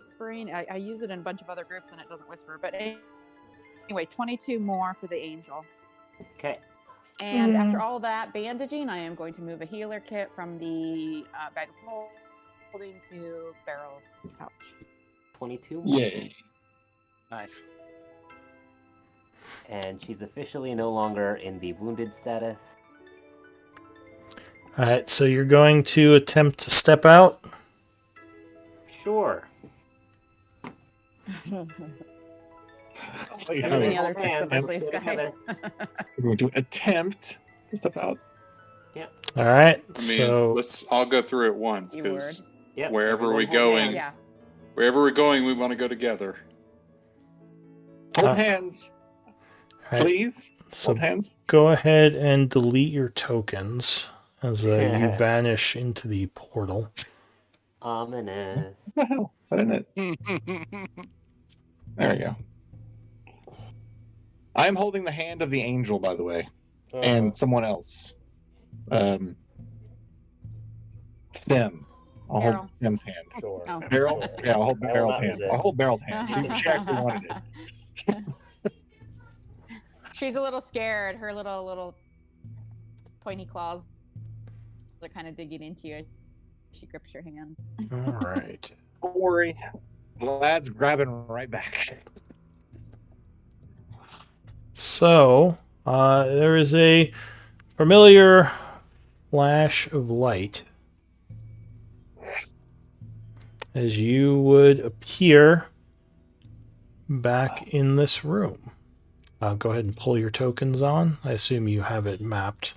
whispering. I use it in a bunch of other groups and it doesn't whisper. But anyway, 22 more for the angel. Okay. And after all that bandaging, I am going to move a healer kit from the bag of holding to Barrel's pouch. 22. Yay! Nice. And she's officially no longer in the wounded status. Alright, so you're going to attempt to step out? Sure. Do you have any other Hold tricks up your hands. sleeves, guys? We're going to attempt to step out. Alright, I mean, so let's all go through it once, You because Yep. Wherever everyone we hold go hands. in. Yeah. wherever we're going, we want to go together. Hold hands, alright, please. so Hold hands. go ahead and delete your tokens as you vanish into the portal. Ominous. What the hell? What in it? There we go. I am holding the hand of the angel, by the way, and someone else. Sim. I'll Beryl. hold Sim's hand. Sure. Oh. Beryl? Yeah, I'll hold I will Beryl's not hand. resist. I'll hold Beryl's hand. She actually wanted it. She's a little scared. Her little pointy claws are kind of digging into you. She grips your hand. All right. Don't worry. Vlad's grabbing right back. So, there is a familiar flash of light as you would appear back in this room. Go ahead and pull your tokens on. I assume you have it mapped.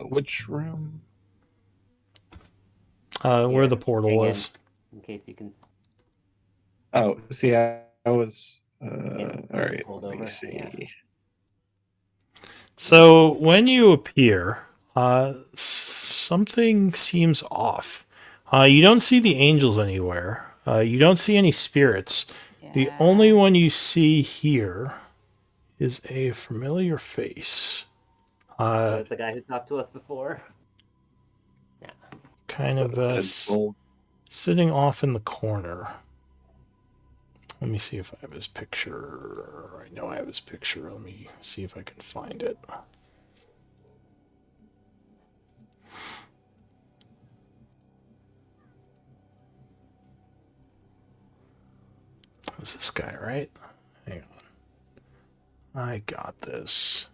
Which room? Where the portal Hang in. was. In case you can. Oh, see, I was. All right. Hold Let me over. see. Yeah. So when you appear, something seems off. You don't see the angels anywhere. You don't see any spirits. The only one you see here is a familiar face. That's the guy who talked to us before. Yeah. Kind of sitting off in the corner. Let me see if I have his picture. I know I have his picture. Let me see if I can find it. It's this guy, right? Hang on. I got this.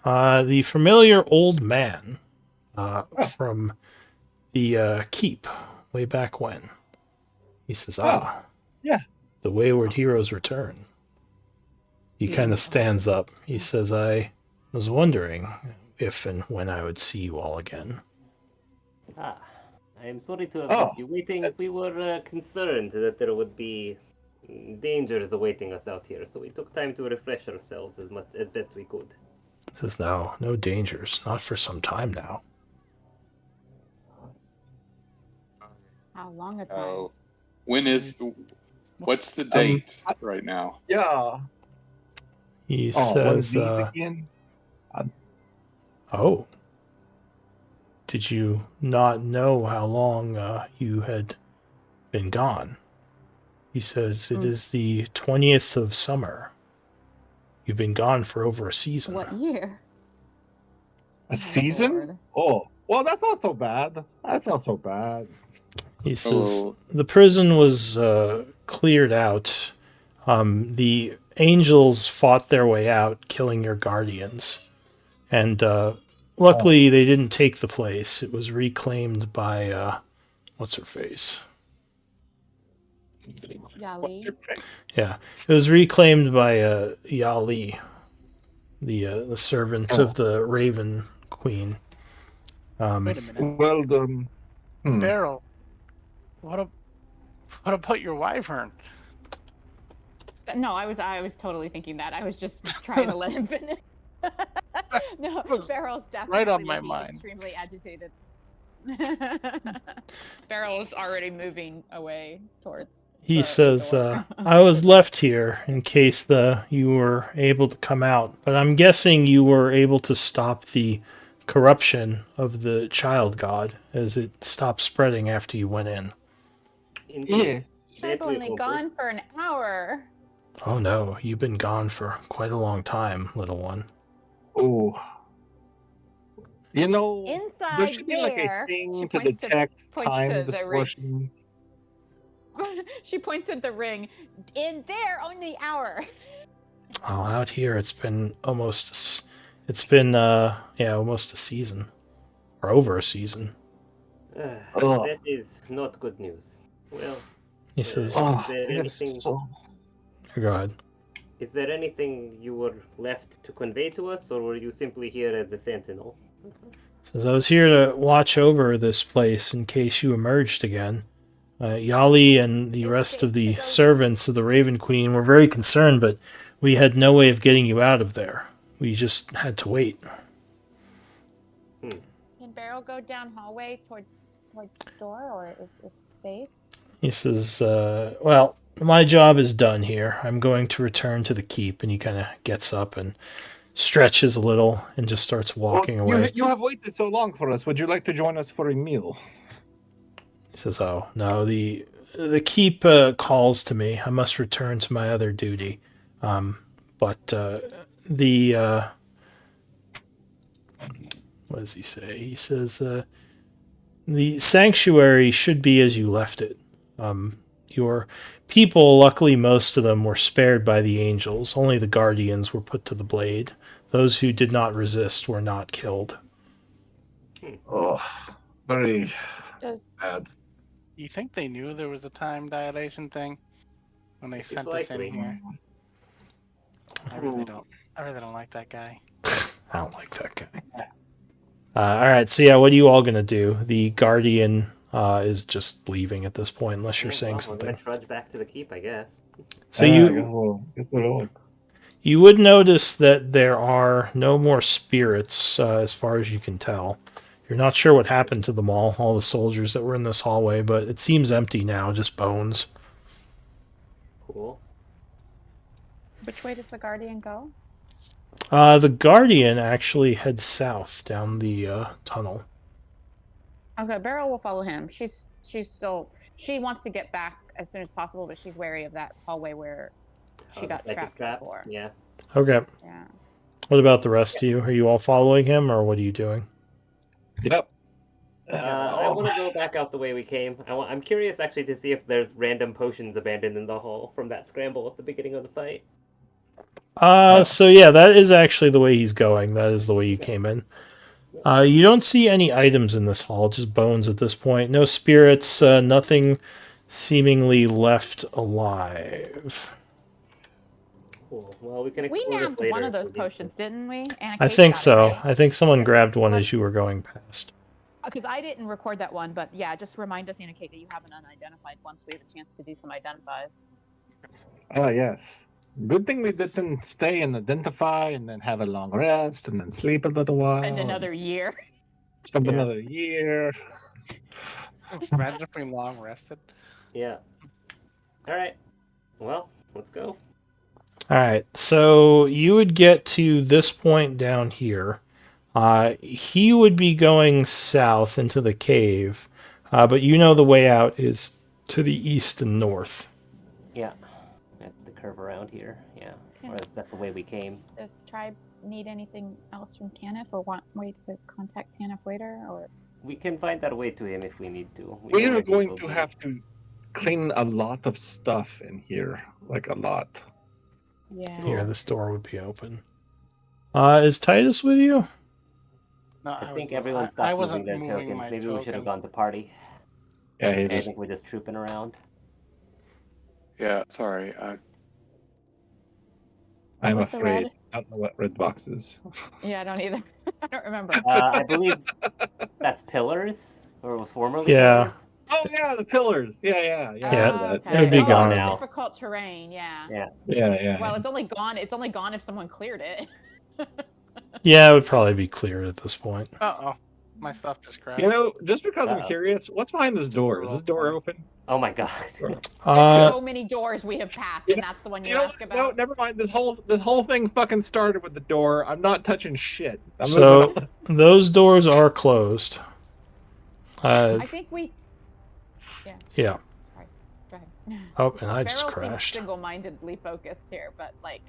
The familiar old man from the keep way back when. He says, yeah. The wayward heroes return. He kind of stands up. He says, I was wondering if and when I would see you all again. I am sorry to have left you waiting. We were concerned that there would be dangers awaiting us out here, so we took time to refresh ourselves as best we could. He says, no dangers. Not for some time now. How long a time? What's the date right now? Yeah. He says, again? Did you not know how long you had been gone? He says, it is the 20th of summer. You've been gone for over a season. What year? A season? Oh, well, that's not so bad. He says, the prison was cleared out. The angels fought their way out, killing your guardians. And luckily, they didn't take the place. It was reclaimed by, what's her face? Yali. Yeah, it was reclaimed by Yali, the servant of the Raven Queen. Wait a minute. Well, Beryl, what about your wyvern? No, I was totally thinking that. I was just trying to let him finish. No, Beryl's definitely right on my looking mind. extremely agitated. Beryl is already moving away towards. He says, I was left here in case you were able to come out, but I'm guessing you were able to stop the corruption of the child god as it stopped spreading after you went in. Indeed. I've only gone for an hour. Oh no, you've been gone for quite a long time, little one. Oh. You know, Inside there should be like a thing to detect time distortions. She points at the ring. In there, only hour. Oh, out here it's been almost a season. Or over a season. That is not good news. Well, he says, is there anything... Go ahead. Is there anything you were left to convey to us, or were you simply here as a sentinel? Says, I was here to watch over this place in case you emerged again. Yali and the rest of the servants of the Raven Queen were very concerned, but we had no way of getting you out of there. We just had to wait. Can Beryl go down hallway towards the door, or is it safe? He says, well, my job is done here. I'm going to return to the keep. And he kind of gets up and stretches a little and just starts walking away. You have waited so long for us. Would you like to join us for a meal? He says, "Oh no, the keep calls to me. I must return to my other duty. But the what does he say? He says the sanctuary should be as you left it. Your people, luckily, most of them were spared by the angels. Only the guardians were put to the blade. Those who did not resist were not killed." Oh, very Does- bad. You think they knew there was a time dilation thing when they sent us in likely. here? I really don't like that guy. I don't like that guy. All right, so yeah, what are you all gonna do? The guardian is just leaving at this point, unless you're saying We're something. gonna trudge back to the keep, I guess. So guess we'll you would notice that there are no more spirits, as far as you can tell. You're not sure what happened to them all the soldiers that were in this hallway, but it seems empty now, just bones. Cool. Which way does the Guardian go? The guardian actually heads south down the tunnel. Okay, Beryl will follow him. She's still she wants to get back as soon as possible, but she's wary of that hallway where she got Like trapped traps? before. Yeah. Okay. Yeah. What about the rest of you? Are you all following him, or what are you doing? Yep. I want to go back out the way we came. I'm curious actually to see if there's random potions abandoned in the hall from that scramble at the beginning of the fight. So yeah, that is actually the way he's going. That is the way you came in. You don't see any items in this hall, just bones at this point. No spirits, nothing seemingly left alive. Cool. Well, we can We explore this nabbed later one of if those we need to. potions, didn't we? I think so. I think someone grabbed one as you were going past. Because I didn't record that one, but yeah, just remind us, Anna Kate, that you have an unidentified one, so we have a chance to do some identifies. Ah, yes. Good thing we didn't stay and identify and then have a long rest and then sleep a little while. Spend another year. Spend Yeah. another year. Imagine if we long rested. Yeah. All right. Well, let's go. All right, so you would get to this point down here. He would be going south into the cave, but you know the way out is to the east and north. Yeah. That's the curve around here. Yeah. Or that's the way we came. Does Tribe need anything else from Tanif or want way to contact Tanif later? Or We can find our way to him if we need to. We know are where he going will to be. have to clean a lot of stuff in here. Like a lot. yeah. Here, this door would be open. Is Titus with you? No, I think was- everyone I stopped wasn't moving their moving tokens. my Maybe we should have token. gone to party. Yeah, he I just think we're just trooping around. Yeah, sorry. I'm What's the afraid. red? I don't know what red box is. Yeah, I don't either. I don't remember. I believe that's pillars, or was formerly Yeah. pillars. Oh yeah, the pillars. Yeah. Yeah, Oh, it would be Oh, gone it's now. difficult terrain, yeah. Yeah. Yeah. Well, it's only gone. It's only gone if someone cleared it. Yeah, it would probably be cleared at this point. Uh-oh. My stuff just crashed. You know, just because I'm Uh-oh. curious, what's behind this door? Is this door open? Oh my god. Uh, So many doors we have passed, and that's the one you You know, ask no, about. never mind. This whole thing fucking started with the door. I'm not touching shit. I'm So- moving on. those doors are closed. I think we. Yeah. Go ahead. Oh, and I Beryl just seems crashed. single-mindedly focused here, but like,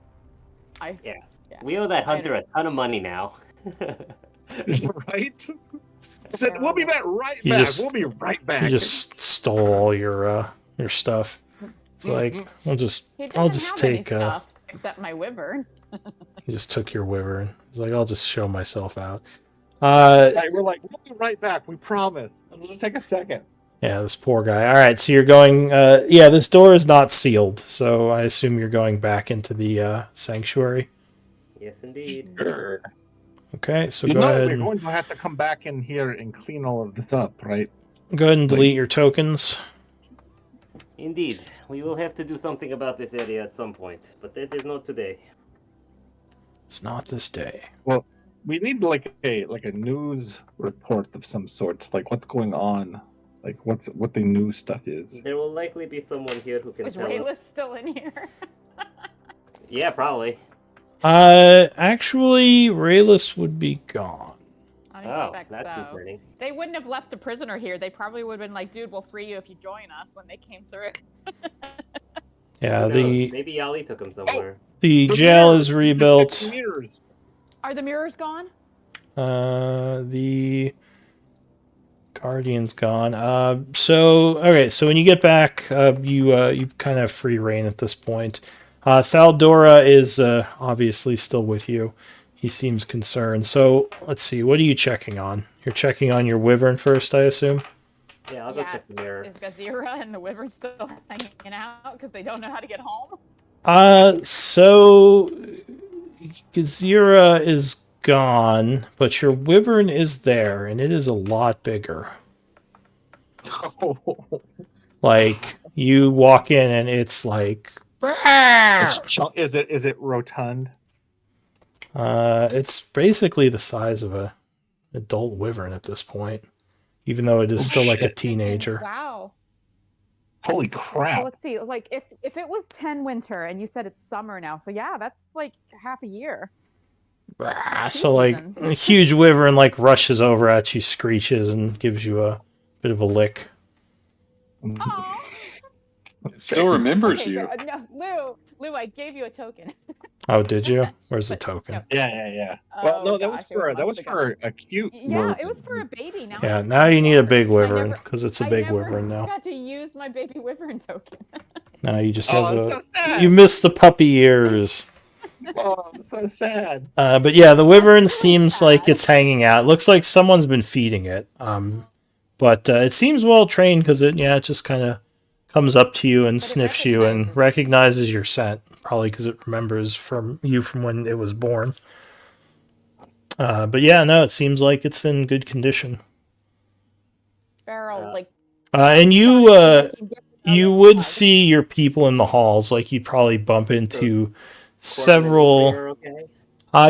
We owe that hunter a ton of money now. right? I said, we'll be back right You back. just- We'll be right back. You just stole all your stuff. It's like I'll just he I'll doesn't just have any take stuff except my wyvern. you just took your wyvern. It's like I'll just show myself out. Right, we're like, we'll be right back. We promise. It'll just take a second. Yeah, this poor guy. All right, so you're going. Yeah, this door is not sealed, so I assume you're going back into the sanctuary. Yes, indeed. Sure. Okay, so You go know ahead. we're And, going to have to come back in here and clean all of this up, right? go ahead and delete your tokens. Indeed. We will have to do something about this area at some point, but that is not today. It's not this day. We need like a news report of some sort, like what's going on, like what the new stuff is. There will likely be someone here who can Is tell us. Rayless still in here? Yeah, probably. Actually, Rayless would be gone. I Oh, expect that's so. concerning. They wouldn't have left a prisoner here. They probably would have been like, dude, we'll free you if you join us when they came through. Yeah, Who knows? the Maybe Yali took him somewhere. the jail is rebuilt. Mirrors. Are the mirrors gone? The Guardian's gone. So okay, so when you get back, you kind of have free reign at this point. Thaldora is obviously still with you. He seems concerned. So let's see, what are you checking on? You're checking on your wyvern first, I assume. Yeah, I'll go check the mirror. Is Gazira and the wyvern still hanging out because they don't know how to get home? So Gazira is gone, but your wyvern is there, and it is a lot bigger. Like you walk in, and it's like. Is it rotund? It's basically the size of a adult wyvern at this point, even though it is still like a teenager. Wow. Holy So crap! let's see. Like if it was 10 winter and you said it's summer now, so yeah, that's like half a year. So like a huge wyvern like rushes over at you, screeches, and gives you a bit of a lick. Oh. It still remembers Okay, you. no, Lou, I gave you a token. Oh, did you? Where's the token? No. Yeah. Oh, Well, no, gosh, that was for a cute. Yeah, it was for a baby. Now Yeah, it's now you need a big I wyvern never- because it's a I big never wyvern now. got to use my baby wyvern token. Now you just have Oh, that's so sad. you missed the puppy ears. Oh, that's so sad. But yeah, the wyvern That's really seems like sad. it's hanging out. It looks like someone's been feeding it. But it seems well trained because it just kind of comes up to you and But it sniffs you and recognizes- recognizes your scent. Probably because it remembers from when it was born. But yeah, no, it seems like it's in good condition. Barrel, like And you would see your people in the halls. Like you'd probably bump into several. Okay.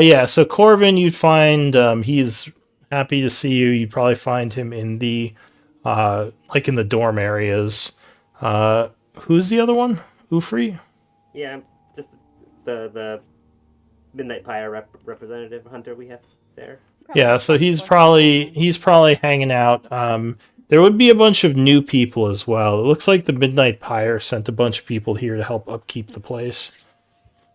Yeah, so Corvin, you'd find he's happy to see you. You'd probably find him in the like in the dorm areas. Who's the other one? Ufri? Yeah, just the Midnight Pyre representative hunter we have there. Yeah, so he's probably hanging out. There would be a bunch of new people as well. It looks like the Midnight Pyre sent a bunch of people here to help upkeep the place.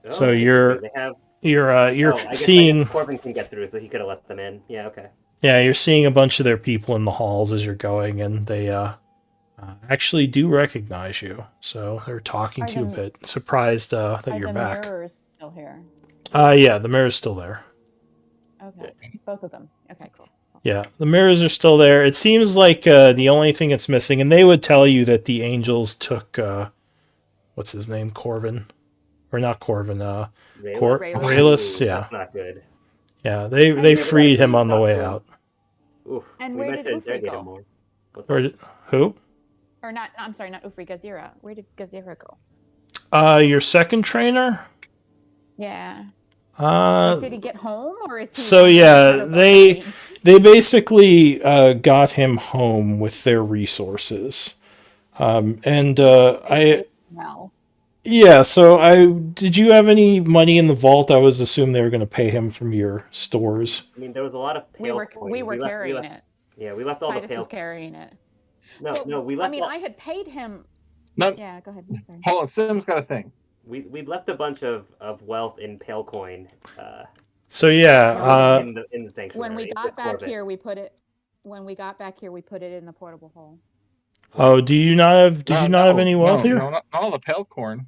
Oh, So you're they have. you're I guess seeing Corbin can get through, so he could have let them in. Yeah, okay. yeah, you're seeing a bunch of their people in the halls as you're going, and they actually do recognize you. So they're talking Are to you a the- bit, surprised that Are you're the back. mirrors still here? Yeah, the mirror's still there. Okay, both of them. Okay, cool. Yeah, the mirrors are still there. It seems like the only thing that's missing, and they would tell you that the angels took what's his name, Corvin, or not Corvin, Rayless. Ooh, Yeah, that's not good. yeah. They freed him on the way out. Oof. And we where meant did to Ufri interrogate go? him more. What's Where that? did, who? Or not? I'm sorry, not Ufri. Gazira. Where did Gazira go? Your second trainer. Yeah. Uh, Did he get home, or is he? so yeah, part of the they plane? basically got him home with their resources, and Well, yeah. So did you have any money in the vault? I was assuming they were going to pay him from your stores. I mean, there was a lot of we pale were coins. we were left- carrying left- it. Yeah, we left all the Titus pale. was carrying it. No, we left. I mean, all- I had paid him. No, Yeah, go ahead. Sorry. hold on. Sim's got a thing. we left a bunch of wealth in pale coin. So yeah, in the sanctuary. When we with got back Corbin. here, we put it. When we got back here, we put it in the portable hole. oh, do you not have? Did you not have any wealth here? No, not all the pale corn,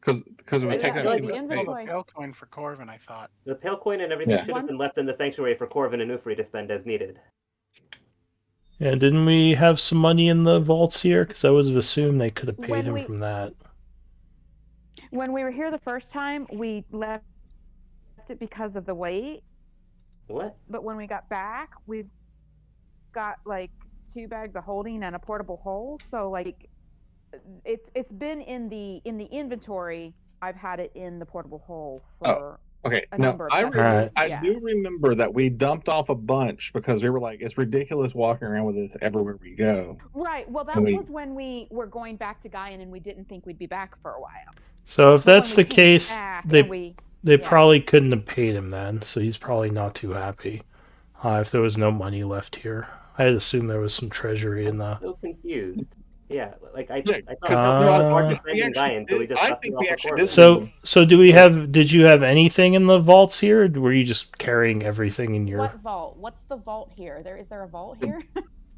because it was Yeah, taken. yeah, out the of inventory- Pale coin for Corvin, I thought. The pale coin and everything Yeah. should have been Once- left in the sanctuary for Corvin and Ufri to spend as needed. Yeah, didn't we have some money in the vaults here? Because I would have assumed they could have paid When him we- from that. When we were here the first time, we left it because of the weight. What? But when we got back, we've got like 2 bags of holding and a portable hole. So like, it's been in the inventory. I've had it in the portable hole for Okay, a now number of I, sessions. Alright. I Yeah. do remember that we dumped off a bunch because we were like, it's ridiculous walking around with this everywhere we go. Right. Well, that And we- was when we were going back to Gaian and we didn't think we'd be back for a while. So if So when that's we the came case, back they and we they Yeah. probably couldn't have paid him then, so he's probably not too happy. If there was no money left here, I'd assume there was some treasury in the. So confused. Yeah, like I Yeah, thought Uh, it was hard to we find actually Guyan, so we did- just I left think it we off the actually corner. did. So did you have anything in the vaults here? Or were you just carrying everything in your? What vault? What's the vault here? Is there a vault here?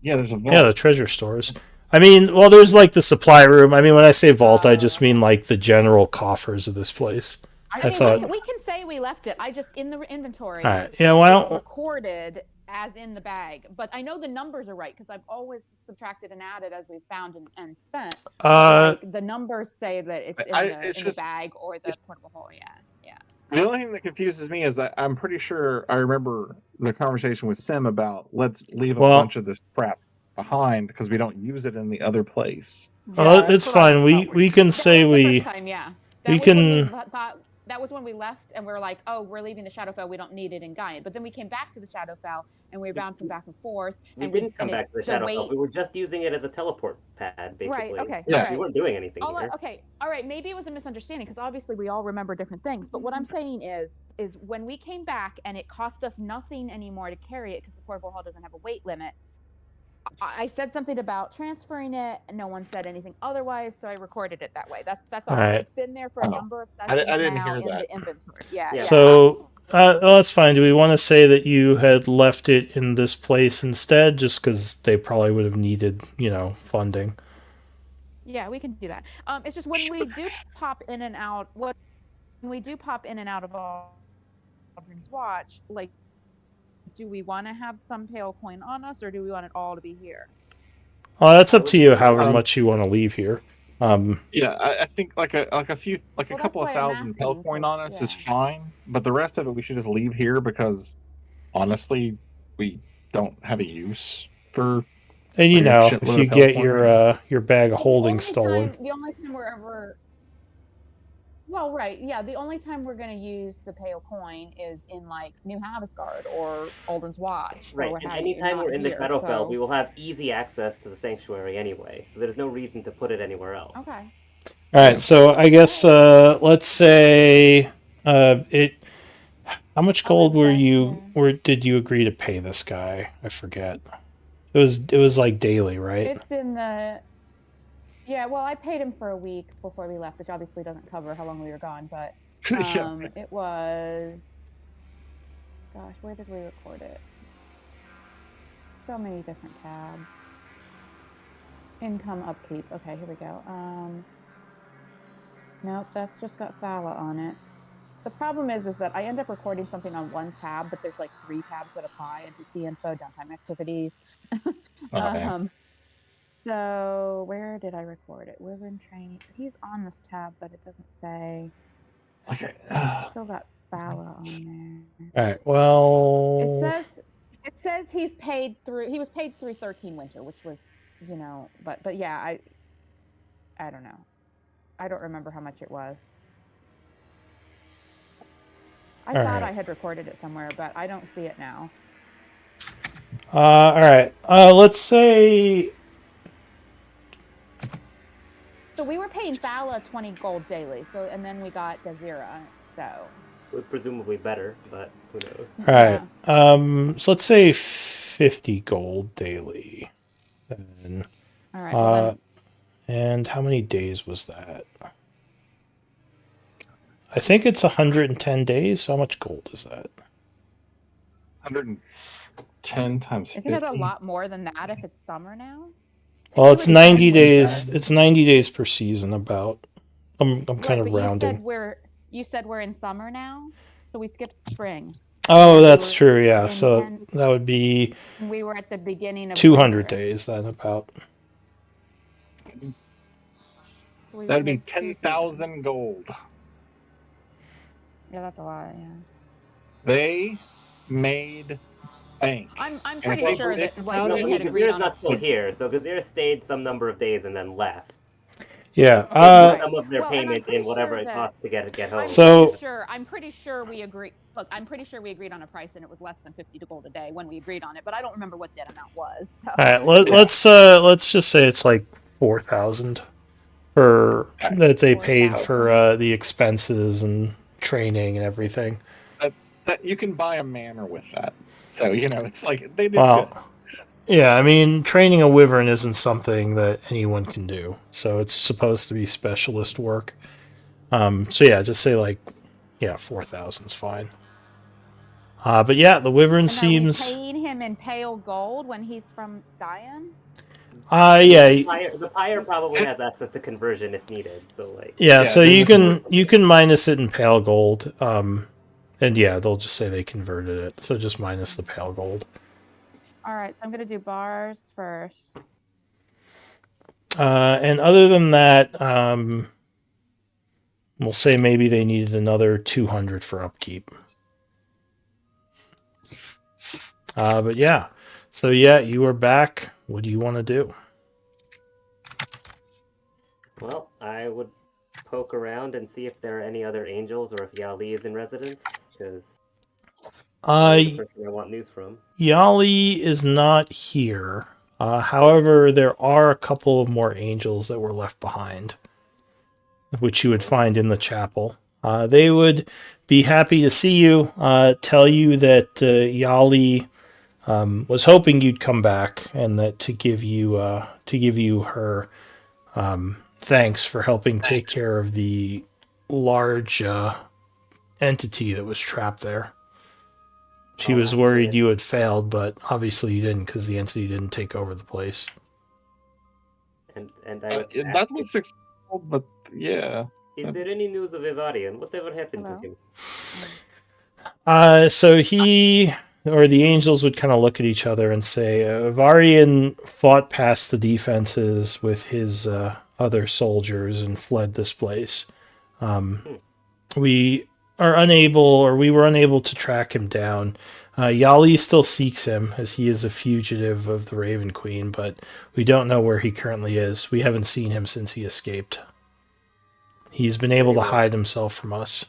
Yeah, there's a vault. Yeah, the treasure stores. I mean, well, there's like the supply room. I mean, when I say vault, I just mean like the general coffers of this place. I I mean, thought. we can say we left it. I just in the inventory. All right. Yeah. Why It's don't? recorded as in the bag, but I know the numbers are right because I've always subtracted and added as we've found and spent. Like, the numbers say that it's in the bag or the portable hole. Yeah. The only thing that confuses me is that I'm pretty sure I remember the conversation with Sim about let's leave a bunch of this crap behind because we don't use it in the other place. Oh, it's fine. We can say we. Time, yeah. We can. That was when we left and we were like, oh, we're leaving the Shadowfell. We don't need it in Guyan. But then we came back to the Shadowfell and we were bouncing back and forth. We didn't come back to the Shadowfell. We were just using it as a teleport pad, basically. Right, okay. Yeah. We weren't doing anything here. Okay, all right. Maybe it was a misunderstanding because obviously we all remember different things. But what I'm saying is when we came back and it cost us nothing anymore to carry it because the portable hall doesn't have a weight limit, I said something about transferring it. No one said anything otherwise, so I recorded it that way. That's all. All right. It's been there for a number of sessions I didn't now hear in that. the inventory. Yeah. So well, that's fine. Do we want to say that you had left it in this place instead, just because they probably would have needed, funding? Yeah, we can do that. It's just when we do pop in and out. When we do pop in and out of Aldrin's Watch, like, do we want to have some pale coin on us, or do we want it all to be here? Well, that's up to you. However much you want to leave here. Yeah, I think like a couple of why I'm thousand pale asking, coin on us is yeah. fine, but the rest of it we should just leave here because honestly, we don't have a use for. And Like a if shitload you of get Pale your bag of holding stolen. The only time we're ever. Well, right, yeah. The only time we're going to use the pale coin is in like New Havasgard or Aldrin's Watch. Right, Or and anytime not we're in the here, Shadowfell, so- we will have easy access to the Sanctuary anyway, so there's no reason to put it anywhere else. Okay. All right, so I guess let's say it. How much gold did you agree to pay this guy? I forget. It was like daily, right? It's in the. Yeah, well, I paid him for a week before we left, which obviously doesn't cover how long we were gone, but Yeah. it was. Gosh, where did we record it? So many different tabs. Income upkeep. Okay, here we go. Nope, that's just got Thala on it. The problem is that I end up recording something on one tab, but there's like 3 tabs that apply: NPC info, downtime activities. So where did I record it? Wyvern training. He's on this tab, but it doesn't say. Okay. Still got Thala on there. All right. Well, It says he was paid through 13 Winter, which was, but yeah, I don't know. I don't remember how much it was. I thought I had recorded it somewhere, but I don't see it now. all right. Let's say. So we were paying Thala 20 gold daily. So, and then we got Gazira. So It was presumably better, but who knows? All right. So let's say 50 gold daily. Then, all right. Well, and how many days was that? I think it's 110 days. How much gold is that? 110 times 50. isn't it a lot more than that if it's summer now? Well, it's 90 days. It's 90 days per season. About. I'm kind of but rounding. You said we're in summer now, so we skipped spring. Oh, that's true. Yeah. So that would be. We were at the beginning of 200 days then about. So That'd be 10,000 gold. Yeah, that's a lot. Yeah. They made bank. I'm And pretty if sure they- that if like no, we no, had agreed Gazira's on not still here, so Gazira stayed some number of days and then left. Yeah. Some of their Well, and I'm payment pretty in whatever sure it that- costs to get home. So- I'm pretty sure we agreed. Look, I'm pretty sure we agreed on a price, and it was less than 50 gold a day when we agreed on it. But I don't remember what that amount was. So. All right. Let's just say it's like 4,000 for that they paid for the expenses and training and everything. That you can buy a manor with that. So, it's like they did good. Well, yeah, I mean, training a wyvern isn't something that anyone can do. So it's supposed to be specialist work. So yeah, just say 4,000's fine. But yeah, the wyvern And seems. Are we paying him in pale gold when he's from Dian? Yeah. The pyre probably has access to conversion if needed. So Yeah, so you can minus it in pale gold. And yeah, they'll just say they converted it. So just minus the pale gold. All right, so I'm gonna do bars first. And other than that, we'll say maybe they needed another 200 for upkeep. But yeah. So yeah, you are back. What do you want to do? Well, I would poke around and see if there are any other angels or if Yali is in residence, because the person I want news from. Yali is not here. However, there are a couple of more angels that were left behind, which you would find in the chapel. They would be happy to see you, tell you that Yali was hoping you'd come back, and that to give you her thanks for helping take care of the large entity that was trapped there. She was worried you had failed, but obviously you didn't, because the entity didn't take over the place. And I would that was successful, but yeah. Is there any news of Evarian? Whatever happened to him? So he, or the angels, would kind of look at each other and say, Evarian fought past the defenses with his other soldiers and fled this place. We were unable to track him down. Yali still seeks him, as he is a fugitive of the Raven Queen, but we don't know where he currently is. We haven't seen him since he escaped. He's been able to hide himself from us.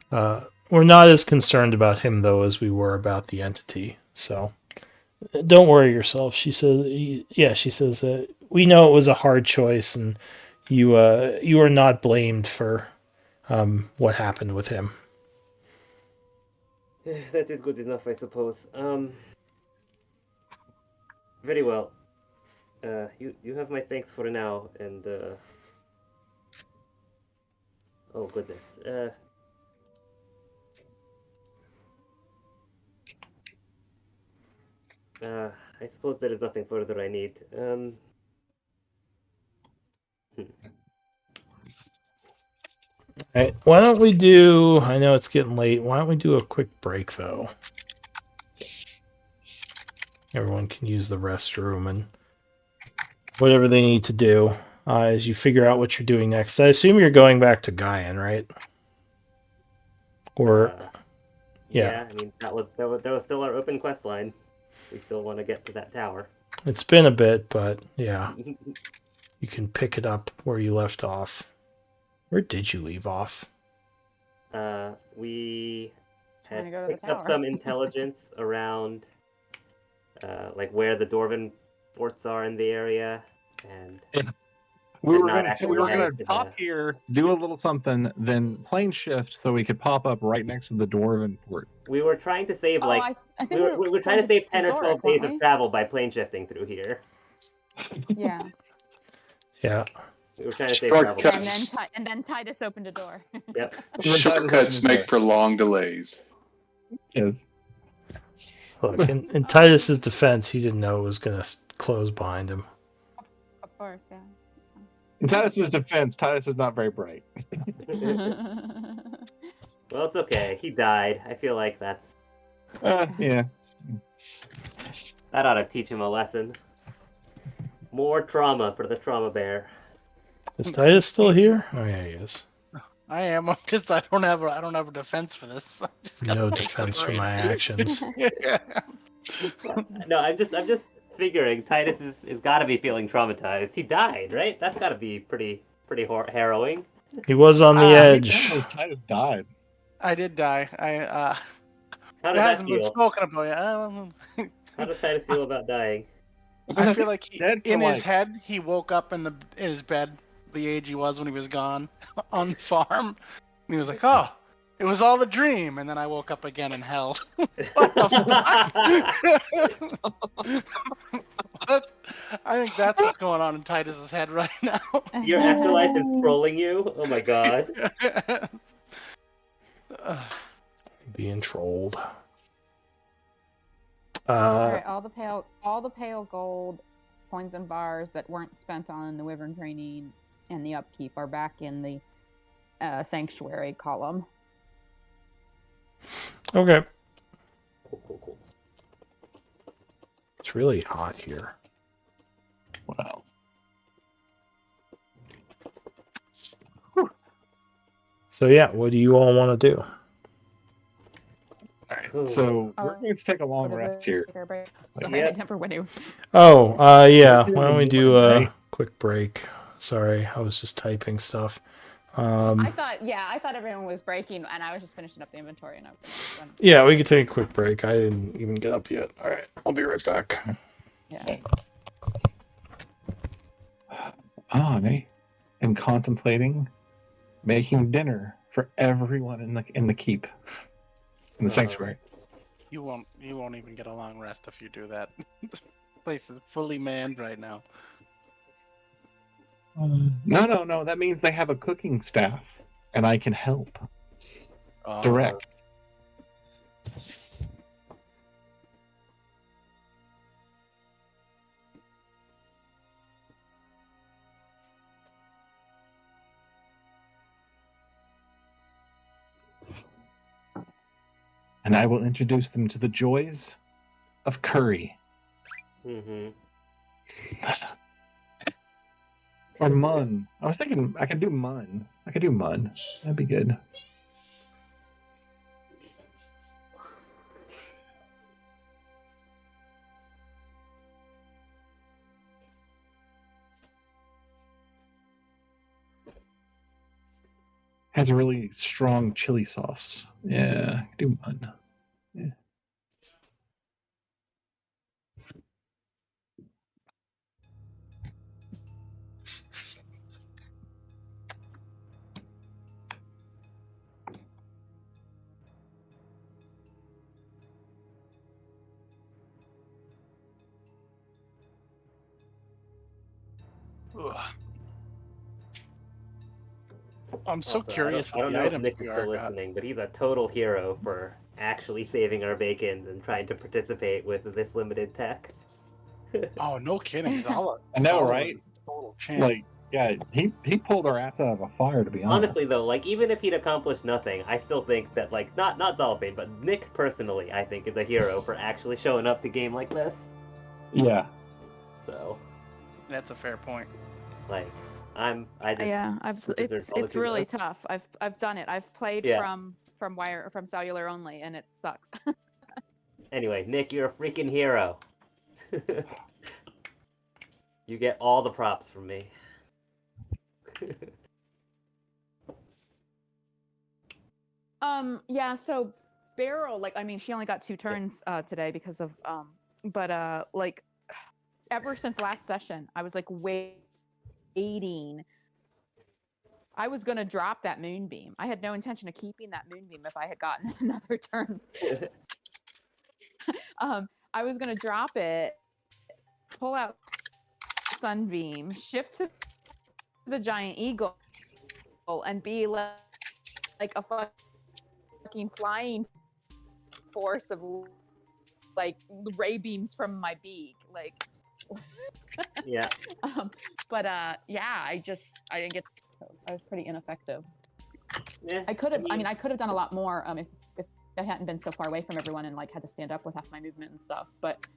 We're not as concerned about him, though, as we were about the entity. So don't worry yourself. She says, we know it was a hard choice, and you are not blamed for what happened with him. That is good enough, I suppose. Very well. You have my thanks for now, and oh goodness. I suppose there is nothing further I need. Right, why don't we do, I know it's getting late, why don't we do a quick break, though? Everyone can use the restroom and whatever they need to do as you figure out what you're doing next. I assume you're going back to Gaian, right? Or, yeah, I mean, that was still our open quest line. We still want to get to that tower. It's been a bit, but yeah. You can pick it up where you left off. Where did you leave off? We had picked up some intelligence around where the Dwarven forts are in the area, and we were going to pop here, do a little something, then plane shift so we could pop up right next to the Dwarven port. We were trying to save we were trying to save 10 or 12 days of travel by plane shifting through here. Yeah. Yeah. We were trying to save travel. And then Titus opened a door. Yep. Shortcuts make for long delays. Yes. Look, in Titus's defense, he didn't know it was going to close behind him. Of course, yeah. In Titus's defense, Titus is not very bright. Well, it's okay. He died. I feel like that's... yeah. That ought to teach him a lesson. More trauma for the trauma bear. Is Titus still here? Oh yeah, he is. I am. I don't have a defense for this. No defense for my actions. Yeah. No, I'm just figuring Titus is got to be feeling traumatized. He died, right? That's got to be pretty harrowing. He was on the edge. Titus died. I did die. How did that feel? Been spoken about yet. How does Titus feel about dying? I feel like his head, he woke up in his bed the age he was when he was gone on the farm, he was like, "Oh, it was all a dream," and then I woke up again in hell. What the fuck? What? I think that's what's going on in Titus's head right now. Your afterlife is trolling you? Oh my god. Being trolled. All right, all the pale gold coins and bars that weren't spent on the wyvern training and the upkeep are back in the sanctuary column. Okay. Cool. It's really hot here. Wow. So yeah, what do you all want to do? All right. So we're going to take a long What rest is here. it? Sorry, Yeah. I never went to. Oh, yeah. Why don't we do a Right? quick break? Sorry, I was just typing stuff. I thought everyone was breaking, and I was just finishing up the inventory, and I was going to. Yeah, we could take a quick break. I didn't even get up yet. All right, I'll be right back. Yeah. I am contemplating making dinner for everyone in the keep, in the sanctuary. You won't even get a long rest if you do that. This place is fully manned right now. No. That means they have a cooking staff, and I can help direct. And I will introduce them to the joys of curry. Mm-hmm. Or mun. I was thinking I could do mun. That'd be good. Has a really strong chili sauce. Yeah, I could do mun. Yeah. Ugh. I'm so Also, curious I what don't the know if items Nick is you still got. listening, but he's a total hero for actually saving our bacon and trying to participate with this limited tech. Oh, no kidding. Zala, I know, Zala right? was a total champ. Like, yeah, he pulled our ass out of a fire, to be honest. Honestly, though, like even if he'd accomplished nothing, I still think that like not Zalbane, but Nick personally, I think is a hero for actually showing up to game like this. Yeah. So, That's a fair point. like, It's really tough. I've done it. I've played from cellular only, and it sucks. Anyway, Nick, you're a freaking hero. You get all the props from me. Yeah, so Beryl, like, I mean, she only got 2 turns today because of but like ever since last session, I was like waiting. I was gonna drop that moonbeam. I had no intention of keeping that moonbeam if I had gotten another turn. I was gonna drop it, pull out Sunbeam, shift to the giant eagle, and be like a fucking flying force of like ray beams from my beak, like. Yeah. But yeah, I didn't get those. I was pretty ineffective. Yeah, I could have. I mean, I could have done a lot more if I hadn't been so far away from everyone and like had to stand up with half my movement and stuff. But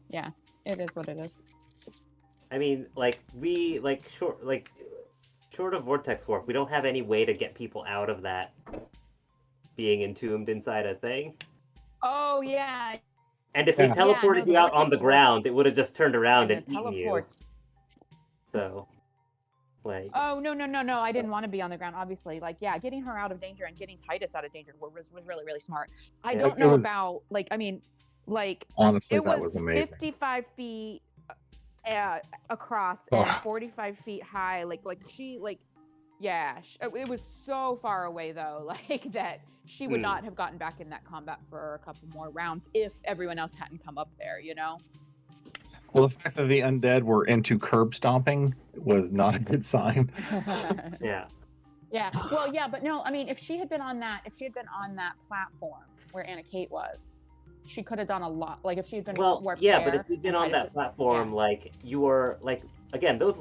yeah, it is what it is. I mean, like short of Vortex Warp, we don't have any way to get people out of that being entombed inside a thing. Oh yeah. And if we teleported you out on the ground, it would have just turned around and eaten you. So, like. Oh no! I didn't want to be on the ground. Obviously, like getting her out of danger and getting Titus out of danger was really, really smart. I don't know about like. I mean, like honestly, it that was amazing. 55 feet across and 45 feet high. Like she like Yeah, it was so far away though, like that she would not have gotten back in that combat for a couple more rounds if everyone else hadn't come up there, you know? Well, the fact that the undead were into curb stomping was not a good sign. Yeah. Yeah. Well, yeah, but no, I mean, if she had been on that platform where Anna Kate was, she could have done a lot. Like if she had been warped yeah, there, but if you'd been on that platform, like you were like again, those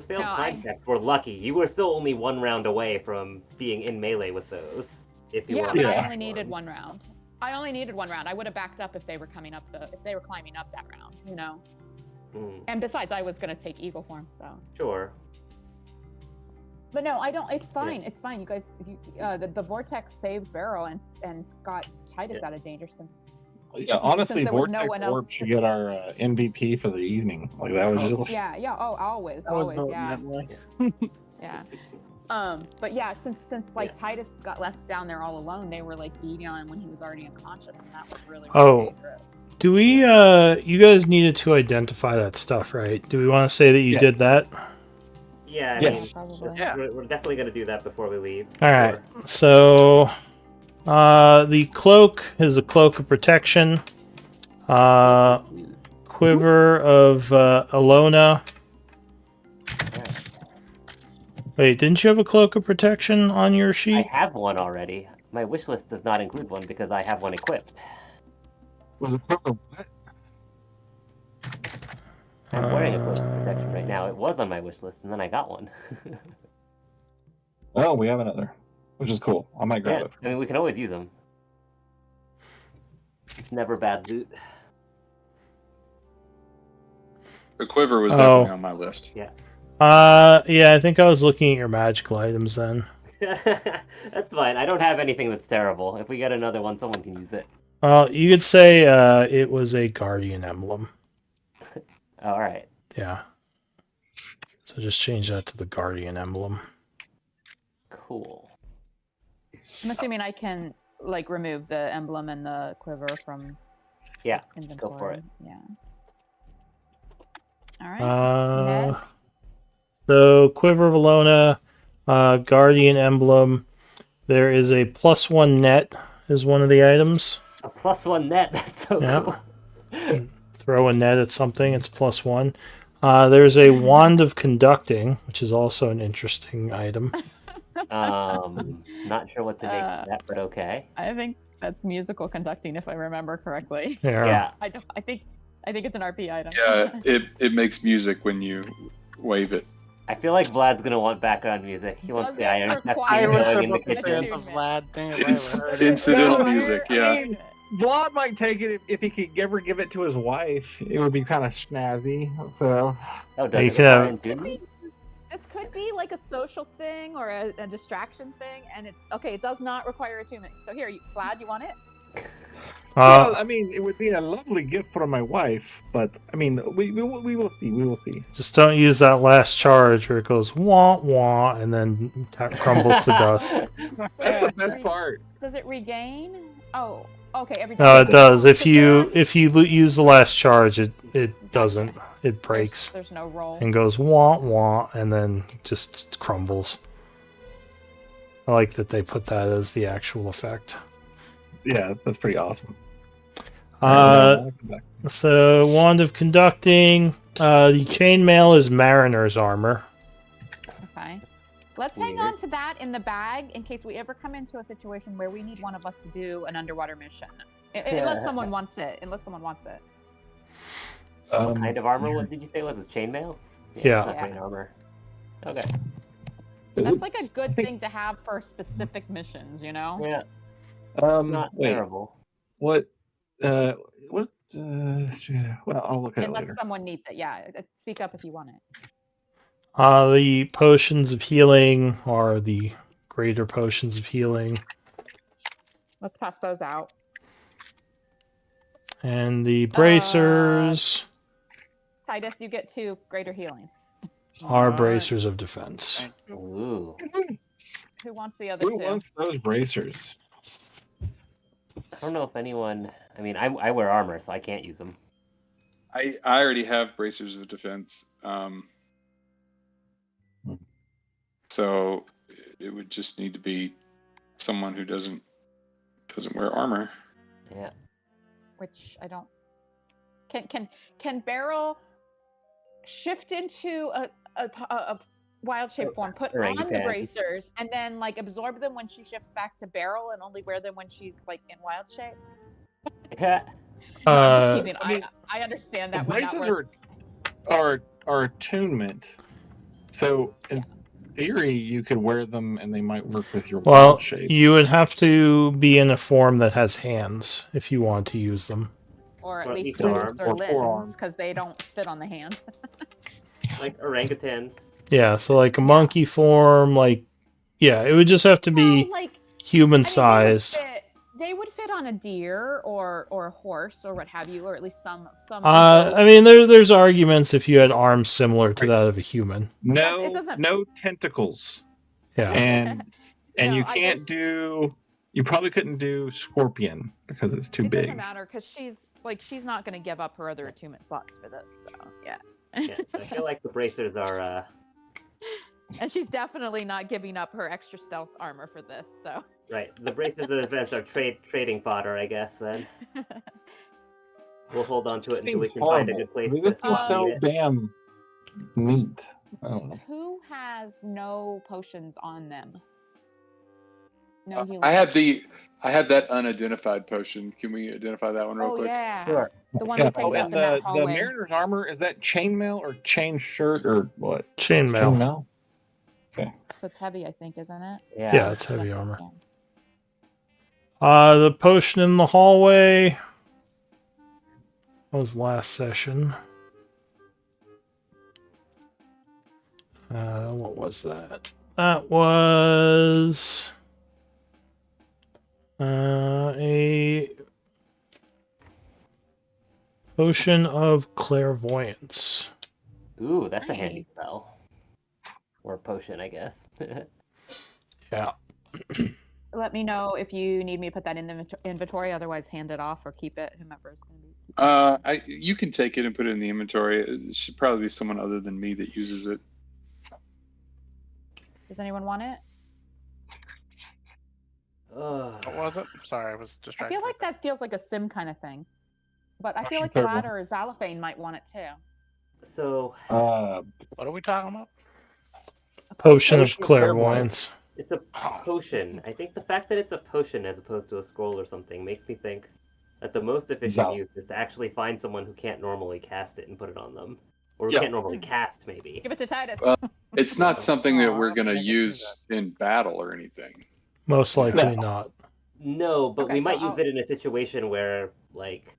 failed time checks were lucky. You were still only 1 round away from being in melee with those. If you were but I only needed 1 round. I only needed 1 round. I would have backed up if they were climbing up that round, you know. And besides, I was going to take eagle form, so. Sure. But no, I don't. It's fine. Yeah. It's fine. You guys, the vortex saved Beryl and got Titus out of danger since. Yeah, honestly, vortex orb should get our MVP for the evening. Like that was just. Yeah. Oh, always. Yeah. Yeah. But yeah, since like Titus got left down there all alone, they were like beating on him when he was already unconscious, and that was really dangerous. Do we, you guys needed to identify that stuff, right? Do we want to say that you did that? Yeah, probably. We're definitely going to do that before we leave. Alright, so, the cloak is a cloak of protection. Quiver of, Alona. Wait, didn't you have a cloak of protection on your sheet? I have one already. My wish list does not include one because I have one equipped. Was it what? I'm wearing a cloak of protection right now. It was on my wish list, and then I got one. Oh, we have another, which is cool. I might grab it. I mean, we can always use them. It's never bad loot. The quiver was definitely on my list. Yeah. Yeah, I think I was looking at your magical items then. That's fine. I don't have anything that's terrible. If we get another one, someone can use it. You could say it was a guardian emblem. All right. Yeah. So just change that to the guardian emblem. Cool. I'm assuming I can like remove the emblem and the quiver from inventory. Go for it. Yeah. All right. So Quiver of Alona, guardian emblem. There is a +1 net is one of the items. A +1 net. That's so cool. Throw a net at something, it's +1. There's a wand of conducting, which is also an interesting item. Not sure what to make of that, but okay. I think that's musical conducting, if I remember correctly. Yeah. I think it's an RP item. Yeah, it makes music when you wave it. I feel like Vlad's gonna want background music. He wants the Iron Chef going in the kitchen. Vlad thing. Incidental music, yeah. I mean, Vlad might take it if he could ever give it to his wife. It would be kind of snazzy. So. Oh, you can have. This could be like a social thing or a distraction thing, and it does not require attunement. So here, Vlad, you want it? Well, I mean, it would be a lovely gift for my wife, but I mean, we will see. We will see. Just don't use that last charge where it goes wah wah and then crumbles to dust. That's the best part. Does it regain? Oh, okay. Every time. No, it does. If you use the last charge, it doesn't. It breaks. There's no roll. And goes wah wah and then just crumbles. I like that they put that as the actual effect. Yeah, that's pretty awesome. So wand of conducting. The chainmail is mariner's armor. Okay. Let's hang on to that in the bag in case we ever come into a situation where we need one of us to do an underwater mission. Unless someone wants it. What kind of armor? What did you say was his chainmail? Yeah. Armor. Okay. That's like a good thing to have for specific missions, you know? Yeah. Not terrible. What? Well, I'll look at it later. Unless someone needs it, yeah. Speak up if you want it. The potions of healing are the greater potions of healing. Let's pass those out. And the bracers. Titus, you get 2 greater healing. Are bracers of defense. Ooh. Who wants the other 2? Who wants those bracers? I don't know if anyone. I mean, I wear armor, so I can't use them. I already have bracers of defense. So it would just need to be someone who doesn't wear armor. Yeah. Which I don't. Can Beryl shift into a wild shape form, put on the Orangutan. bracers, and then like absorb them when she shifts back to Beryl, and only wear them when she's like in wild shape? No, I'm just teasing. I understand that would not Braces work. are attunement. So in theory, you could wear them, and they might work with your Well, wild shapes. you would have to be in a form that has hands if you want to use them. Or at Or at least least wrists or or limbs, forearms. because they don't fit on the hand. Like orangutans. Yeah, so like a monkey form, like it would just have to be No, like human I mean, sized. they would fit on a deer or a horse or what have you, or at least some. I mean, there's arguments if you had arms similar to that of a human. It doesn't- No tentacles. Yeah. And No, you can't do. You probably couldn't do scorpion because it's too It big. doesn't matter because she's not going to give up her other attunement slots for this. So yeah. Yeah, so I feel like the bracers are. And she's definitely not giving up her extra stealth armor for this. So. Right. The bracers of the events are trading fodder, I guess. Then we'll hold on to it until we can find a good place to This is slot so it. damn neat. I don't know. Who has no potions on them? No healing. I have that unidentified potion. Can we identify that one real Oh quick? yeah. Sure. The one we picked up in and that the hallway. mariner's armor, is that chainmail or chain shirt or what? Chainmail. So it's heavy, I think, isn't it? Yeah, it's heavy armor. Yeah. The potion in the hallway was last session. What was that? That was a potion of clairvoyance. Ooh, that's a handy Nice. spell. Or potion, I guess. Yeah. Let me know if you need me to put that in the inventory. Otherwise, hand it off or keep it. Whomever's going to be. You can take it and put it in the inventory. It should probably be someone other than me that uses it. Does anyone want it? What was it? Sorry, I was I distracted. feel like that feels like a sim kind of thing. But I feel like Potion Vlad or Xalophane might want it too. So What are we talking about? Potion of clairvoyance. it's a potion. I think the fact that it's a potion as opposed to a scroll or something makes me think that the most efficient use is to actually find someone who can't normally cast it and put it on them. Or who can't normally cast, maybe. Give it to Titus. It's not something that we're going to I can do use in battle or anything. Most likely not. No, but Okay, we so might use I'll- it in a situation where, like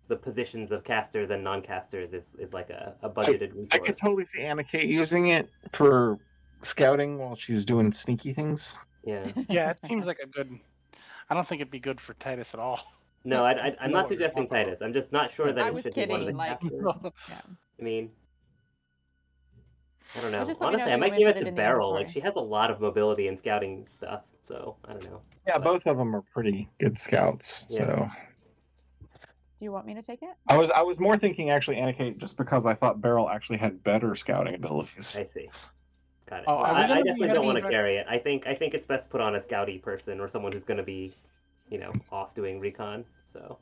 the positions of casters and non-casters is like a budgeted resource. I could totally see Anna Kate using it for scouting while she's doing sneaky things. Yeah. Yeah, it seems like a good. I don't think it'd be good for Titus at all. No, I'm know not what you're suggesting talking about. Titus. I'm just not sure that I it was should be one of the kidding, like- casters. Yeah. I mean, I don't So know. just let me know Honestly, if I you might want give me it to put to it in the Beryl. Like, inventory. she has a lot of mobility and scouting stuff, so I don't know. Yeah, both of them are pretty good scouts. Yeah. So Do you want me to take it? I was more thinking actually Anna Kate just because I thought Beryl actually had better scouting abilities. I see. Got it. Oh, Well, are we I gonna be definitely don't having want to a- carry it. I think it's best put on a scouty person or someone who's going to be, off doing recon. So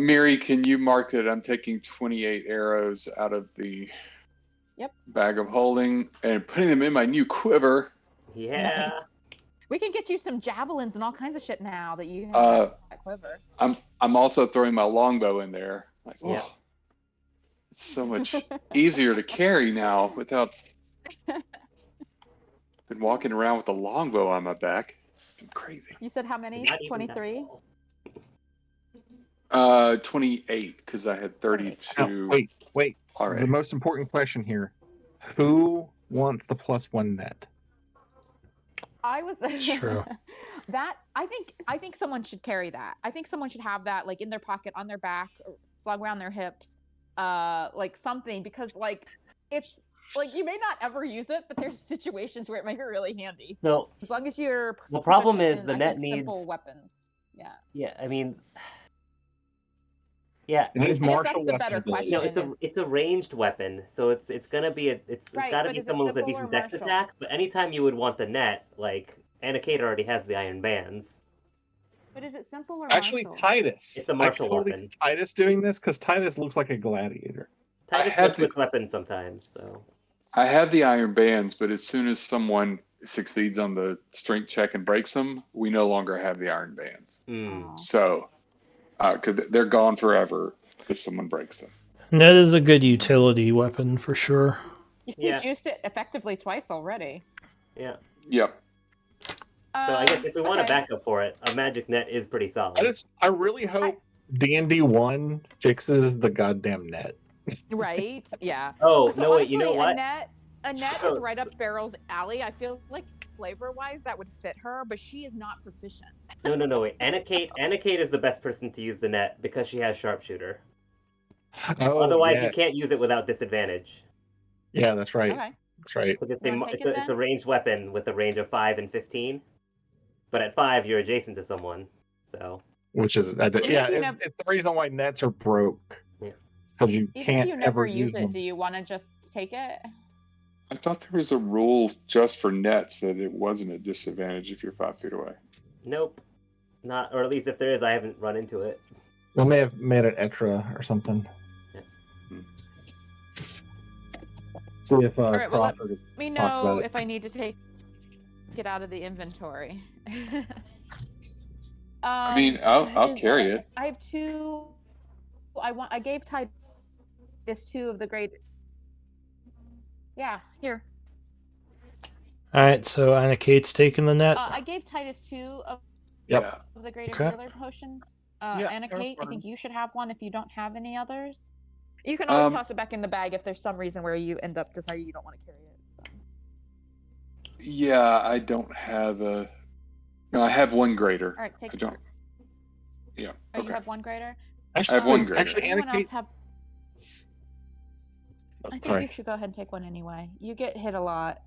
Miri, can you mark that I'm taking 28 arrows out of the bag of holding and putting them in my new quiver? yeah. Nice. We can get you some javelins and all kinds of shit now that you have that quiver. I'm also throwing my longbow in there. Like, Yeah. oh, it's so much easier to carry now without been walking around with a longbow on my back. It's been crazy. You said how many? Not even that 23? tall. 28 because I had 32 Now, wait. already. The most important question here: who wants the +1 net? I was True. that I think someone should carry that. I think someone should have that like in their pocket, on their back, or slung around their hips, like something, because like it's like you may not ever use it, but there's situations where it might be really handy. So As long as you're The problem proficient is in, the I net think, simple needs- weapons. Yeah. yeah, I mean, Yeah. It needs I guess martial that's the better weapon ability. No, question. it's a ranged weapon, so it's gonna be it's Right, gotta but be is it someone with a simple or decent dex martial? attack. But anytime you would want the net, like Anakate already has the iron bands. But is it simple or Actually, martial? Titus. It's a martial I totally weapon. see Titus doing this because Titus looks like a gladiator. Titus have does switch weapons sometimes, so I have the iron bands, but as soon as someone succeeds on the strength check and breaks them, we no longer have the iron bands. Oh. So, because they're gone forever if someone breaks them. Net is a good utility weapon for sure. Yeah. He's used it effectively twice already. yeah. Yep. So I guess if we want a okay. backup for it, a magic net is pretty solid. I really hope D&D 1 fixes the goddamn net. Right? Yeah. Oh So no, wait, you know honestly, what? A net So- is right up Barrel's alley. I feel like flavor-wise that would fit her, but she is not proficient. No, wait. Anakate is the best person to use the net because she has sharpshooter. Oh, Otherwise, yeah. you can't use it without disadvantage. Yeah, that's right. Okay. That's right. Because You wanna take it it's a then? ranged weapon with a range of 5 and 15. But at 5, you're adjacent to someone. So Which is, if you it's the reason why nets are broke. Yeah. Because you Even can't if you never ever use it, them. do you want to just take it? I thought there was a rule just for nets that it wasn't a disadvantage if you're 5 feet away. nope, not, or at least if there is, I haven't run into it. We may have made it extra or something. Yeah. See if right, well, Crawford is Let me talk know about it. if I need to take it out of the inventory. I mean, I'll carry it. I have 2. I gave Titus 2 of the great. Yeah, here. Alright, so Anakate's taking the net. I gave Titus 2 of Yep. Yeah. the greater Okay. healer potions. Yeah, Anna that's Kate, I fine. think you should have one if you don't have any others. You can always Um, toss it back in the bag if there's some reason where you end up deciding you don't want to carry it. So. Yeah, I don't have a. No, I have one greater. All right, take I it. don't. Yeah. Oh, Okay. you have one greater? Actually, I have one greater. Actually, Anyone else Anna have? I think sorry. you should go ahead and take one anyway. You get hit a lot,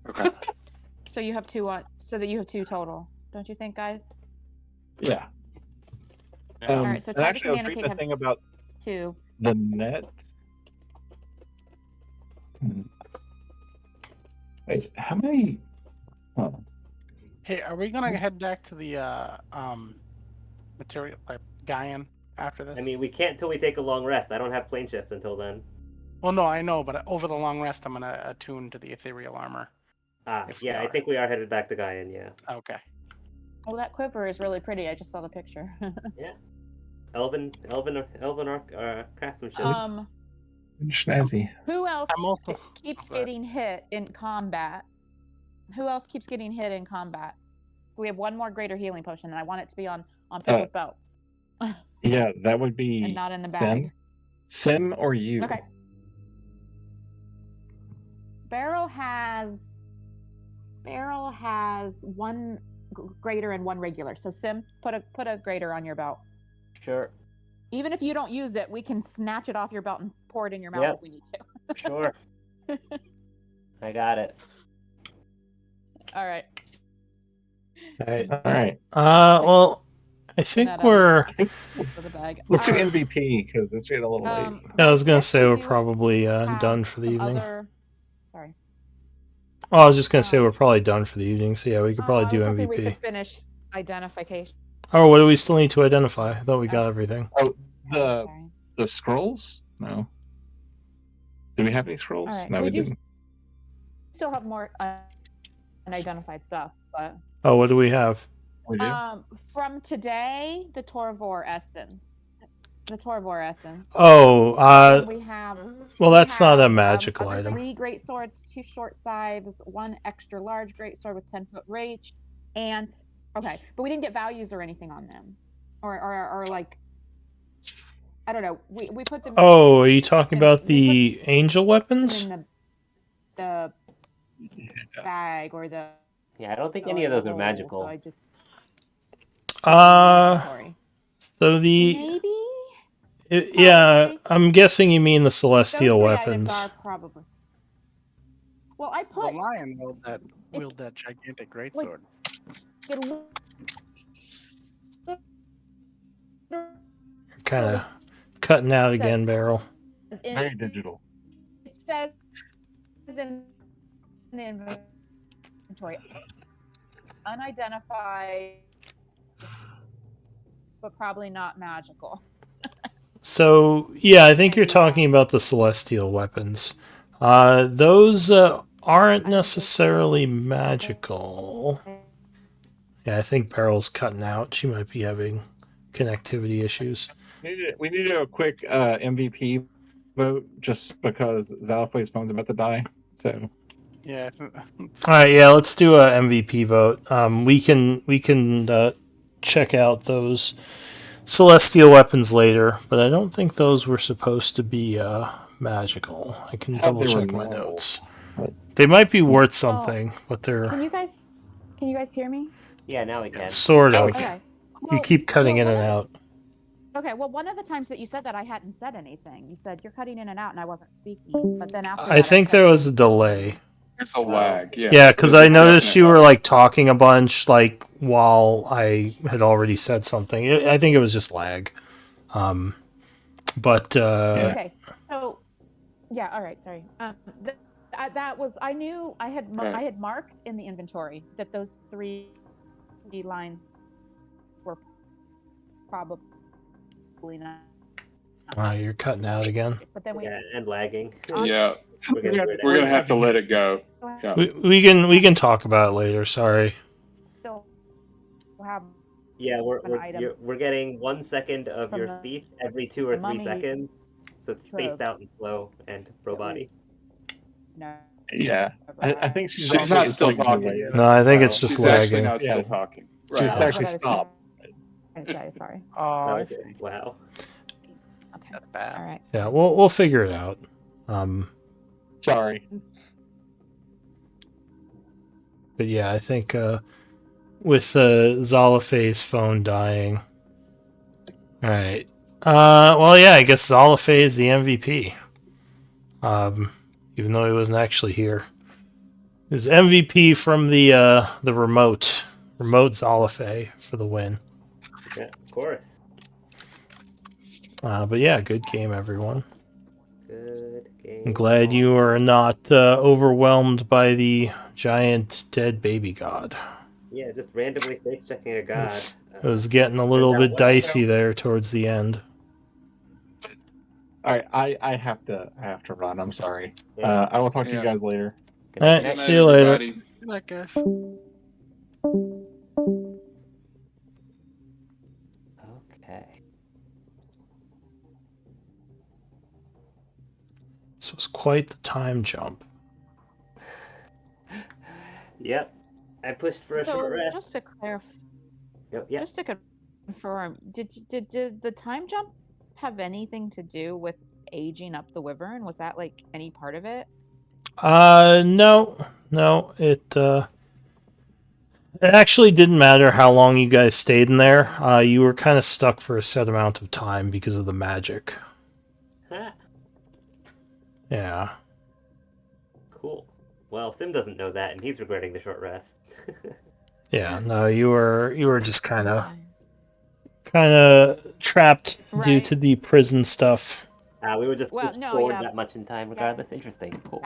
Okay. so you have 2 so that you have 2 total. Don't you think, guys? Yeah. Alright, so and Titus actually, I was and reading Anna Kate the have thing about 2. the net. Wait, how many? Huh. Hey, are we gonna head back to the material like Gaian after this? I mean, we can't till we take a long rest. I don't have plane shifts until then. well, no, I know, but over the long rest, I'm gonna attune to the ethereal armor. If we Yeah, I are. think we are headed back to Gaian, yeah. Okay. Oh, that quiver is really pretty. I just saw the picture. Elven craftsmanship. Snazzy. Who else I'm also- keeps Go ahead. getting hit in combat? Who else keeps getting hit in combat? We have one more greater healing potion, and I want it to be on people's belts Yeah, that would be and not in the bag. Sim or you. Okay. Barrel has 1 greater and 1 regular. So Sim, put a greater on your belt. Sure. Even if you don't use it, we can snatch it off your belt and pour it in your mouth Yep. if we need to. Sure. I got it. All right. Alright. All right. Well, I think that, we're. For the bag. Let's do All right. MVP because it's getting a little late. Yeah, I was gonna next say we we're do probably have done for the some evening. Sorry. Oh, I was just gonna say we're probably done for the evening, so yeah, we could probably I do was hoping We MVP. could finish identification. Oh, what do we still need to identify? I thought we got everything. The Sorry. the scrolls? No. Do we have any scrolls? All right. No, We we do- didn't. Still have more unidentified stuff, but Oh, what do we have? We do. from today, the Torvor essence. The Torvor essence. Oh, we have. well, we that's not a have, magical other item. 3 great swords, 2 short scythes, 1 extra large great sword with 10-foot reach, and okay, but we didn't get values or anything on them, or like, I don't know. We put them. Oh, are you talking And about we the angel weapons? in the bag or the. Yeah, I don't think or any of the those are hole, magical. So I just. So the Maybe. yeah, Probably. I'm guessing you mean the celestial Those 3 items weapons. are probably. Well, I The put. lion wield that gigantic greatsword. kind of cutting out again, Beryl. Very digital. It says in the inventory, unidentified, but probably not magical. So, yeah, I think you're talking about the celestial weapons. Those aren't necessarily magical. Yeah, I think Beryl's cutting out. She might be having connectivity issues. We need to do a quick MVP vote just because Zalafay's phone's about to die. So Yeah. All right, yeah, let's do a MVP vote. We can check out those celestial weapons later, but I don't think those were supposed to be magical. I can double check my notes. They might be worth something, but they're Can you guys hear me? Yeah, now we can. sort of. Okay. You keep cutting in and out. Okay, well, one of the times that you said that, I hadn't said anything. You said you're cutting in and out, and I wasn't speaking. But then after I that, think said, there was a delay. There's a lag. Yeah. Yeah, because I noticed you were like talking a bunch, like while I had already said something. I think it was just lag. But Okay, so yeah, all right, sorry. That was I knew I had I had marked in the inventory that those 3 lines were probably not. you're cutting out again. But then we And lagging. Yeah. We're gonna do it We're gonna have to let it go. Yeah. We can talk about it later. Sorry. still have Yeah, an item we're getting 1 second of from your the speech every 2 or 3 mummy seconds, so it's spaced probe. out and slow and pro-body. no. yeah, I think she's She's not still talking. No, I think it's just She's actually lagging. not still Yeah. talking. She's Right. actually stopped. Okay, sorry. Oh, I Okay. see. Wow. Okay, That's bad. all right. Yeah, we'll figure it out. Sorry. But yeah, I think with Zalafay's phone dying. All right. Well, yeah, I guess Zalafay is the MVP. Even though he wasn't actually here, is MVP from the remote Zalafay for the win. Yeah, of course. But yeah, good game, everyone. Good game. I'm glad you are not overwhelmed by the giant dead baby god. Yeah, just randomly face checking a god. It was getting a little bit dicey there towards the end. All right, I have to run. I'm sorry. Yeah. I will talk to you Yeah. guys later. Good All night, right, good night. see you later. Everybody. Good night, guys. Okay. This was quite the time jump. Yep. I pushed for a So short rest. just to clarify, Yep. just to confirm, did the time jump have anything to do with aging up the wyvern? Was that like any part of it? No, it actually didn't matter how long you guys stayed in there. You were kind of stuck for a set amount of time because of the magic. Ha, Yeah. cool. Well, Sim doesn't know that, and he's regretting the short rest. Yeah, no, you were just kind of trapped due Right. to the prison stuff. We were just Well, pushed no, forward yeah. that much in time, regardless. Interesting. Cool.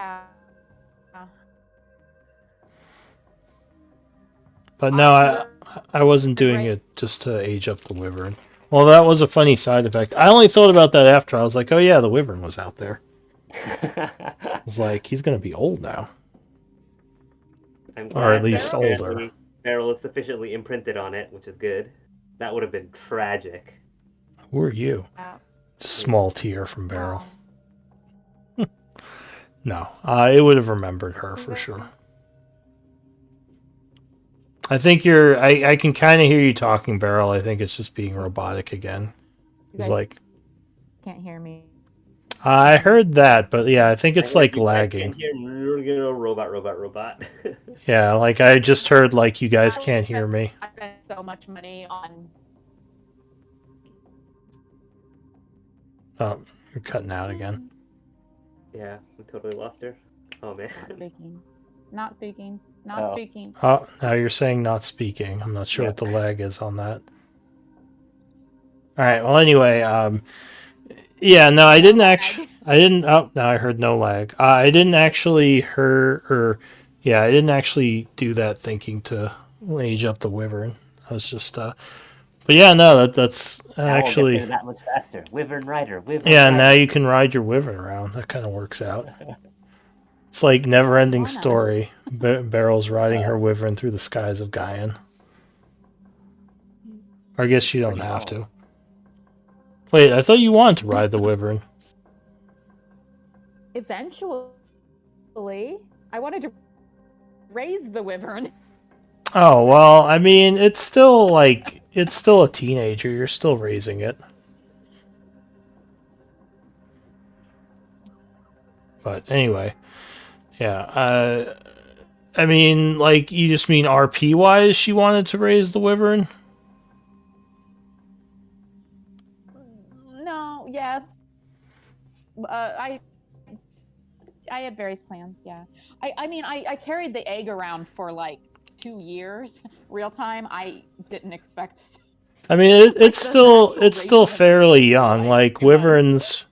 But no, I wasn't doing it just to age up the wyvern. Well, that was a funny side effect. I only thought about that after. I was like, oh yeah, the wyvern was out there. I was like, he's gonna be old now. I'm Or at glad least that older. Beryl is sufficiently imprinted on it, which is good. That would have been tragic. Who are you? Small tear from Beryl. No, it would have remembered her for sure. I think I can kind of hear you talking, Beryl. I think it's just being robotic again. It's like, Can't hear me. I heard that, but yeah, I think it's like I lagging. can hear robot. Yeah, like I just heard like you guys can't hear me. I spent so much money on. Oh, you're cutting out again. Yeah, we totally lost her. Oh man. Not speaking. Not speaking. Not speaking. Oh, now you're saying not speaking. I'm not sure what the lag is on that. All right. Well, anyway, yeah, no, I didn't actually. I didn't. Oh, now I heard no lag. I didn't actually yeah, I didn't actually do that thinking to age up the wyvern. I was just. But yeah, no, that's Now we'll get actually. there that much faster. Wyvern Rider, Wyvern Yeah, Rider. now you can ride your wyvern around. That kind of works out. It's like never-ending story. Beryl's riding her wyvern through the skies of Gaian. Or I guess you don't have to. Wait, I thought you wanted to ride the wyvern. Eventually, I wanted to raise the wyvern. Oh, well, I mean, it's still a teenager. You're still raising it. But anyway, yeah, I mean, like, you just mean RP-wise she wanted to raise the wyvern? No, yes. I had various plans, yeah. I mean, I carried the egg around for like 2 years, real time. I didn't expect. I mean, it's still fairly young. Like wyverns,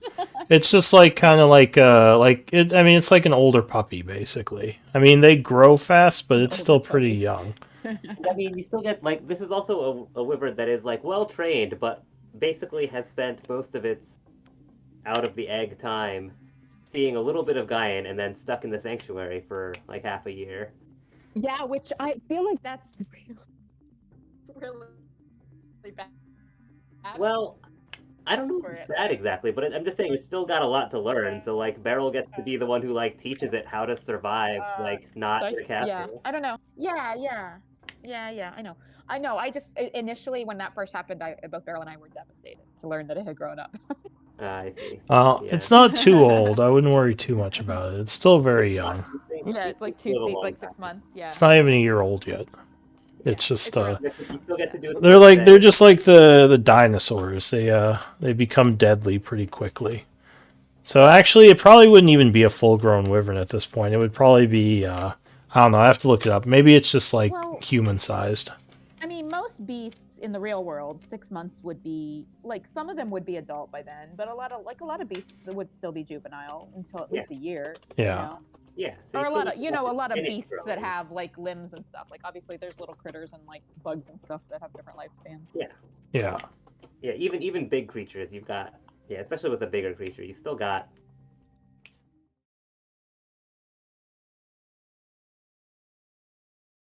it's just like kind of like it. I mean, it's like an older puppy basically. I mean, they grow fast, but it's still pretty young. I mean, you still get like this is also a wyvern that is like well trained, but basically has spent most of its out of the egg time seeing a little bit of Gaian and then stuck in the sanctuary for like half a year. Yeah, which I feel like that's really bad. Well, I don't know if it's bad exactly, but I'm just saying it's still got a lot to learn. So like Beryl gets to be the one who like teaches it how to survive, like not in a castle. Yeah, I don't know. Yeah. I know. I just initially when that first happened, both Beryl and I were devastated to learn that it had grown up. I see. Well, Yeah. it's not too old. I wouldn't worry too much about it. It's still very young. Yeah, it's like 6 months. Yeah. It's not even a year old yet. It's just You still get to do it they're just like the dinosaurs. They become deadly pretty quickly. So actually, it probably wouldn't even be a full-grown wyvern at this point. It would probably be I don't know. I have to look it up. Maybe it's just like human-sized. I mean, most beasts in the real world, 6 months would be like some of them would be adult by then, but a lot of beasts would still be juvenile until at least a year. Yeah. You know? Yeah. So or a lot of beasts that have like limbs and stuff. Like obviously there's little critters and like bugs and stuff that have different lifespans. Yeah. Yeah. Even big creatures, you've got especially with a bigger creature, you still got